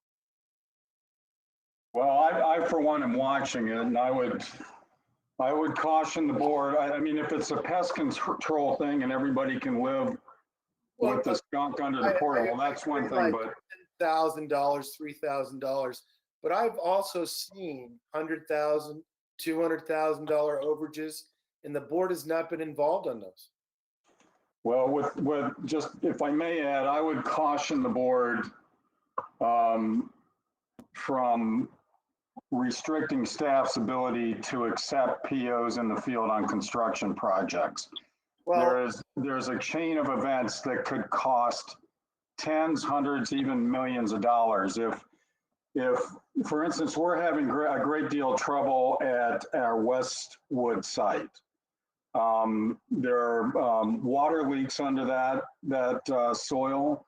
Well, I for one am watching it, and I would caution the board. I mean, if it's a pest control thing and everybody can live with the skunk under the portal, well, that's one thing. But $1,000, $3,000. But I've also seen $100,000, $200,000 overages, and the board has not been involved on those. Well, with just, if I may add, I would caution the board from restricting staff's ability to accept POs in the field on construction projects. Well, there's a chain of events that could cost tens, hundreds, even millions of dollars. If for instance, we're having a great deal of trouble at our Westwood site. There are water leaks under that soil.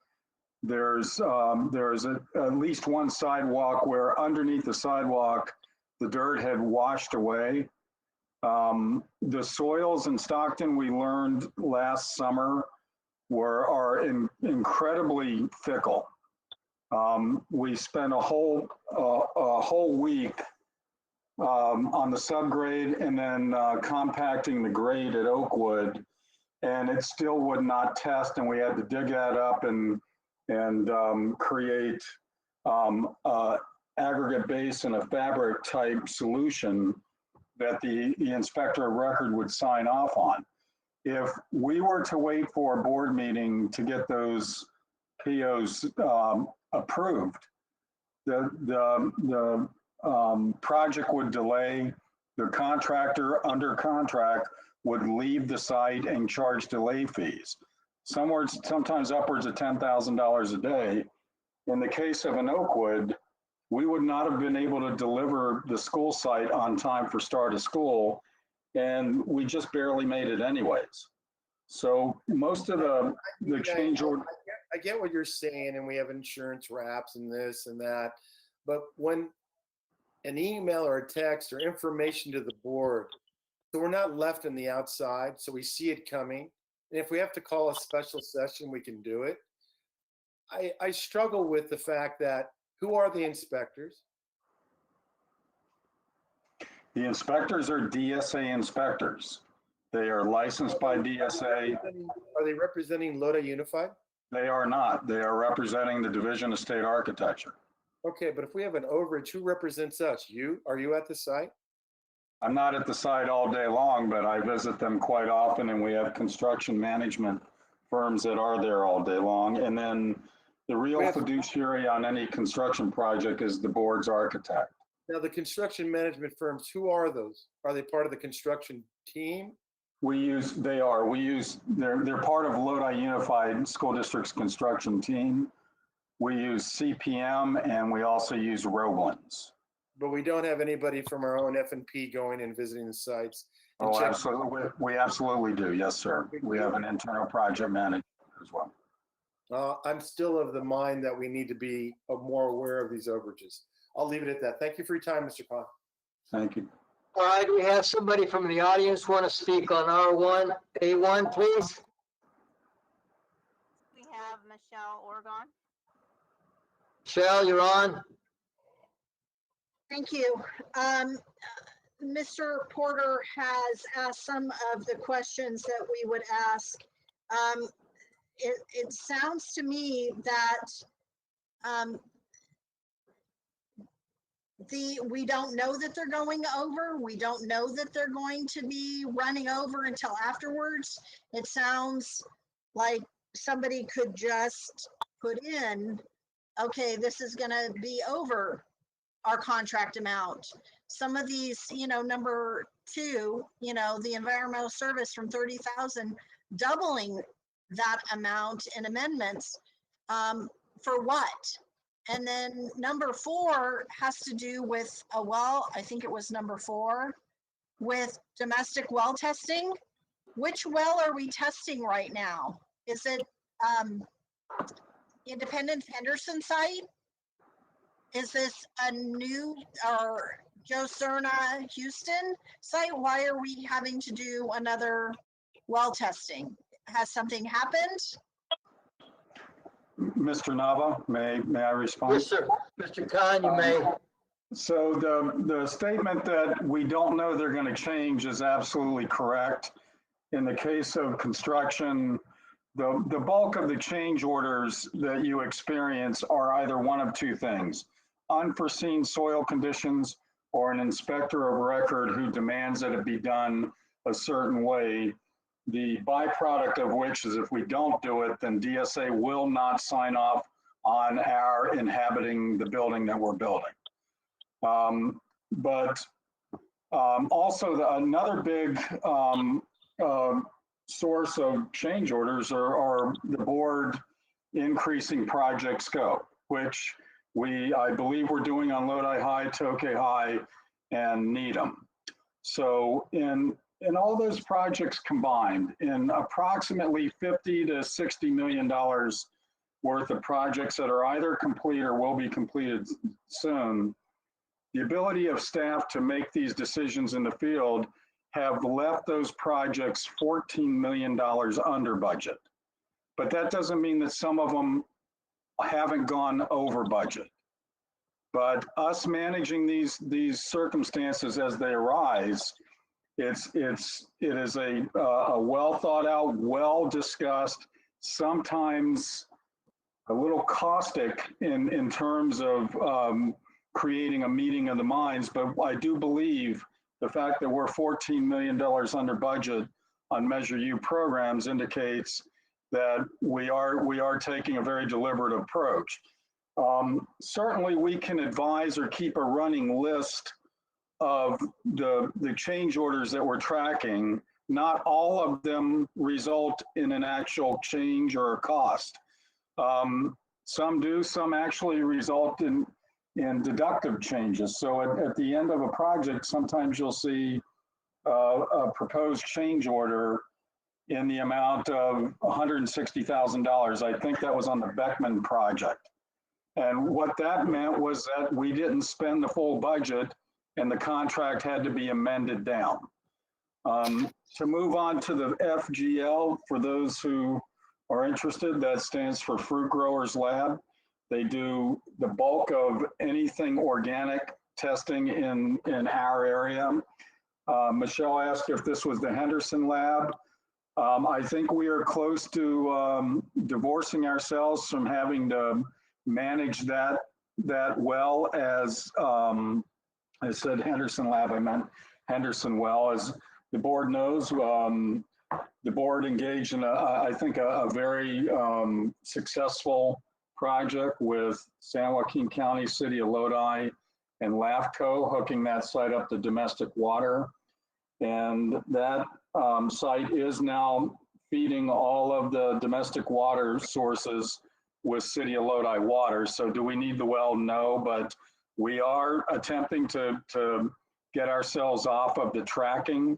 There's at least one sidewalk where underneath the sidewalk, the dirt had washed away. The soils in Stockton, we learned last summer, are incredibly fickle. We spent a whole week on the subgrade and then compacting the grade at Oakwood. and it still would not test, and we had to dig that up and create aggregate base and a fabric type solution that the inspector of record would sign off on. If we were to wait for a board meeting to get those POs approved, the project would delay. The contractor under contract would leave the site and charge delay fees, sometimes upwards of $10,000 a day. In the case of an Oakwood, we would not have been able to deliver the school site on time for start of school, and we just barely made it anyways. So most of the change order. I get what you're saying, and we have insurance wraps and this and that, but when an email or a text or information to the board, so we're not left on the outside, so we see it coming, and if we have to call a special session, we can do it. I struggle with the fact that, who are the inspectors? The inspectors are DSA inspectors. They are licensed by DSA. Are they representing Lodi Unified? They are not. They are representing the Division of State Architecture. Okay, but if we have an overage, who represents us? You? Are you at the site? I'm not at the site all day long, but I visit them quite often, and we have construction management firms that are there all day long. And then the real fiduciary on any construction project is the board's architect. Now, the construction management firms, who are those? Are they part of the construction team? They're part of Lodi Unified School District's construction team. We use CPM, and we also use Roblins. But we don't have anybody from our own F&P going and visiting the sites. Oh, absolutely. We absolutely do. Yes, sir. We have an internal project manager as well. I'm still of the mind that we need to be more aware of these overages. I'll leave it at that. Thank you for your time, Mr. Khan. Thank you. All right, we have somebody from the audience want to speak on R1, A1, please. We have Michelle Oregon. Michelle, you're on. Thank you. Mr. Porter has asked some of the questions that we would ask. It sounds to me that we don't know that they're going over. We don't know that they're going to be running over until afterwards. It sounds like somebody could just put in, okay, this is going to be over our contract amount. Some of these, number 2, the environmental service from 30,000, doubling that amount in amendments, for what? And then number 4 has to do with a well, I think it was number 4, with domestic well testing. Which well are we testing right now? Is it Independence Henderson site? Is this a new or Joe Cerna Houston site? Why are we having to do another well testing? Has something happened? Mr. Nava, may I respond? Yes, sir. Mr. Khan, you may. So the statement that we don't know they're going to change is absolutely correct. In the case of construction, the bulk of the change orders that you experience are either one of two things: unforeseen soil conditions or an inspector of record who demands that it be done a certain way. The byproduct of which is if we don't do it, then DSA will not sign off on our inhabiting the building that we're building. Also another big source of change orders are the board increasing project scope, which I believe we're doing on Lodi High, Tokay High, and Needham. So in all those projects combined, in approximately $50 to $60 million worth of projects that are either complete or will be completed soon, the ability of staff to make these decisions in the field have left those projects $14 million under budget. But that doesn't mean that some of them haven't gone over budget. But us managing these circumstances as they arise It is a well thought out, well discussed, sometimes a little caustic in terms of creating a meeting of the minds. But I do believe the fact that we're $14 million under budget on Measure U programs indicates that we are taking a very deliberate approach. Certainly we can advise or keep a running list of the change orders that we're tracking. Not all of them result in an actual change or a cost. Some do, some actually result in deductive changes. So at the end of a project, sometimes you'll see a proposed change order in the amount of $160,000. I think that was on the Beckman project. And what that meant was that we didn't spend the full budget and the contract had to be amended down. To move on to the FGL, for those who are interested, that stands for Fruit Growers Lab. They do the bulk of anything organic testing in our area. Michelle asked if this was the Henderson Lab. I think we are close to divorcing ourselves from having to manage that well as, I said Henderson Lab, I meant Henderson Well. As the board knows, the board engaged in, I think, a very successful project with San Joaquin County, City of Lodi, and LAFCO, hooking that site up to domestic water. And that site is now feeding all of the domestic water sources with City of Lodi water. So do we need the well? No, but we are attempting to get ourselves off of the tracking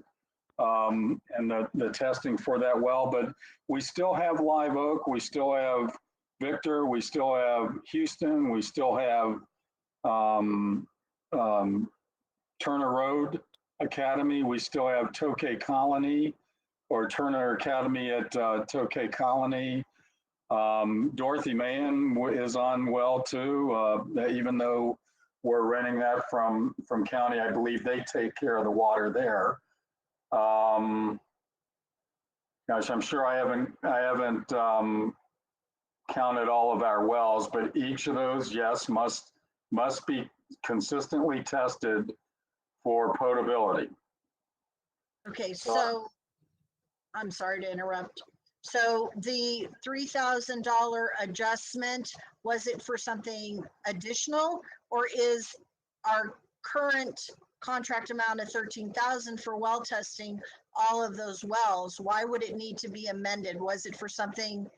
and the testing for that well. But we still have Live Oak, we still have Victor, we still have Houston, we still have Turner Road Academy, we still have Tokay Colony, or Turner Academy at Tokay Colony. Dorothy Mahan is on well too, even though we're renting that from county. I believe they take care of the water there. Gosh, I'm sure I haven't counted all of our wells, but each of those, yes, must be consistently tested for potability. Okay, so I'm sorry to interrupt. So the $3,000 adjustment, was it for something additional, or is our current contract amount of $13,000 for well testing all of those wells? Why would it need to be amended? Was it for something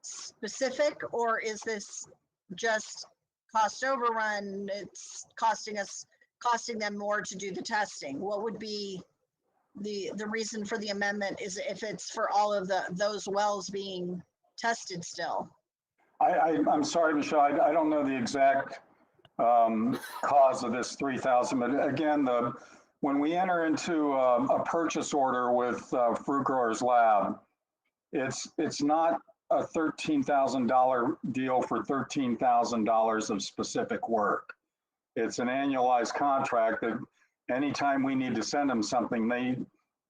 specific, or is this just cost overrun? It's costing them more to do the testing. What would be the reason for the amendment, is if it's for all of those wells being tested still? I'm sorry, Michelle, I don't know the exact cause of this 3,000, but again, when we enter into a purchase order with Fruit Growers Lab, it's not a $13,000 deal for $13,000 of specific work. It's an annualized contract that anytime we need to send them something,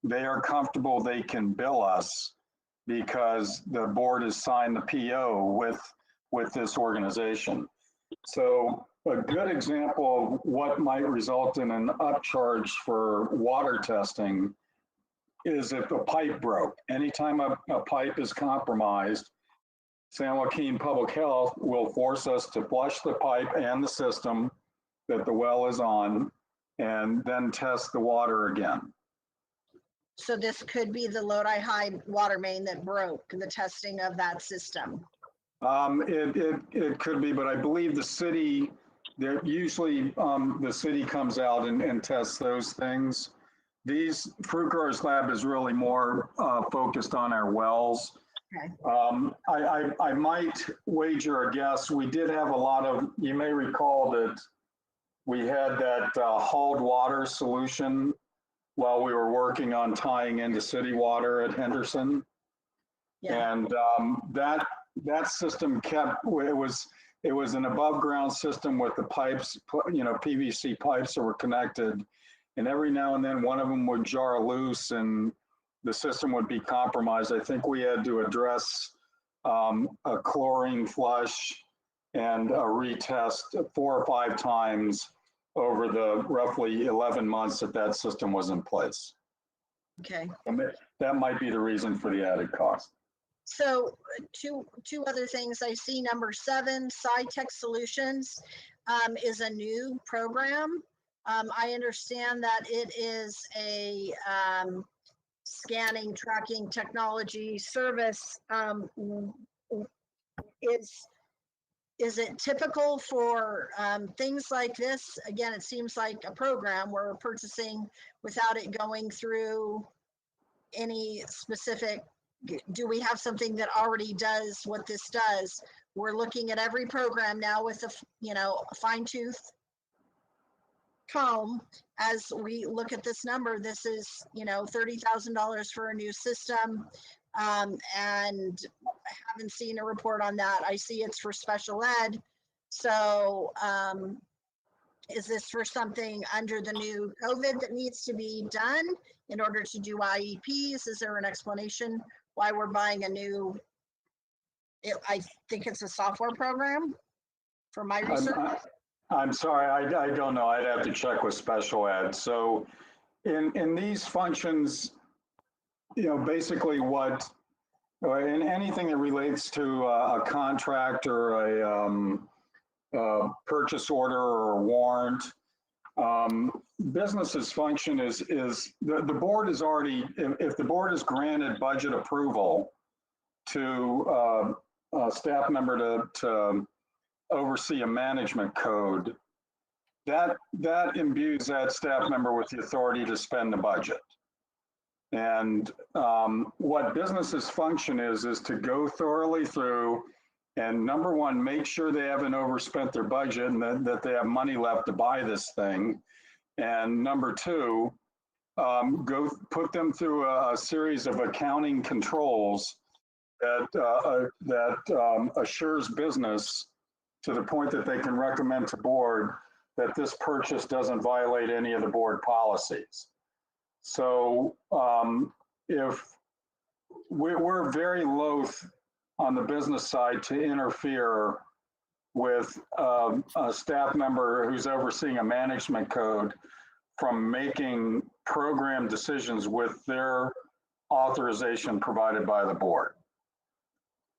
they are comfortable they can bill us because the board has signed the PO with this organization. So a good example of what might result in an upcharge for water testing is if a pipe broke. Anytime a pipe is compromised, San Joaquin Public Health will force us to flush the pipe and the system that the well is on, and then test the water again. So this could be the Lodi High water main that broke, the testing of that system. It could be, but I believe the city, usually the city comes out and tests those things. These Fruit Growers Lab is really more focused on our wells. Okay. I might wager a guess. We did have a lot of, you may recall that we had that hauled water solution while we were working on tying into city water at Henderson. Yeah. And that system kept, it was an above ground system with the pipes, PVC pipes that were connected. and every now and then one of them would jar loose and the system would be compromised. I think we had to address a chlorine flush and a retest 4 or 5 times over the roughly 11 months that that system was in place. Okay. That might be the reason for the added cost. So two other things. I see number 7, SciTech Solutions is a new program. I understand that it is a scanning, tracking technology service. Is it typical for things like this? Again, it seems like a program we're purchasing without it going through any specific. Do we have something that already does what this does? We're looking at every program now with a fine tooth comb as we look at this number. This is $30,000 for a new system, and I haven't seen a report on that. I see it's for special ed. So is this for something under the new COVID that needs to be done in order to do IEPs? Is there an explanation why we're buying a new, I think it's a software program for my research? I'm sorry, I don't know. I'd have to check with special ed. So in these functions, basically in anything that relates to a contract or a purchase order or a warrant, business's function is the board is already, if the board has granted budget approval to a staff member to oversee a management code, that imbues that staff member with the authority to spend the budget. And what business's function is to go thoroughly through and, number one, make sure they haven't overspent their budget and that they have money left to buy this thing. And number two, go put them through a series of accounting controls that assures business to the point that they can recommend to board that this purchase doesn't violate any of the board policies. So if we're very loath on the business side to interfere with a staff member who's overseeing a management code from making program decisions with their authorization provided by the board.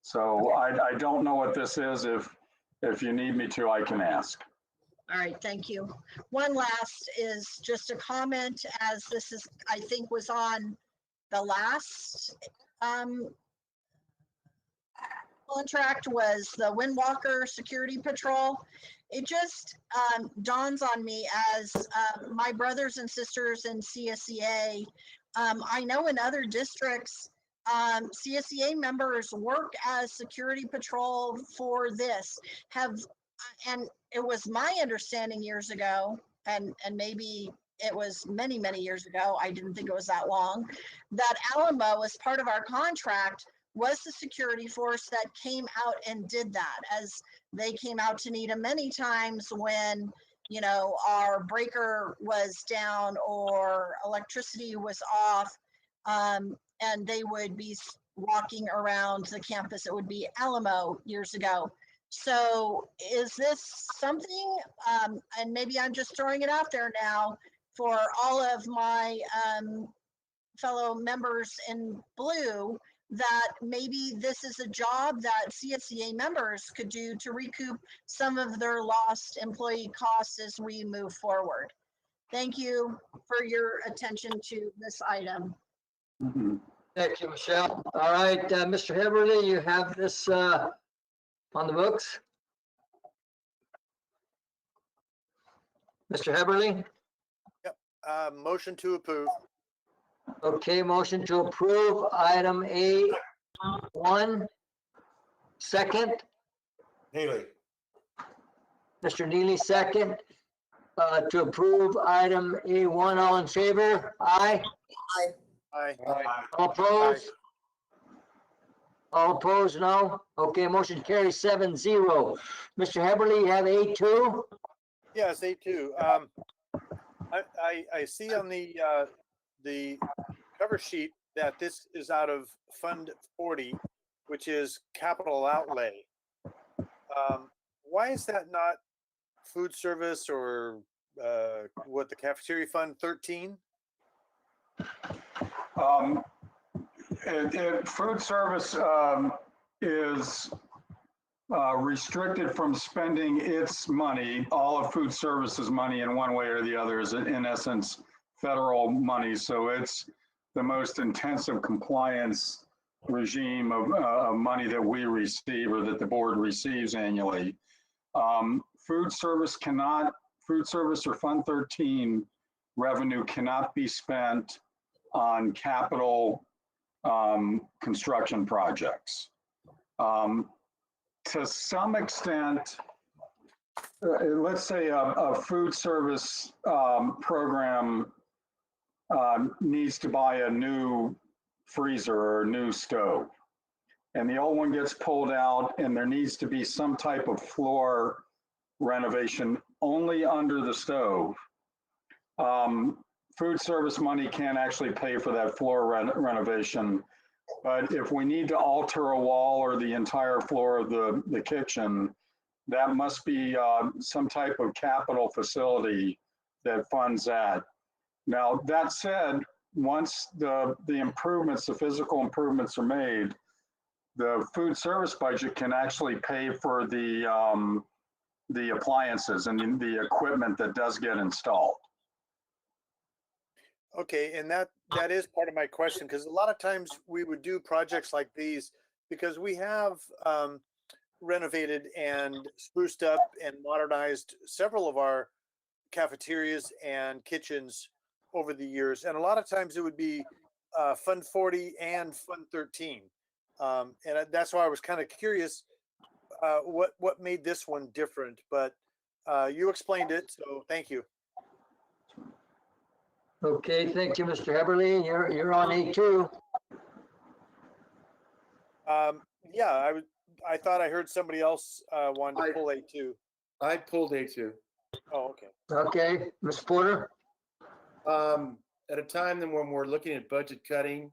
So I don't know what this is. If you need me to, I can ask. All right, thank you. One last is just a comment, as this is, I think, was on the last contract, was the Windwalker Security Patrol. It just dawns on me as my brothers and sisters in CSEA. I know in other districts, CSEA members work as security patrol for this. And it was my understanding years ago, and maybe it was many, many years ago, I didn't think it was that long, that Alamo, as part of our contract, was the security force that came out and did that, as they came out to Nita many times when, our breaker was down or electricity was off, and they would be walking around the campus. It would be Alamo years ago. So is this something, and maybe I'm just throwing it out there now for all of my fellow members in blue, that maybe this is a job that CSEA members could do to recoup some of their lost employee costs as we move forward. Thank you for your attention to this item. Mm-hmm. Thank you, Michelle. All right, Mr. Heberly, you have this on the books. Mr. Heberly? Yep. Motion to approve. Okay, motion to approve item A1. Second? Neely. Mr. Neely, second. To approve item A1, all in favor? Aye. Aye. All opposed? All opposed, no? Okay, motion carries 7-0. Mr. Heberly, you have A2? Yes, A2. I see on the cover sheet that this is out of Fund 40, which is capital outlay. Why is that not food service or what, the cafeteria fund 13? Food service is restricted from spending its money. All of food services money in one way or the other is in essence federal money. So it's the most intensive compliance regime of money that we receive or that the board receives annually. Food service or Fund 13 revenue cannot be spent on capital construction projects. To some extent, let's say a food service program needs to buy a new freezer or a new stove, and the old one gets pulled out, and there needs to be some type of floor renovation only under the stove. Food service money can't actually pay for that floor renovation. But if we need to alter a wall or the entire floor of the kitchen, that must be some type of capital facility that funds that. Now, that said, once the improvements, the physical improvements are made, the food service budget can actually pay for the appliances and the equipment that does get installed. Okay, and that is part of my question, because a lot of times we would do projects like these because we have renovated and spruced up and modernized several of our cafeterias and kitchens over the years. And a lot of times it would be Fund 40 and Fund 13. And that's why I was kind of curious what made this one different, but you explained it, so thank you. Okay, thank you, Mr. Heberly. You're on A2. Yeah, I thought I heard somebody else wanted to pull A2. I pulled A2. Oh, okay. Okay, Ms. Porter. At a time when we're looking at budget cutting,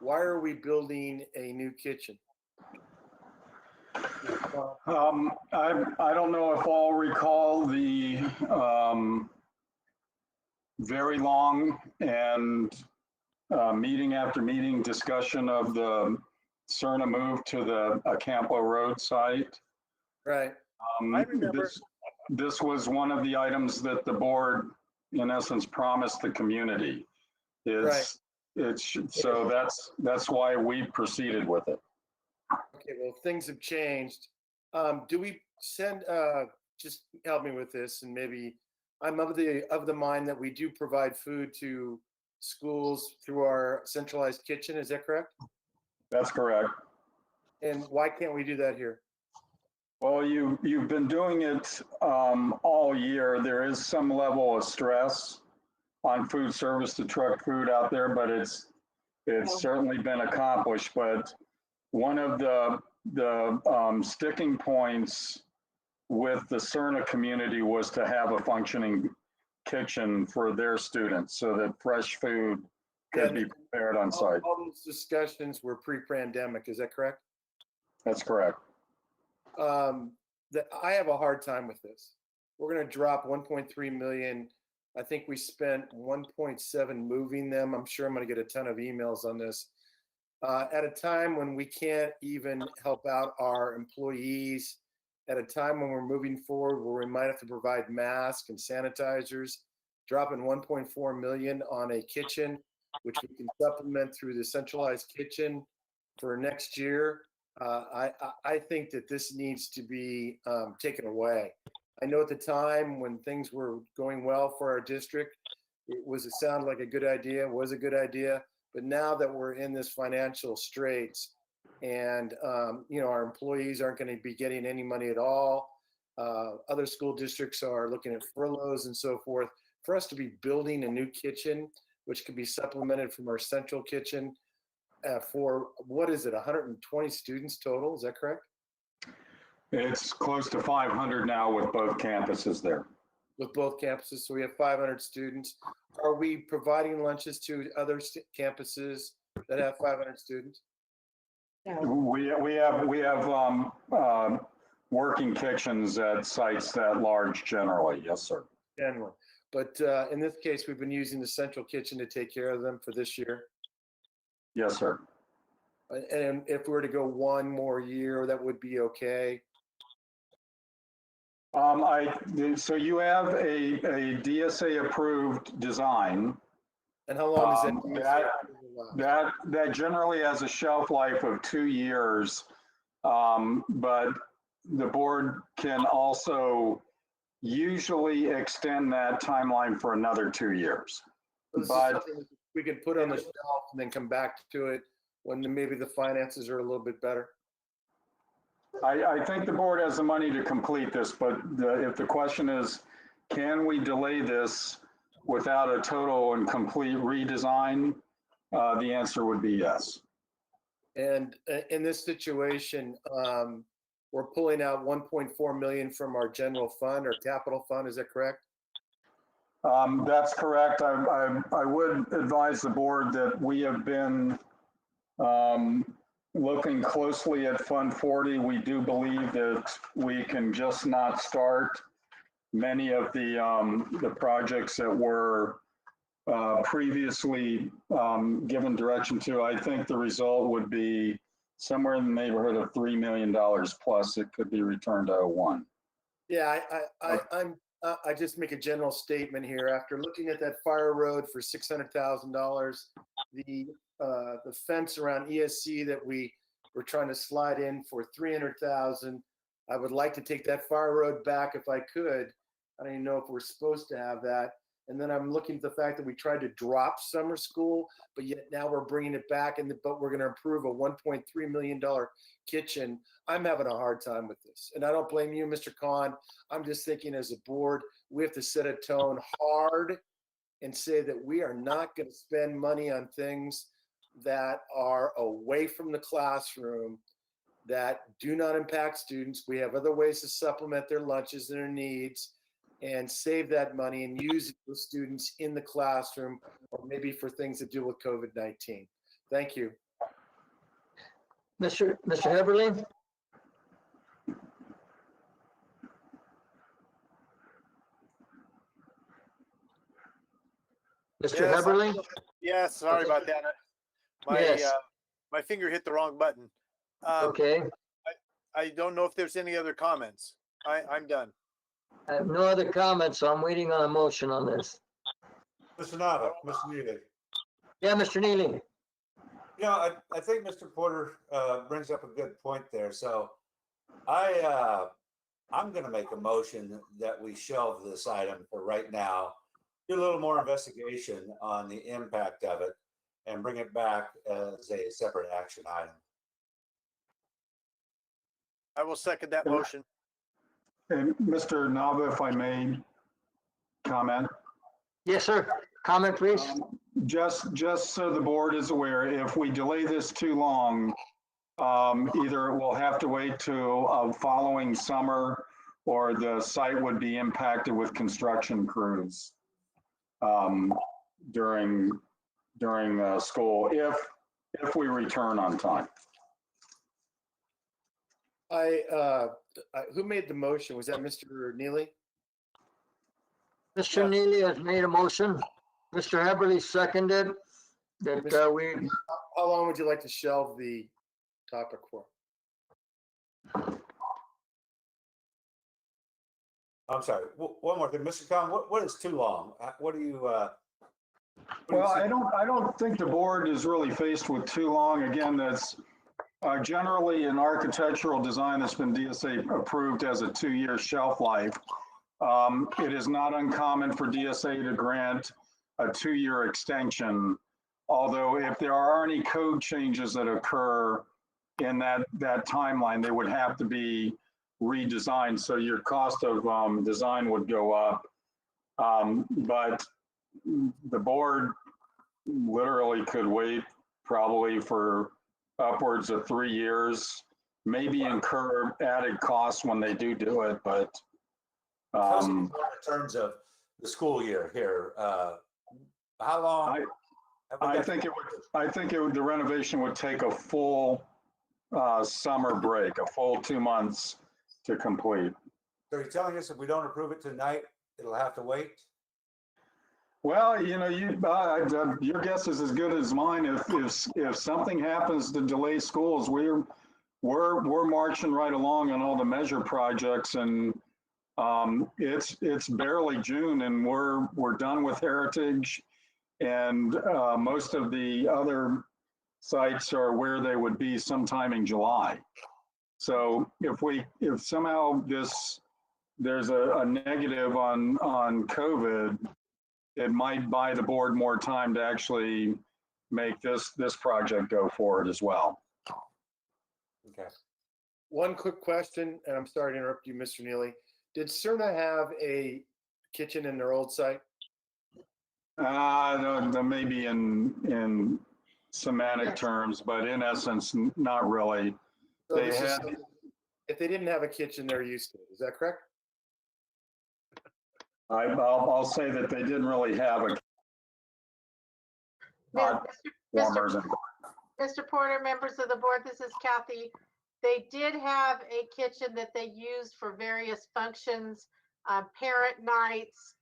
why are we building a new kitchen? I don't know if all recall the very long and meeting after meeting discussion of the Cerna move to the Campo Road site. Right. I remember. This was one of the items that the board, in essence, promised the community. So that's why we proceeded with it. Okay, well, things have changed. Do we send? Just help me with this, and maybe I'm of the mind that we do provide food to schools through our centralized kitchen. Is that correct? That's correct. And why can't we do that here? Well, you've been doing it all year. There is some level of stress on food service to truck food out there, but it's certainly been accomplished. But one of the sticking points with the Cerna community was to have a functioning kitchen for their students so that fresh food could be prepared on site. All those discussions were pre-pandemic, is that correct? That's correct. I have a hard time with this. We're going to drop 1.3 million. I think we spent 1.7 moving them. I'm sure I'm going to get a ton of emails on this. At a time when we can't even help out our employees, at a time when we're moving forward where we might have to provide masks and sanitizers, dropping 1.4 million on a kitchen, which we can supplement through the centralized kitchen for next year. I think that this needs to be taken away. I know at the time when things were going well for our district, it sounded like a good idea, was a good idea. But now that we're in this financial straits and, our employees aren't going to be getting any money at all. Other school districts are looking at furloughs and so forth. For us to be building a new kitchen, which could be supplemented from our central kitchen for, what is it, 120 students total? Is that correct? It's close to 500 now with both campuses there. with both campuses. So we have 500 students. Are we providing lunches to other campuses that have 500 students? We have working kitchens at sites that large generally. Yes, sir. Generally. But in this case, we've been using the central kitchen to take care of them for this year. Yes, sir. And if we were to go one more year, that would be okay. So you have a DSA approved design. And how long is that generally has a shelf life of 2 years, but the board can also usually extend that timeline for another 2 years. This is something we can put on the shelf and then come back to it when maybe the finances are a little bit better. I think the board has the money to complete this, but if the question is, can we delay this without a total and complete redesign? The answer would be yes. And in this situation, we're pulling out 1.4 million from our general fund or capital fund. Is that correct? That's correct. I would advise the board that we have been looking closely at Fund 40. We do believe that we can just not start many of the projects that were previously given direction to. I think the result would be somewhere in the neighborhood of $3 million plus. It could be returned to 01. Yeah, I just make a general statement here. After looking at that fire road for $600,000, the fence around ESC that we were trying to slide in for $300,000, I would like to take that fire road back if I could. I don't even know if we're supposed to have that. And then I'm looking at the fact that we tried to drop summer school, but yet now we're bringing it back, but we're going to approve a $1.3 million kitchen. I'm having a hard time with this. And I don't blame you, Mr. Khan. I'm just thinking as a board, we have to set a tone hard and say that we are not going to spend money on things that are away from the classroom, that do not impact students. We have other ways to supplement their lunches and their needs, and save that money and use it for students in the classroom or maybe for things that deal with COVID-19. Thank you. Mr. Heberlin? Mr. Heberlin? Yes, sorry about that. My finger hit the wrong button. Okay. I don't know if there's any other comments. I'm done. I have no other comments, so I'm waiting on a motion on this. Mr. Nava, Mr. Neely. Yeah, Mr. Neely. I think Mr. Porter brings up a good point there. So I'm going to make a motion that we shelve this item for right now, do a little more investigation on the impact of it, and bring it back as a separate action item. I will second that motion. And Mr. Nava, if I may comment. Yes, sir. Comment, please. Just so the board is aware, if we delay this too long, either we'll have to wait till following summer, or the site would be impacted with construction crews during school if we return on time. Who made the motion? Was that Mr. Neely? Mr. Neely has made a motion. Mr. Heberly seconded that we. How long would you like to shelve the topic for? I'm sorry. One more thing, Mr. Khan. What is too long? What do you? Well, I don't think the board is really faced with too long. Again, that's generally an architectural design that's been DSA approved as a 2-year shelf life. It is not uncommon for DSA to grant a 2-year extension, although if there are any code changes that occur in that timeline, they would have to be redesigned, so your cost of design would go up. But the board literally could wait probably for upwards of 3 years, maybe incur added costs when they do it, but Just in terms of the school year here, how long? I think the renovation would take a full summer break, a full 2 months to complete. So you're telling us if we don't approve it tonight, it'll have to wait? Well, you know, your guess is as good as mine. If something happens to delay schools, we're marching right along on all the measure projects, and it's barely June, and we're done with Heritage, and most of the other sites are where they would be sometime in July. So if somehow there's a negative on COVID, it might buy the board more time to actually make this project go forward as well. Okay. One quick question, and I'm sorry to interrupt you, Mr. Neely. Did Cerna have a kitchen in their old site? Maybe in semantic terms, but in essence, not really. So if they didn't have a kitchen, they're used to it. Is that correct? I'll say that they didn't really have a warmers. Mr. Porter, members of the board, this is Kathy. They did have a kitchen that they used for various functions, parent nights,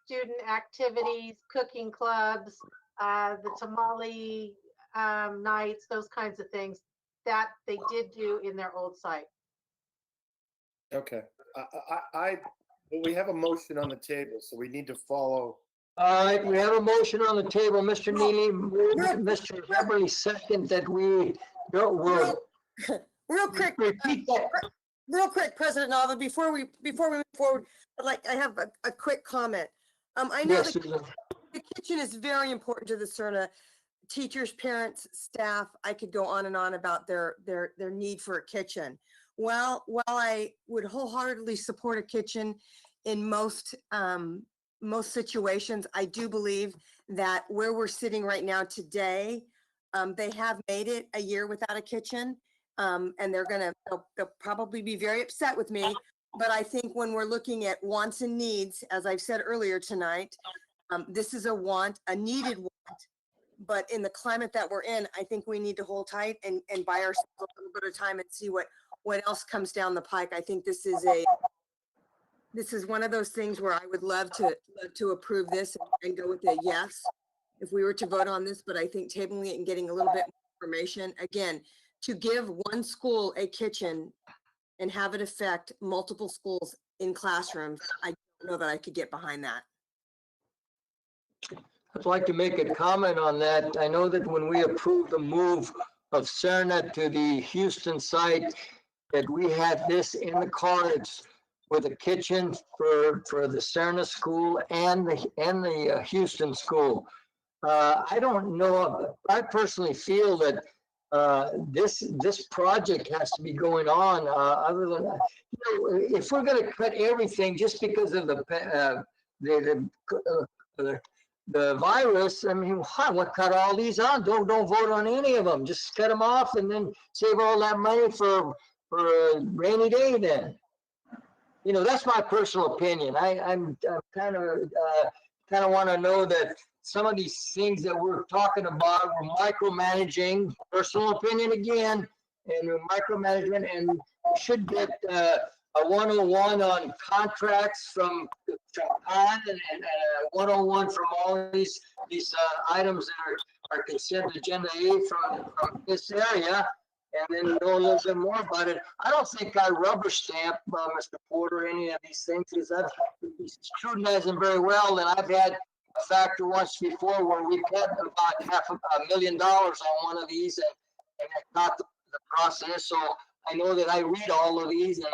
student activities, cooking clubs, the tamale nights, those kinds of things that they did do in their old site. Okay. We have a motion on the table, so we need to follow. All right, we have a motion on the table. Mr. Neely, Mr. Heberly second that we will Real quick, repeat that. Real quick, President Nava, before we move forward, I have a quick comment. I know Yes, the kitchen is very important to the Cerna teachers, parents, staff. I could go on and on about their need for a kitchen. While I would wholeheartedly support a kitchen in most situations, I do believe that where we're sitting right now today, they have made it a year without a kitchen, and they'll probably be very upset with me. But I think when we're looking at wants and needs, as I've said earlier tonight, this is a needed want. But in the climate that we're in, I think we need to hold tight and buy ourselves a little bit of time and see what else comes down the pike. I think this is one of those things where I would love to approve this and go with a yes if we were to vote on this. But I think tabling it and getting a little bit more information, again, to give one school a kitchen and have it affect multiple schools in classrooms, I don't know that I could get behind that. I'd like to make a comment on that. I know that when we approved the move of Cerna to the Houston site, that we had this in the cards with a kitchen for the Cerna school and the Houston school. I don't know. I personally feel that this project has to be going on. Other than if we're going to cut everything just because of the virus, I mean, what cut all these on? Don't vote on any of them. Just cut them off and then save all that money for a rainy day. Then, that's my personal opinion. I'm kind of want to know that some of these things that we're talking about, we're micromanaging. Personal opinion again, and micromanagement, and we should get a 101 on contracts from Con and a 101 from all these items that are consent agenda A from this area, and then know a little bit more about it. I don't think I rubber stamp Mr. Porter any of these things because I've scrutinized them very well, and I've had a factor once before where we cut about $500,000 on one of these, and it's not the process. So I know that I read all of these, and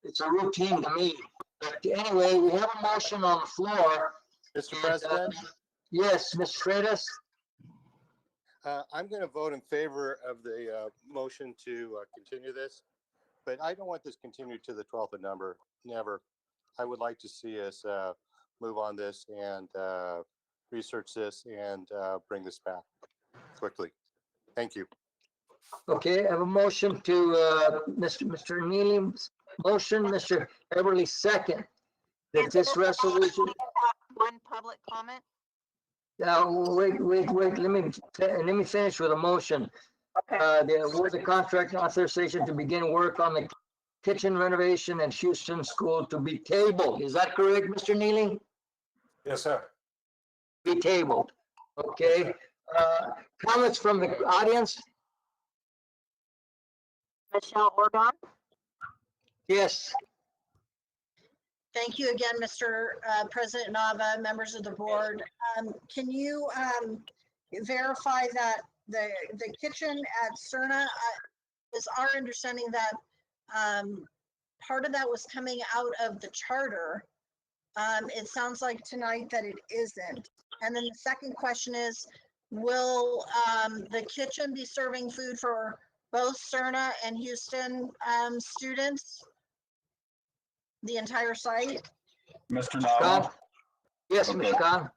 it's a routine to me. But anyway, we have a motion on the floor. Mr. President? Yes, Mr. Freitas? I'm going to vote in favor of the motion to continue this, but I don't want this continued to the 12th of November. Never. I would like to see us move on this and research this and bring this back quickly. Thank you. Okay, I have a motion to Mr. Neely motion, Mr. Everly second, that this resolution, One public comment. wait, let me finish with a motion. The award the contract authorization to begin work on the kitchen renovation at Houston School to be tabled. Is that correct, Mr. Neely? Yes, sir. Be tabled. Okay. Comments from the audience? Michelle Ordon. Yes. Thank you again, Mr. President Nava, members of the board. Can you verify that the kitchen at Cerna, is our understanding that part of that was coming out of the charter? It sounds like tonight that it isn't. And then the second question is, will the kitchen be serving food for both Cerna and Houston students? The entire site? Mr. Nava? Yes, Mr. Khan.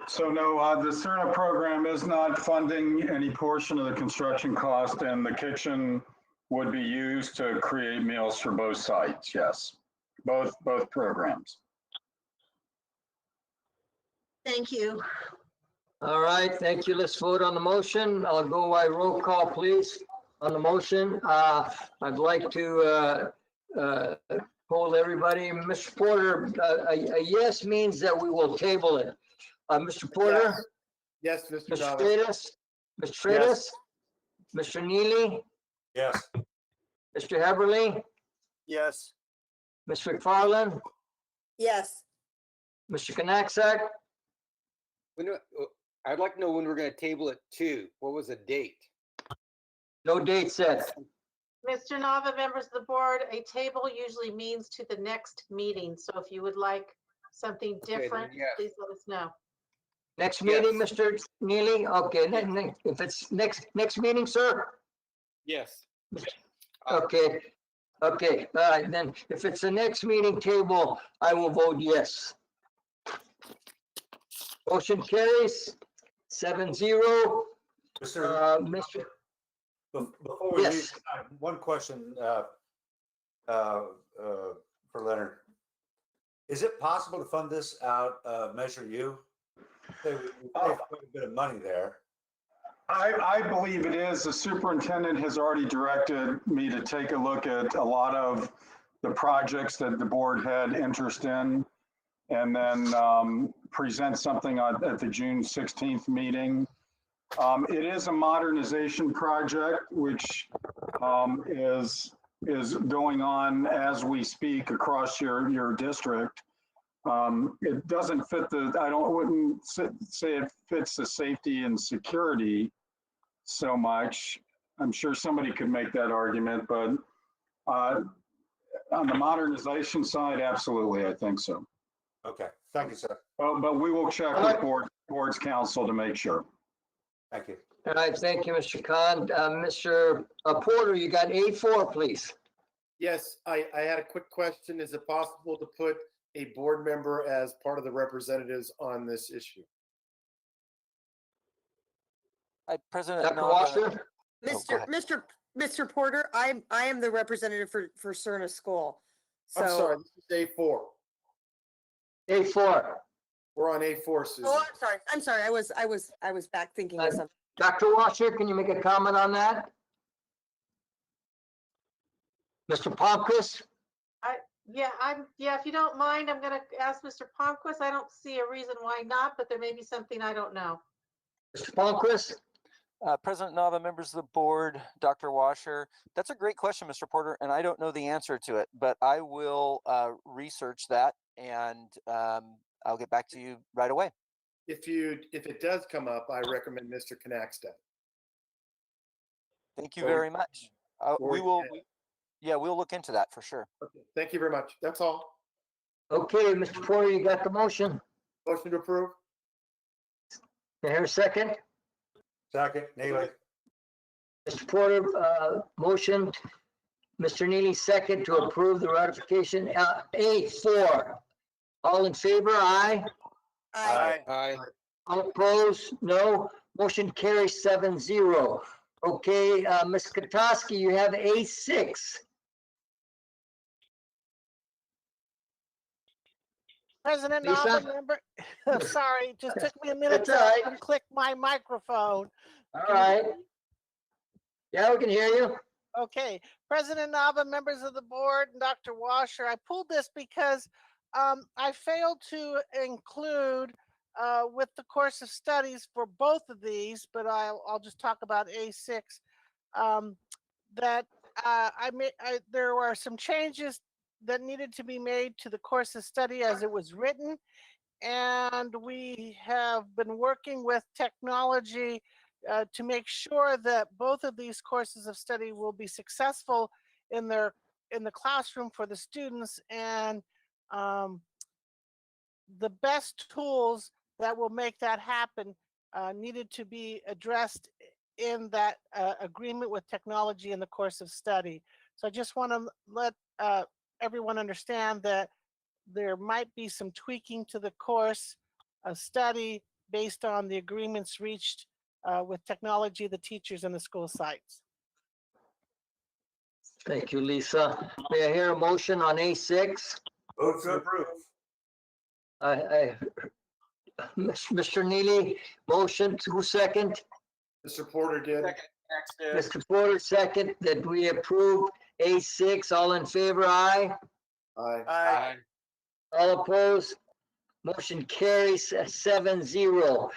So no, the CERNA program is not funding any portion of the construction cost, and the kitchen would be used to create meals for both sites, yes. Both programs. Thank you. All right, thank you. Let's vote on the motion. I'll go by roll call, please, on the motion. I'd like to poll everybody. Mr. Porter, a yes means that we will table it. Mr. Porter? Yes, Mr. Mr. Nava. Freitas? Mr. Freitas? Mr. Neely? Yes. Mr. Heberly? Yes. Ms. McFarland? Yes. Mr. Knapsack? I'd like to know when we're going to table it to. What was the date? No date set. Mr. Nava, members of the board, a table usually means to the next meeting. So if you would like something then different, yes. please let us know. Next meeting, Mr. Neely? Okay, if it's next meeting, sir? Yes. Okay, okay, all right, then if it's the next meeting table, I will vote yes. Motion carries 7-0. Mr. Before we Yes. leave, one question for Leonard. Is it possible to fund this out of Measure U? We pay quite a bit of money there. I believe it is. The superintendent has already directed me to take a look at a lot of the projects that the board had interest in, and then present something at the June 16th meeting. It is a modernization project, which is going on as we speak across your district. It doesn't fit wouldn't say it fits the safety and security so much. I'm sure somebody could make that argument, but on the modernization side, absolutely, I think so. Okay, thank you, sir. But we will check with board's counsel to make sure. Thank you. All right, thank you, Mr. Khan. Mr. Porter, you got A4, please. Yes, I had a quick question. Is it possible to put a board member as part of the representatives on this issue? President Dr. Nava. Washer? Mr. Porter, I am the representative for Cerna School. I'm So- sorry, this is A4. A4. We're on A4, Susan. Oh, I'm sorry. I was back thinking of something. Dr. Washer, can you make a comment on that? Mr. Palmquist? Yeah, if you don't mind, I'm going to ask Mr. Palmquist. I don't see a reason why not, but there may be something I don't know. Mr. Palmquist? President Nava, members of the board, Dr. Washer, that's a great question, Mr. Porter, and I don't know the answer to it, but I will research that and I'll get back to you right away. If it does come up, I recommend Mr. Knapsack. Thank you very much. We'll look into that for sure. Okay, thank you very much. That's all. Okay, Mr. Porter, you got the motion. Motion to approve. Can I hear a second? Second, Neely. Mr. Porter, motion. Mr. Neely, second to approve the ratification. A4. All in favor? Aye. Aye. All opposed? No. Motion carries 7-0. Okay, Ms. Katoski, you have A6. President Lisa? Nava, member, sorry, it just took me a minute It's to all right. unclick my microphone. All Can you hear right. me? Yeah, we can hear you. Okay, President Nava, members of the board, and Dr. Washer, I pulled this because I failed to include with the course of studies for both of these, but I'll just talk about A6, that there were some changes that needed to be made to the course of study as it was written. And we have been working with technology to make sure that both of these courses of study will be successful in the classroom for the students, and the best tools that will make that happen needed to be addressed in that agreement with technology in the course of study. So I just want to let everyone understand that there might be some tweaking to the course of study based on the agreements reached with technology, the teachers, and the school sites. Thank you, Lisa. May I hear a motion on A6? Vote to approve. Mr. Neely, motion, who second? Mr. Porter did. Mr. Porter, second, that we approve A6. All in favor, aye. Aye. All opposed? Motion carries 7-0.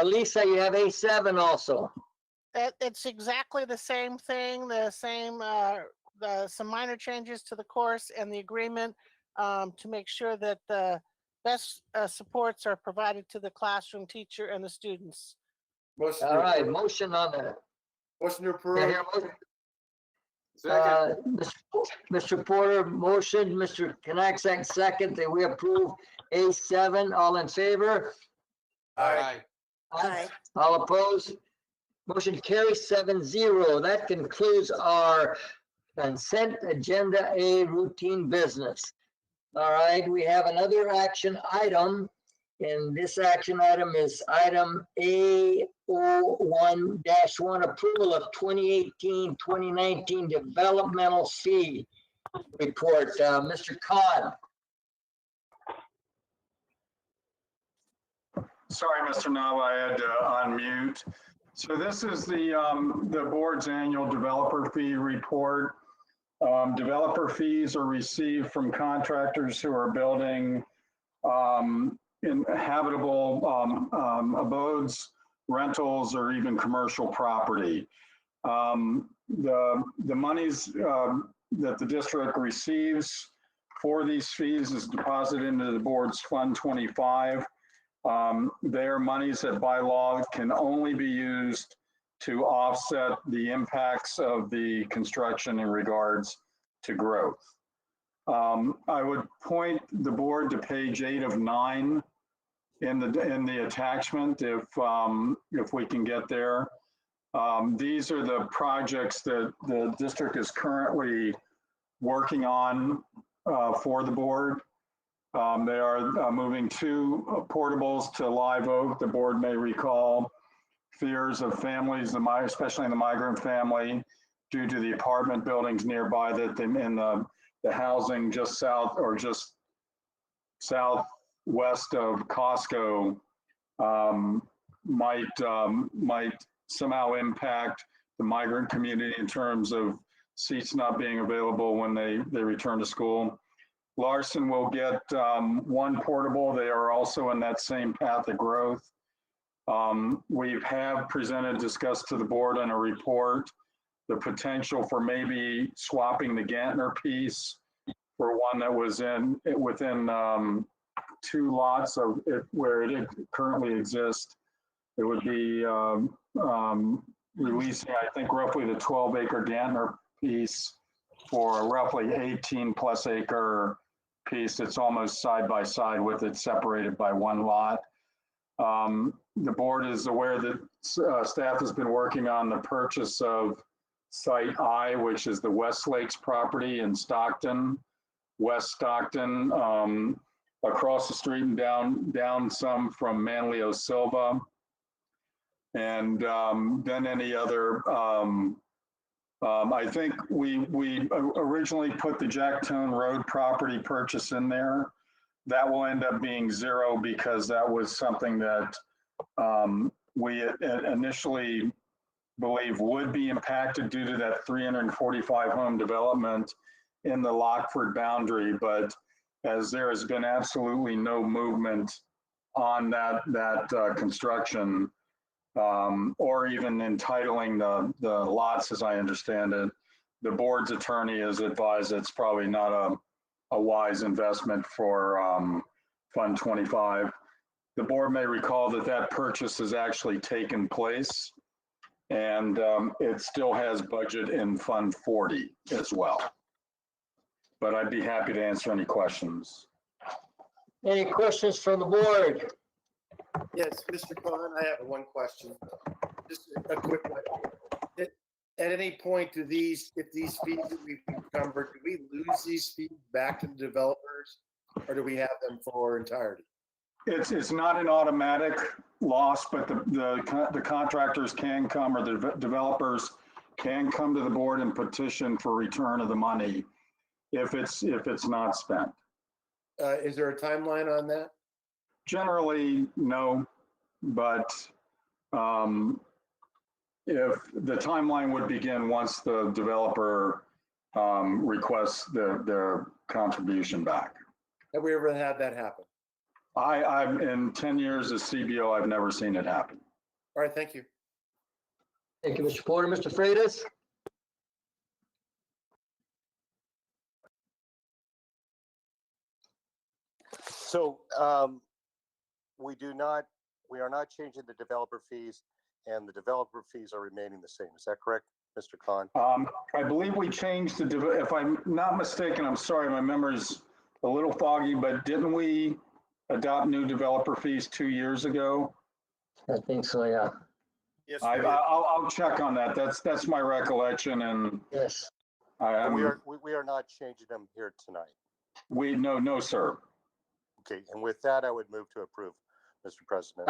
Lisa, you have A7 also. It's exactly the same thing, some minor changes to the course and the agreement to make sure that the best supports are provided to the classroom teacher and the students. All right, motion on that. Motion to Yeah, approve. here, Mr. Porter, motion, Mr. Knacksack, second, that we approve A7. All in favor? Aye. Aye. All opposed? Motion carries 7-0. That concludes our consent agenda A, routine business. All right, we have another action item, and this action item is item A01-1, approval of 2018-2019 developmental fee report. Mr. Khan. Sorry, Mr. Nava, I had to unmute. So this is the board's annual developer fee report. Developer fees are received from contractors who are building habitable abodes, rentals, or even commercial property. The monies that the district receives for these fees is deposited into the board's Fund 25. They are monies that by law can only be used to offset the impacts of the construction in regards to growth. I would point the board to page 8 of 9 in the attachment, if we can get there. These are the projects that the district is currently working on for the board. They are moving 2 portables to Live Oak. The board may recall fears of families, especially in the migrant family, due to the apartment buildings nearby that in the housing just south or just southwest of Costco might somehow impact the migrant community in terms of seats not being available when they return to school. Larson will get 1 portable. They are also in that same path of growth. We have discussed to the board in a report the potential for maybe swapping the Gantner piece for one that was within 2 lots of it where it currently exists. It would be releasing, I think, roughly the 12-acre Gantner piece for a roughly 18+ acre piece. It's almost side by side with it, separated by 1 lot. The board is aware that staff has been working on the purchase of Site I, which is the West Lakes property in Stockton, West Stockton, across the street and down some from Manlio Silva. And then any other, I think we originally put the Jack Tone Road property purchase in there. that will end up being zero because that was something that we initially believe would be impacted due to that 345 home development in the Lockford boundary. But as there has been absolutely no movement on that construction, or even entitling the lots, as I understand it, the board's attorney has advised it's probably not a wise investment for Fund 25. The board may recall that purchase has actually taken place, and it still has budget in Fund 40 as well. But I'd be happy to answer any questions. Any questions from the board? Yes, Mr. Khan, I have one question. Just a quick one. At any point, if these fees that we've encumbered, do we lose these fees back to the developers, or do we have them for entirety? It's not an automatic loss, but the contractors can come, or the developers can come to the board and petition for return of the money if it's not spent. Is there a timeline on that? Generally, no, but if the timeline would begin once the developer requests their contribution back. Have we ever had that happen? I've in 10 years as CBO, I've never seen it happen. All right, thank you. Thank you, Mr. Porter. Mr. Freitas? So we are not changing the developer fees, and the developer fees are remaining the same. Is that correct, Mr. Khan? I believe we changed if I'm not mistaken, I'm sorry, my memory's a little foggy, but didn't we adopt new developer fees 2 years ago? I think so, yeah. Yes, I'll check on that. That's my recollection, and yes, We are not changing them here tonight. No, sir. Okay, and with that, I would move to approve, Mr. President.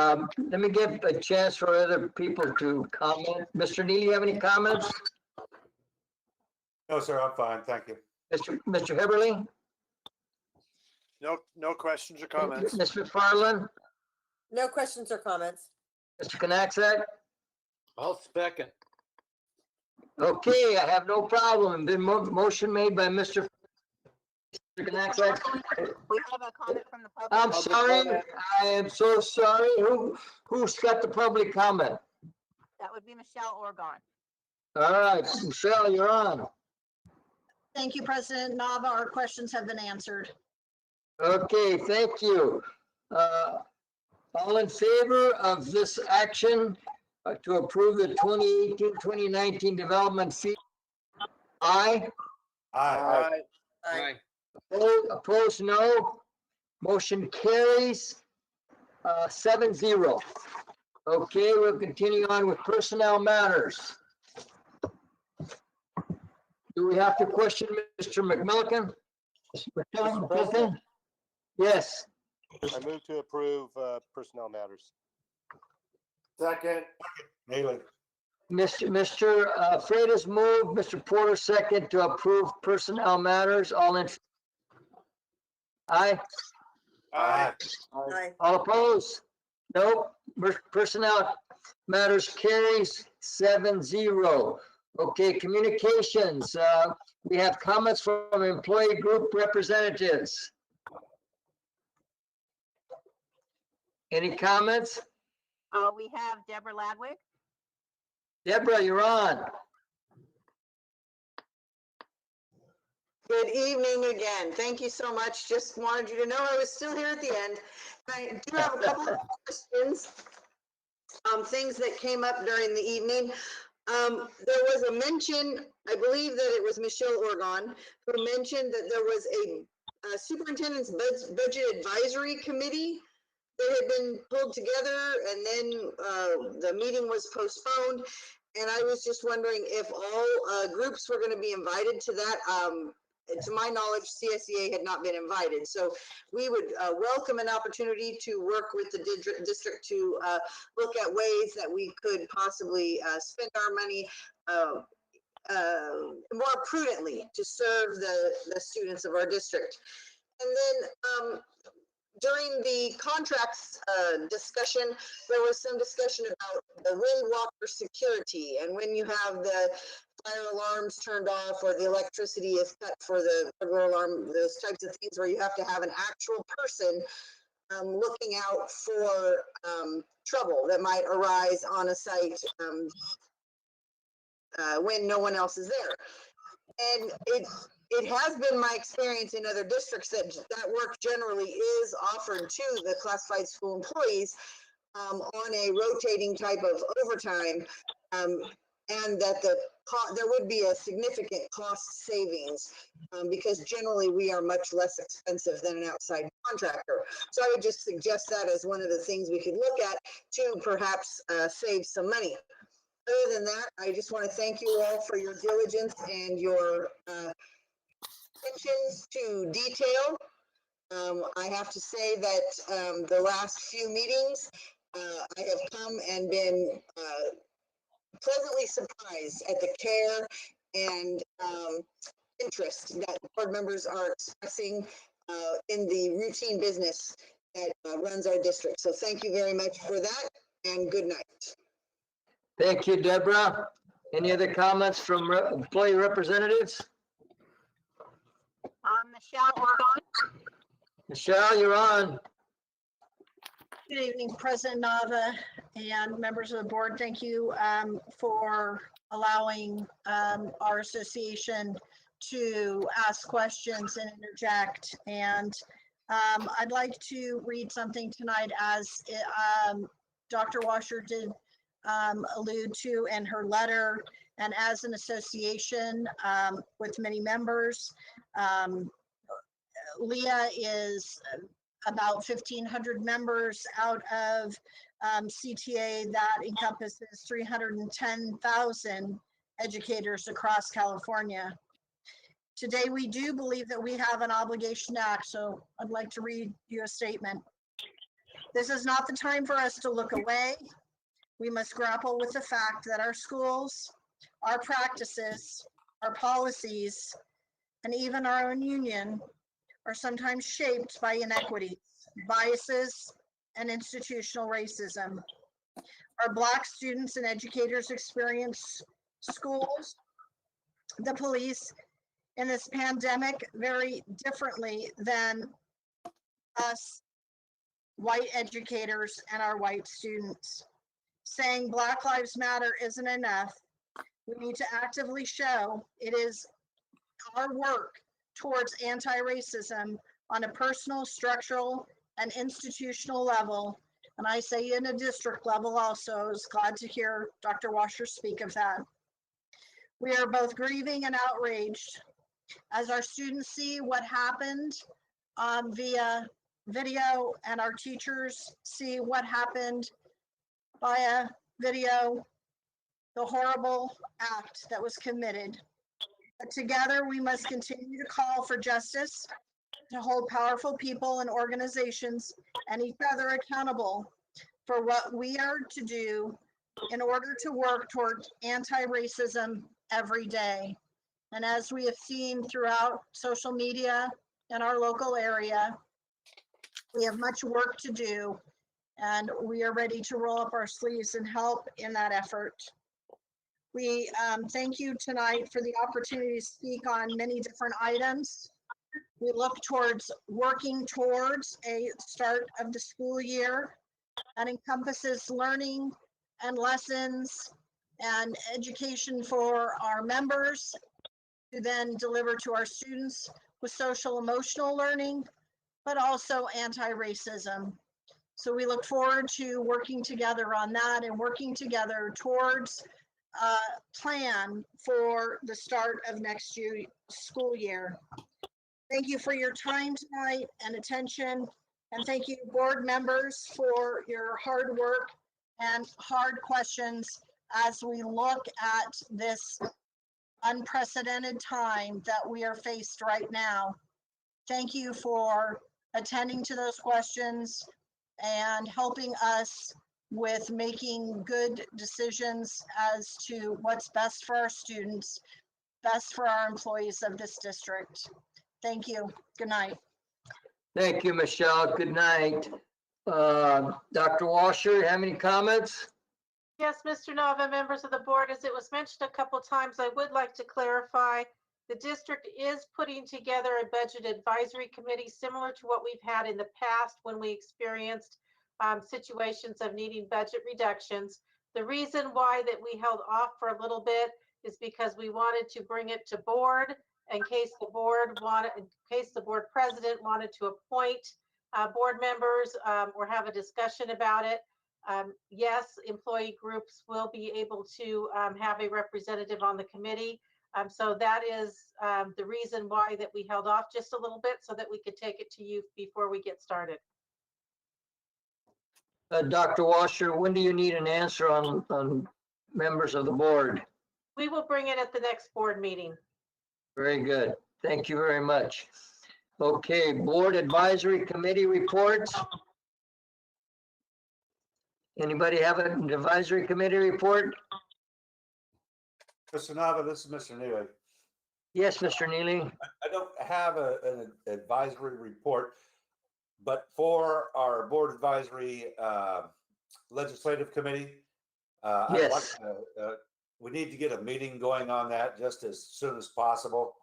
let me give a chance for other people to comment. Mr. Neely, you have any comments? No, sir, I'm fine. Thank you. Mr. Heberly? No questions or comments. Ms. McFarland? No questions or comments. Mr. Knaxak? I'll second. Okay, I have no problem. Been motion made by Mr. Knaxak. We have a comment from the public. I'm sorry. I am so sorry. Who's got the public comment? That would be Michelle Orgon. All right, Michelle, you're on. Thank you, President Nava. Our questions have been answered. Okay, thank you. All in favor of this action to approve the 2018-2019 development fee? Aye. Aye. Aye. Opposed, no. Motion carries 7-0. Okay, we'll continue on with personnel matters. Do we have to question Mr. McMillican? Mr. President? Yes. I move to approve personnel matters. Second. Neely. Mr. Freitas moved, Mr. Porter second to approve personnel matters. All in? Aye. Aye. Aye. All opposed? Nope. Personnel matters carries 7-0. Okay, communications. We have comments from employee group representatives. Any comments? We have Deborah Ladwig. Deborah, you're on. Good evening again. Thank you so much. Just wanted you to know I was still here at the end. I do have a couple of questions, things that came up during the evening. There was a mention, I believe that it was Michelle Orgon, who mentioned that there was a superintendent's budget advisory committee that had been pulled together, and then the meeting was postponed. And I was just wondering if all groups were going to be invited to that. To my knowledge, CSEA had not been invited. So we would welcome an opportunity to work with the district to look at ways that we could possibly spend our money more prudently to serve the students of our district. And then during the contracts discussion, there was some discussion about the windwalker security, and when you have the fire alarms turned off or the electricity is cut for the burglar alarm, those types of things where you have to have an actual person looking out for trouble that might arise on a site when no one else is there. And it has been my experience in other districts that that work generally is offered to the classified school employees on a rotating type of overtime, and that there would be a significant cost savings because generally we are much less expensive than an outside contractor. So I would just suggest that as one of the things we could look at to perhaps save some money. Other than that, I just want to thank you all for your diligence and your attentions to detail. I have to say that the last few meetings, I have come and been pleasantly surprised at the care and interest that board members are expressing in the routine business that runs our district. So thank you very much for that, and good night. Thank you, Deborah. Any other comments from employee representatives? Michelle Orgon. Michelle, you're on. Good evening, President Nava and members of the board. Thank you for allowing our association to ask questions and interject. And I'd like to read something tonight, as Dr. Washer did allude to in her letter, and as an association with many members. LEA is about 1,500 members out of CTA that encompasses 310,000 educators across California. Today, we do believe that we have an obligation to act, so I'd like to read you a statement. This is not the time for us to look away. We must grapple with the fact that our schools, our practices, our policies, and even our own union are sometimes shaped by inequities, biases, and institutional racism. Our Black students and educators experience schools, the police, in this pandemic very differently than us white educators and our white students. Saying Black Lives Matter isn't enough. We need to actively show it is our work towards anti-racism on a personal, structural, and institutional level. And I say in a district level also. I was glad to hear Dr. Washer speak of that. We are both grieving and outraged as our students see what happened via video, and our teachers see what happened via video, the horrible act that was committed. But together, we must continue to call for justice, to hold powerful people and organizations and each other accountable for what we are to do in order to work toward anti-racism every day. And as we have seen throughout social media in our local area, we have much work to do, and we are ready to roll up our sleeves and help in that effort. We thank you tonight for the opportunity to speak on many different items. We look towards working towards a start of the school year that encompasses learning and lessons and education for our members to then deliver to our students with social emotional learning, but also anti-racism. So we look forward to working together on that and working together towards a plan for the start of next school year. Thank you for your time tonight and attention. And thank you, board members, for your hard work and hard questions as we look at this unprecedented time that we are faced right now. Thank you for attending to those questions and helping us with making good decisions as to what's best for our students, best for our employees of this district. Thank you. Good night. Thank you, Michelle. Good night. Dr. Washer, you have any comments? Yes, Mr. Nava, members of the board, as it was mentioned a couple times, I would like to clarify. The district is putting together a budget advisory committee similar to what we've had in the past when we experienced situations of needing budget reductions. The reason why that we held off for a little bit is because we wanted to bring it to board in case the board president wanted to appoint board members or have a discussion about it. Yes, employee groups will be able to have a representative on the committee. So that is the reason why that we held off just a little bit so that we could take it to you before we get started. Dr. Washer, when do you need an answer on members of the board? We will bring it at the next board meeting. Very good. Thank you very much. Okay, board advisory committee reports. Anybody have an advisory committee report? Mr. Nava, this is Mr. Neely. Yes, Mr. Neely. I don't have an advisory report, but for our board advisory legislative committee, I'd like to, we need to get a meeting going on that just as soon as possible.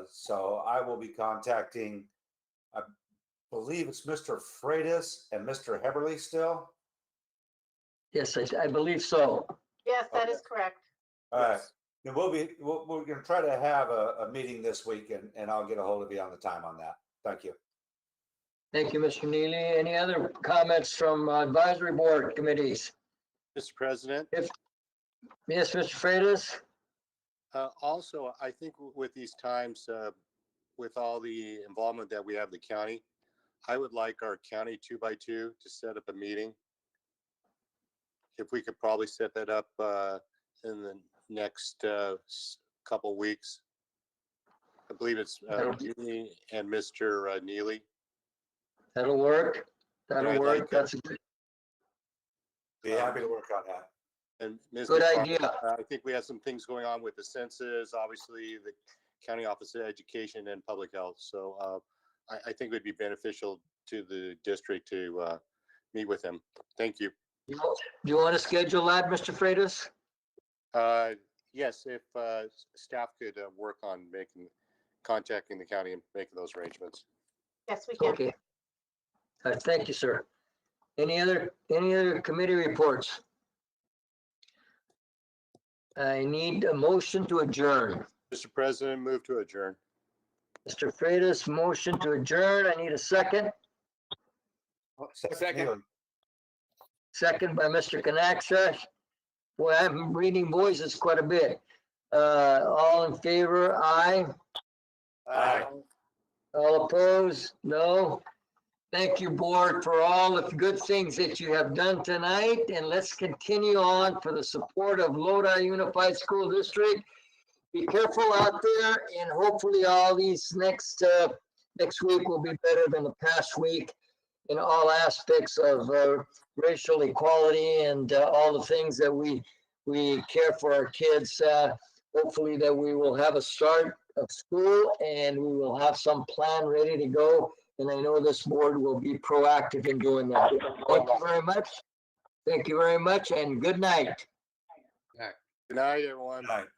So I will be contacting, I believe it's Mr. Freitas and Mr. Heberly still. Yes, I believe so. Yes, that is correct. All right. And we're going to try to have a meeting this week and I'll get a hold of you on the time on that. Thank you. Thank you, Mr. Neely. Any other comments from advisory board committees? Mr. President? Yes, Mr. Freitas? Also, I think with these times, with all the involvement that we have in the county, I would like our county 2x2 to set up a meeting. If we could probably set that up in the next couple weeks. I believe it's me and Mr. Neely. That'll work. That'll work. That's a good. Be happy to work on that. And Ms. Good McFarland, idea. I think we have some things going on with the census, obviously the County Office of Education and Public Health. So I think it would be beneficial to the district to meet with them. Thank you. Do you want to schedule that, Mr. Freitas? Yes, if staff could work on contacting the county and making those arrangements. Yes, we can. Okay. Thank you, sir. Any other committee reports? I need a motion to adjourn. Mr. President, move to adjourn. Mr. Freitas, motion to adjourn. I need a second. Second. Second by Mr. Kanaxa. Boy, I'm reading voices quite a bit. All in favor, aye. Aye. All opposed, no. Thank you, board, for all the good things that you have done tonight, and let's continue on for the support of Lodi Unified School District. Be careful out there, and hopefully all these next week will be better than the past week in all aspects of racial equality and all the things that we care for our kids. Hopefully that we will have a start of school and we will have some plan ready to go. And I know this board will be proactive in doing that. Thank you very much. Thank you very much, and good night. Good night, everyone. Good night.